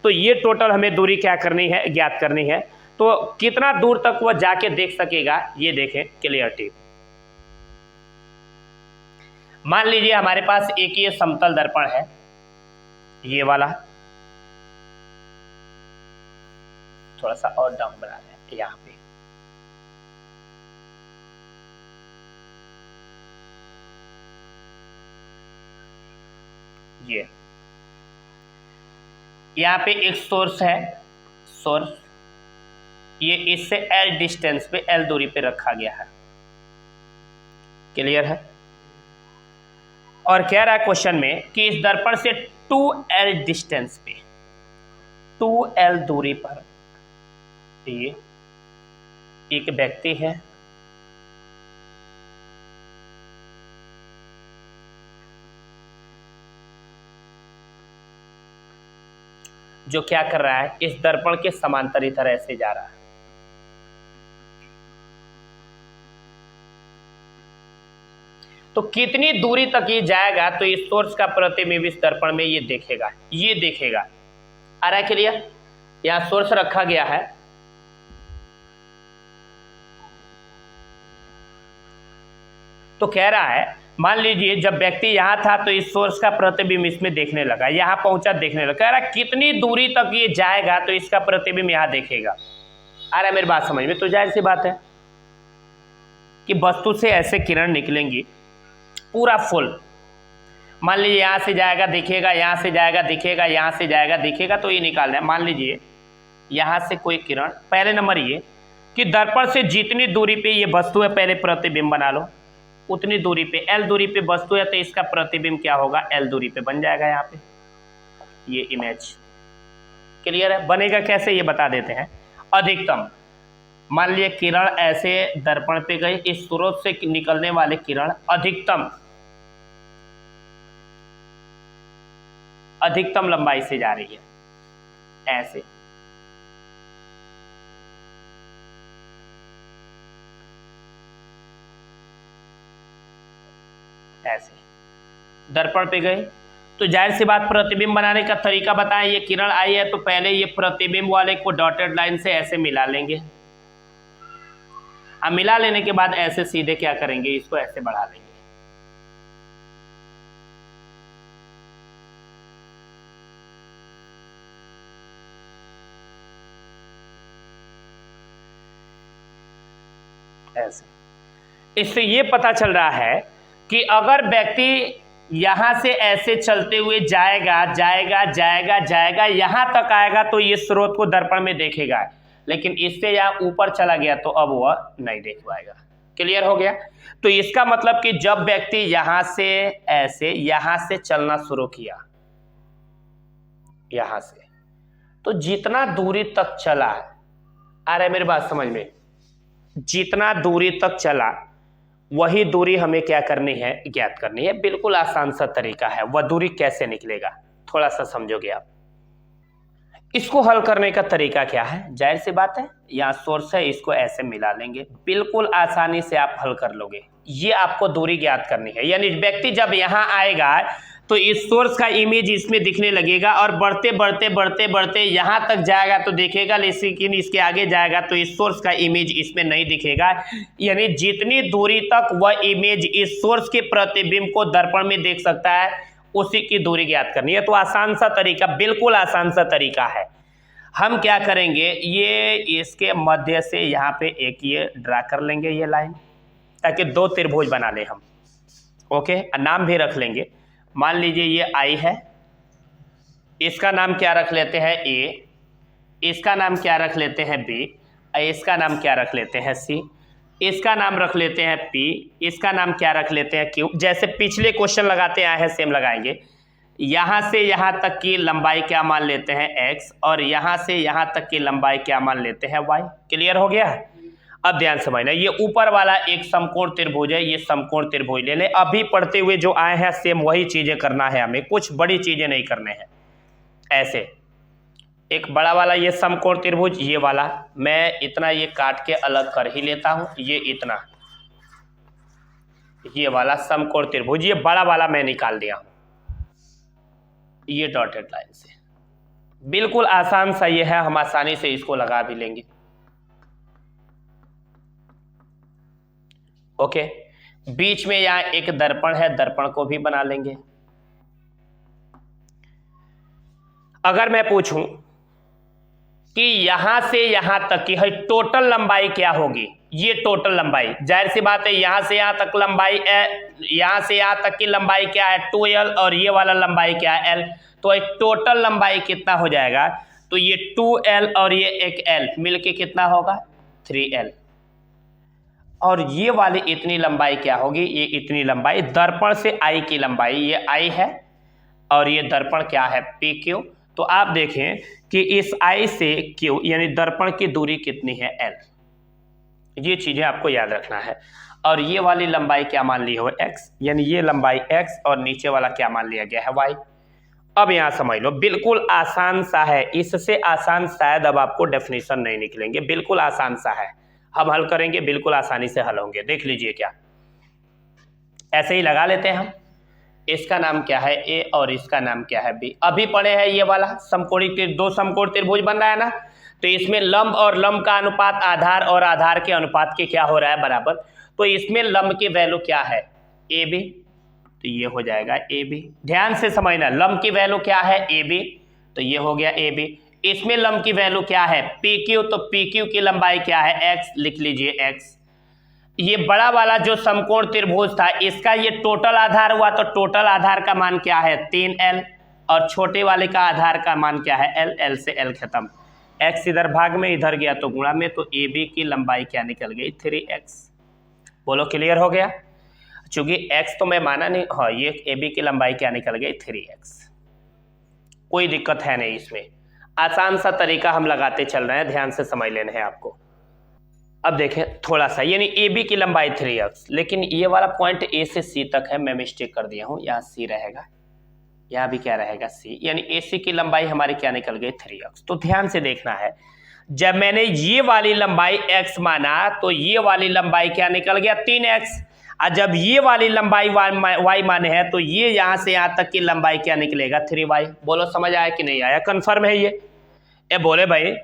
तो ये टोटल हमें दूरी क्या करनी है, ज्ञात करनी है। तो कितना दूर तक वह जाके देख सकेगा ये देखें क्लियरिटी। मान लीजिए हमारे पास एक ये समतल दर्पण है, ये वाला, थोड़ा सा और डाउन बना रहे हैं यहाँ पे, ये यहाँ पे एक सोर्स है, सोर्स ये इससे L डिस्टेंस पे, L दूरी पे रखा गया है। क्लियर है? और कह रहा है क्वेश्चन में कि इस दर्पण से 2L डिस्टेंस पे, 2L दूरी पर ये एक व्यक्ति है, जो क्या कर रहा है, इस दर्पण के समांतर इधर ऐसे जा रहा है। तो कितनी दूरी तक ये जाएगा तो इस सोर्स का प्रतिबिंब इस दर्पण में ये देखेगा, ये देखेगा। आ रहा है क्लियर? यहां सोर्स रखा गया है, तो कह रहा है मान लीजिए जब व्यक्ति यहां था तो इस सोर्स का प्रतिबिंब इसमें देखने लगा, यहां पहुंचा देखने लगा। कह रहा है कितनी दूरी तक ये जाएगा तो इसका प्रतिबिंब यहां देखेगा। आ रहा है मेरी बात समझ में? तो जाहिर सी बात है कि वस्तु से ऐसे किरण निकलेंगी पूरा फुल। मान लीजिए यहां से जाएगा दिखेगा, यहां से जाएगा दिखेगा, यहां से जाएगा दिखेगा, तो ये निकालना है। मान लीजिए यहां से कोई किरण, पहले नंबर ये कि दर्पण से जितनी दूरी पे ये वस्तु है पहले प्रतिबिंब बना लो, उतनी दूरी पे, L दूरी पे वस्तु है तो इसका प्रतिबिंब क्या होगा, L दूरी पे बन जाएगा यहाँ पे ये इमेज। क्लियर है? बनेगा कैसे ये बता देते हैं। अधिकतम, मान लीजिए किरण ऐसे दर्पण पे गई, इस स्रोत से निकलने वाले किरण अधिकतम लंबाई से जा रही है ऐसे। ऐसे दर्पण पे गए तो जाहिर सी बात प्रतिबिंब बनाने का तरीका बताएं। ये किरण आई है तो पहले ये प्रतिबिंब वाले को डॉटेड लाइन से ऐसे मिला लेंगे। अब मिला लेने के बाद ऐसे सीधे क्या करेंगे, इसको ऐसे बढ़ा लेंगे। ऐसे। इससे ये पता चल रहा है कि अगर व्यक्ति यहां से ऐसे चलते हुए जाएगा जाएगा जाएगा जाएगा यहां तक आएगा तो ये स्रोत को दर्पण में देखेगा, लेकिन इससे यहां ऊपर चला गया तो अब वह नहीं देख पाएगा। क्लियर हो गया? तो इसका मतलब कि जब व्यक्ति यहां से ऐसे, यहां से चलना शुरू किया, यहां से, तो जितना दूरी तक चला, आ रहा है मेरी बात समझ में, जितना दूरी तक चला वही दूरी हमें क्या करनी है, ज्ञात करनी है। बिल्कुल आसान सा तरीका है। वह दूरी कैसे निकलेगा थोड़ा सा समझोगे आप। इसको हल करने का तरीका क्या है, जाहिर सी बात है यहाँ सोर्स है, इसको ऐसे मिला लेंगे, बिल्कुल आसानी से आप हल कर लोगे। ये आपको दूरी ज्ञात करनी है। यानी व्यक्ति जब यहाँ आएगा तो इस सोर्स का इमेज इसमें दिखने लगेगा और बढ़ते बढ़ते बढ़ते बढ़ते यहाँ तक जाएगा तो देखेगा, लेकिन इसके आगे जाएगा तो इस सोर्स का इमेज इसमें नहीं दिखेगा। यानी जितनी दूरी तक वह इमेज इस सोर्स के प्रतिबिंब को दर्पण में देख सकता है उसी की दूरी ज्ञात करनी है। तो आसान सा तरीका, बिल्कुल आसान सा तरीका है। हम क्या करेंगे, ये इसके मध्य से यहाँ पे एक ये ड्रा कर लेंगे ये लाइन, ताकि दो त्रिभुज बना ले हम। ओके, नाम भी रख लेंगे। मान लीजिए ये I है, इसका नाम क्या रख लेते हैं A, इसका नाम क्या रख लेते हैं B, इसका नाम क्या रख लेते हैं C, इसका नाम रख लेते हैं P, इसका नाम क्या रख लेते हैं Q। जैसे पिछले क्वेश्चन लगाते आए हैं सेम लगाएंगे। यहाँ से यहाँ तक की लंबाई क्या मान लेते हैं X, और यहाँ से यहाँ तक की लंबाई क्या मान लेते हैं Y। क्लियर हो गया? अब ध्यान समझना, ये ऊपर वाला एक समकोण त्रिभुज है, ये समकोण त्रिभुज ले लें। अभी पढ़ते हुए जो आए हैं सेम वही चीजें करना है हमें, कुछ बड़ी चीजें नहीं करने हैं। ऐसे एक बड़ा वाला ये समकोण त्रिभुज, ये वाला मैं इतना ये काट के अलग कर ही लेता हूं, ये इतना, ये वाला समकोण त्रिभुज, ये बड़ा वाला मैं निकाल दिया हूं ये डॉटेड लाइन से। बिल्कुल आसान सा ये है, हम आसानी से इसको लगा भी लेंगे। ओके, बीच में यहां एक दर्पण है, दर्पण को भी बना लेंगे। अगर मैं पूछूं कि यहां से यहां तक की है टोटल लंबाई क्या होगी। ये टोटल लंबाई, जाहिर सी बात है यहां से यहां तक लंबाई, यहां से यहां तक की लंबाई क्या है 2l, और ये वाला लंबाई क्या है l। तो एक टोटल लंबाई कितना हो जाएगा, तो ये 2l और ये एक l मिलके कितना होगा 3l। और ये वाली इतनी लंबाई क्या होगी, ये इतनी लंबाई दर्पण से आई की लंबाई, ये आई है और ये दर्पण क्या है PQ। तो आप देखें कि इस I से Q यानी दर्पण की दूरी कितनी है L, ये चीजें आपको याद रखना है। और ये वाली लंबाई क्या मान ली हो x, यानी ये लंबाई x और नीचे वाला क्या मान लिया गया है y। अब यहां समझ लो, बिल्कुल आसान सा है, इससे आसान शायद अब आपको डेफिनेशन नहीं निकलेंगे, बिल्कुल आसान सा है, हम हल करेंगे बिल्कुल आसानी से हल होंगे। देख लीजिए, क्या ऐसे ही लगा लेते हैं हम, इसका नाम क्या है A और इसका नाम क्या है B। अभी पढ़े हैं ये वाला समकोणी, दो समकोण त्रिभुज बन रहा है ना, तो इसमें लंब और लंब का अनुपात आधार और आधार के अनुपात के क्या हो रहा है बराबर। तो इसमें लंब की वैल्यू क्या है AB, तो ये हो जाएगा AB। ध्यान से समझना, लंब की वैल्यू क्या है AB, तो ये हो गया AB। इसमें लंब की वैल्यू क्या है PQ, तो PQ की लंबाई क्या है x, लिख लीजिए x। ये बड़ा वाला जो समकोण त्रिभुज था इसका ये टोटल आधार हुआ, तो टोटल आधार का मान क्या है 3l, और छोटे वाले का आधार का मान क्या है l, l से l खत्म, x इधर भाग में इधर गया तो गुणा में, तो AB की लंबाई क्या निकल गई 3x। बोलो क्लियर हो गया, चूंकि x तो मैं माना नहीं, हाँ ये AB की लंबाई क्या निकल गई 3x। कोई दिक्कत है नहीं इसमें, आसान सा तरीका हम लगाते चल रहे हैं, ध्यान से समझ लेना है आपको। अब देखें थोड़ा सा, यानी AB की लंबाई 3x, लेकिन ये वाला पॉइंट A से C तक है, मैं मिस्टेक कर दिया हूँ, यहाँ C रहेगा, यहाँ भी क्या रहेगा C, यानी AC की लंबाई हमारी क्या निकल गई 3x। तो ध्यान से देखना है, जब मैंने ये वाली लंबाई x माना तो ये वाली लंबाई क्या निकल गया 3x, और जब ये वाली लंबाई y माने है तो ये यहाँ से यहाँ तक की लंबाई क्या निकलेगा 3y। बोलो समझ आया कि नहीं आया, कन्फर्म है ये बोले भाई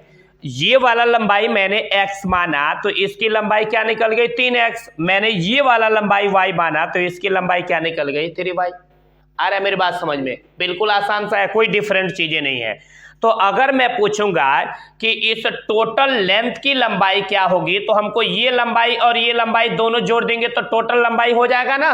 ये वाला लंबाई मैंने x माना तो इसकी लंबाई क्या निकल गई 3x, मैंने ये वाला लंबाई y माना तो इसकी लंबाई क्या निकल गई 3y। आ रहा है मेरी बात समझ में, बिल्कुल आसान सा है, कोई डिफरेंट चीजें नहीं है। तो अगर मैं पूछूंगा कि इस टोटल लेंथ की लंबाई क्या होगी, तो हमको ये लंबाई और ये लंबाई दोनों जोड़ देंगे तो टोटल लंबाई हो जाएगा ना,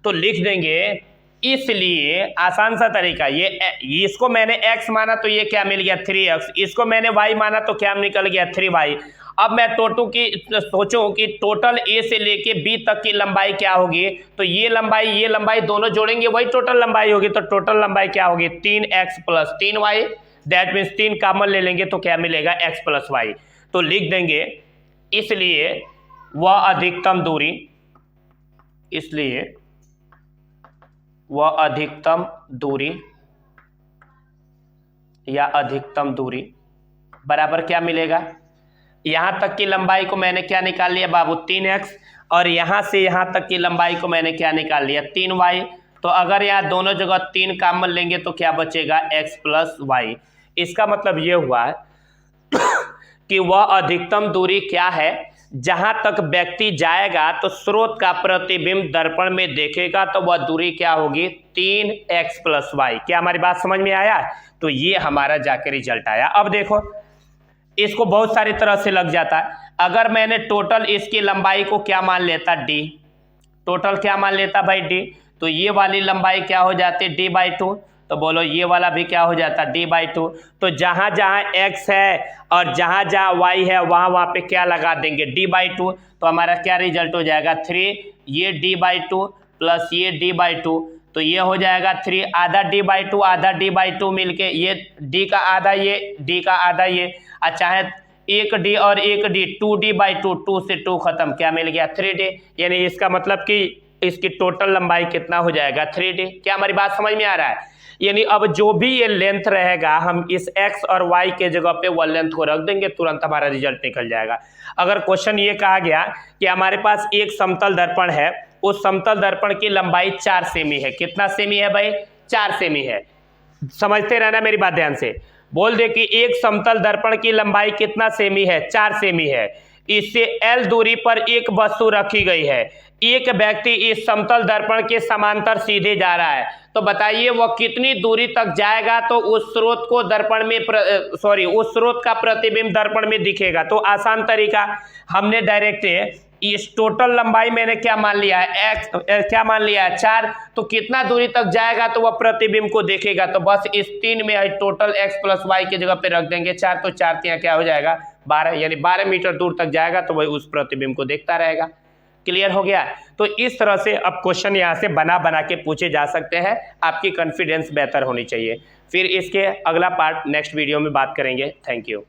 तो लिख देंगे। इसलिए आसान सा तरीका, ये इसको मैंने x माना तो ये क्या मिल गया 3x, इसको मैंने y माना तो क्या निकल गया 3y। अब मैं सोचूं कि टोटल A से लेके B तक की लंबाई क्या होगी, तो ये लंबाई दोनों जोड़ेंगे वही टोटल लंबाई होगी, तो टोटल लंबाई क्या होगी 3x plus 3y, that means 3 common ले लेंगे तो क्या मिलेगा x प्लस y। तो लिख देंगे इसलिए वह अधिकतम दूरी, इसलिए वह अधिकतम दूरी या अधिकतम दूरी बराबर क्या मिलेगा, यहां तक की लंबाई को मैंने क्या निकाल लिया बाबू 3x, और यहां से यहां तक की लंबाई को मैंने क्या निकाल लिया 3y। तो अगर यहाँ दोनों जगह 3 कॉमन लेंगे तो क्या बचेगा x प्लस y। इसका मतलब ये हुआ कि वह अधिकतम दूरी क्या है, जहां तक व्यक्ति जाएगा तो स्रोत का प्रतिबिंब दर्पण में देखेगा तो वह दूरी क्या होगी 3x प्लस y। क्या हमारी बात समझ में आया, तो ये हमारा जाके रिजल्ट आया। अब देखो इसको बहुत सारी तरह से लग जाता है, अगर मैंने टोटल इसकी लंबाई को क्या मान लेता d, टोटल क्या मान लेता भाई d, तो ये वाली लंबाई क्या हो जाती d/2, तो बोलो ये वाला भी क्या हो जाता d/2। तो जहां जहां x है और जहां जहां y है वहां पे क्या लगा देंगे d/2, तो हमारा क्या रिजल्ट हो जाएगा 3, ये d/2 प्लस ये d/2, तो ये हो जाएगा 3, आधा d/2 आधा d/2 मिलके ये d का आधा ये d का आधा ये, अच्छा है 1d और 1d 2d/2, 2 से 2 खत्म, क्या मिल गया 3d। यानी इसका मतलब कि इसकी टोटल लंबाई कितना हो जाएगा 3d। क्या हमारी बात समझ में आ रहा है, यानी अब जो भी ये लेंथ रहेगा हम इस x और y के जगह पे वो लेंथ को रख देंगे, तुरंत हमारा रिजल्ट निकल जाएगा। अगर क्वेश्चन ये कहा गया कि हमारे पास एक समतल दर्पण है, उस समतल दर्पण की लंबाई 4 सेमी है, कितना सेमी है भाई 4 सेमी है, समझते रहना मेरी बात ध्यान से, बोल दे कि एक समतल दर्पण की लंबाई कितना सेमी है 4 सेमी है। इससे L दूरी पर एक वस्तु रखी गई है, एक व्यक्ति इस समतल दर्पण के समांतर सीधे जा रहा है, तो बताइए वह कितनी दूरी तक जाएगा तो उस स्रोत को दर्पण में उस स्रोत का प्रतिबिंब दर्पण में दिखेगा। तो आसान तरीका, हमने डायरेक्ट इस टोटल लंबाई मैंने क्या मान लिया है, x क्या मान लिया है 4, तो कितना दूरी तक जाएगा तो वह प्रतिबिंब को देखेगा। तो बस इस 3 में टोटल x प्लस वाई की जगह पे रख देंगे 4, तो 4 3 क्या हो जाएगा 12, यानी 12 मीटर दूर तक जाएगा तो वह उस प्रतिबिंब को देखता रहेगा। क्लियर हो गया। तो इस तरह से अब क्वेश्चन यहाँ से बना बना के पूछे जा सकते हैं, आपकी कॉन्फिडेंस बेहतर होनी चाहिए। फिर इसके अगला पार्ट नेक्स्ट वीडियो में बात करेंगे। Thank you.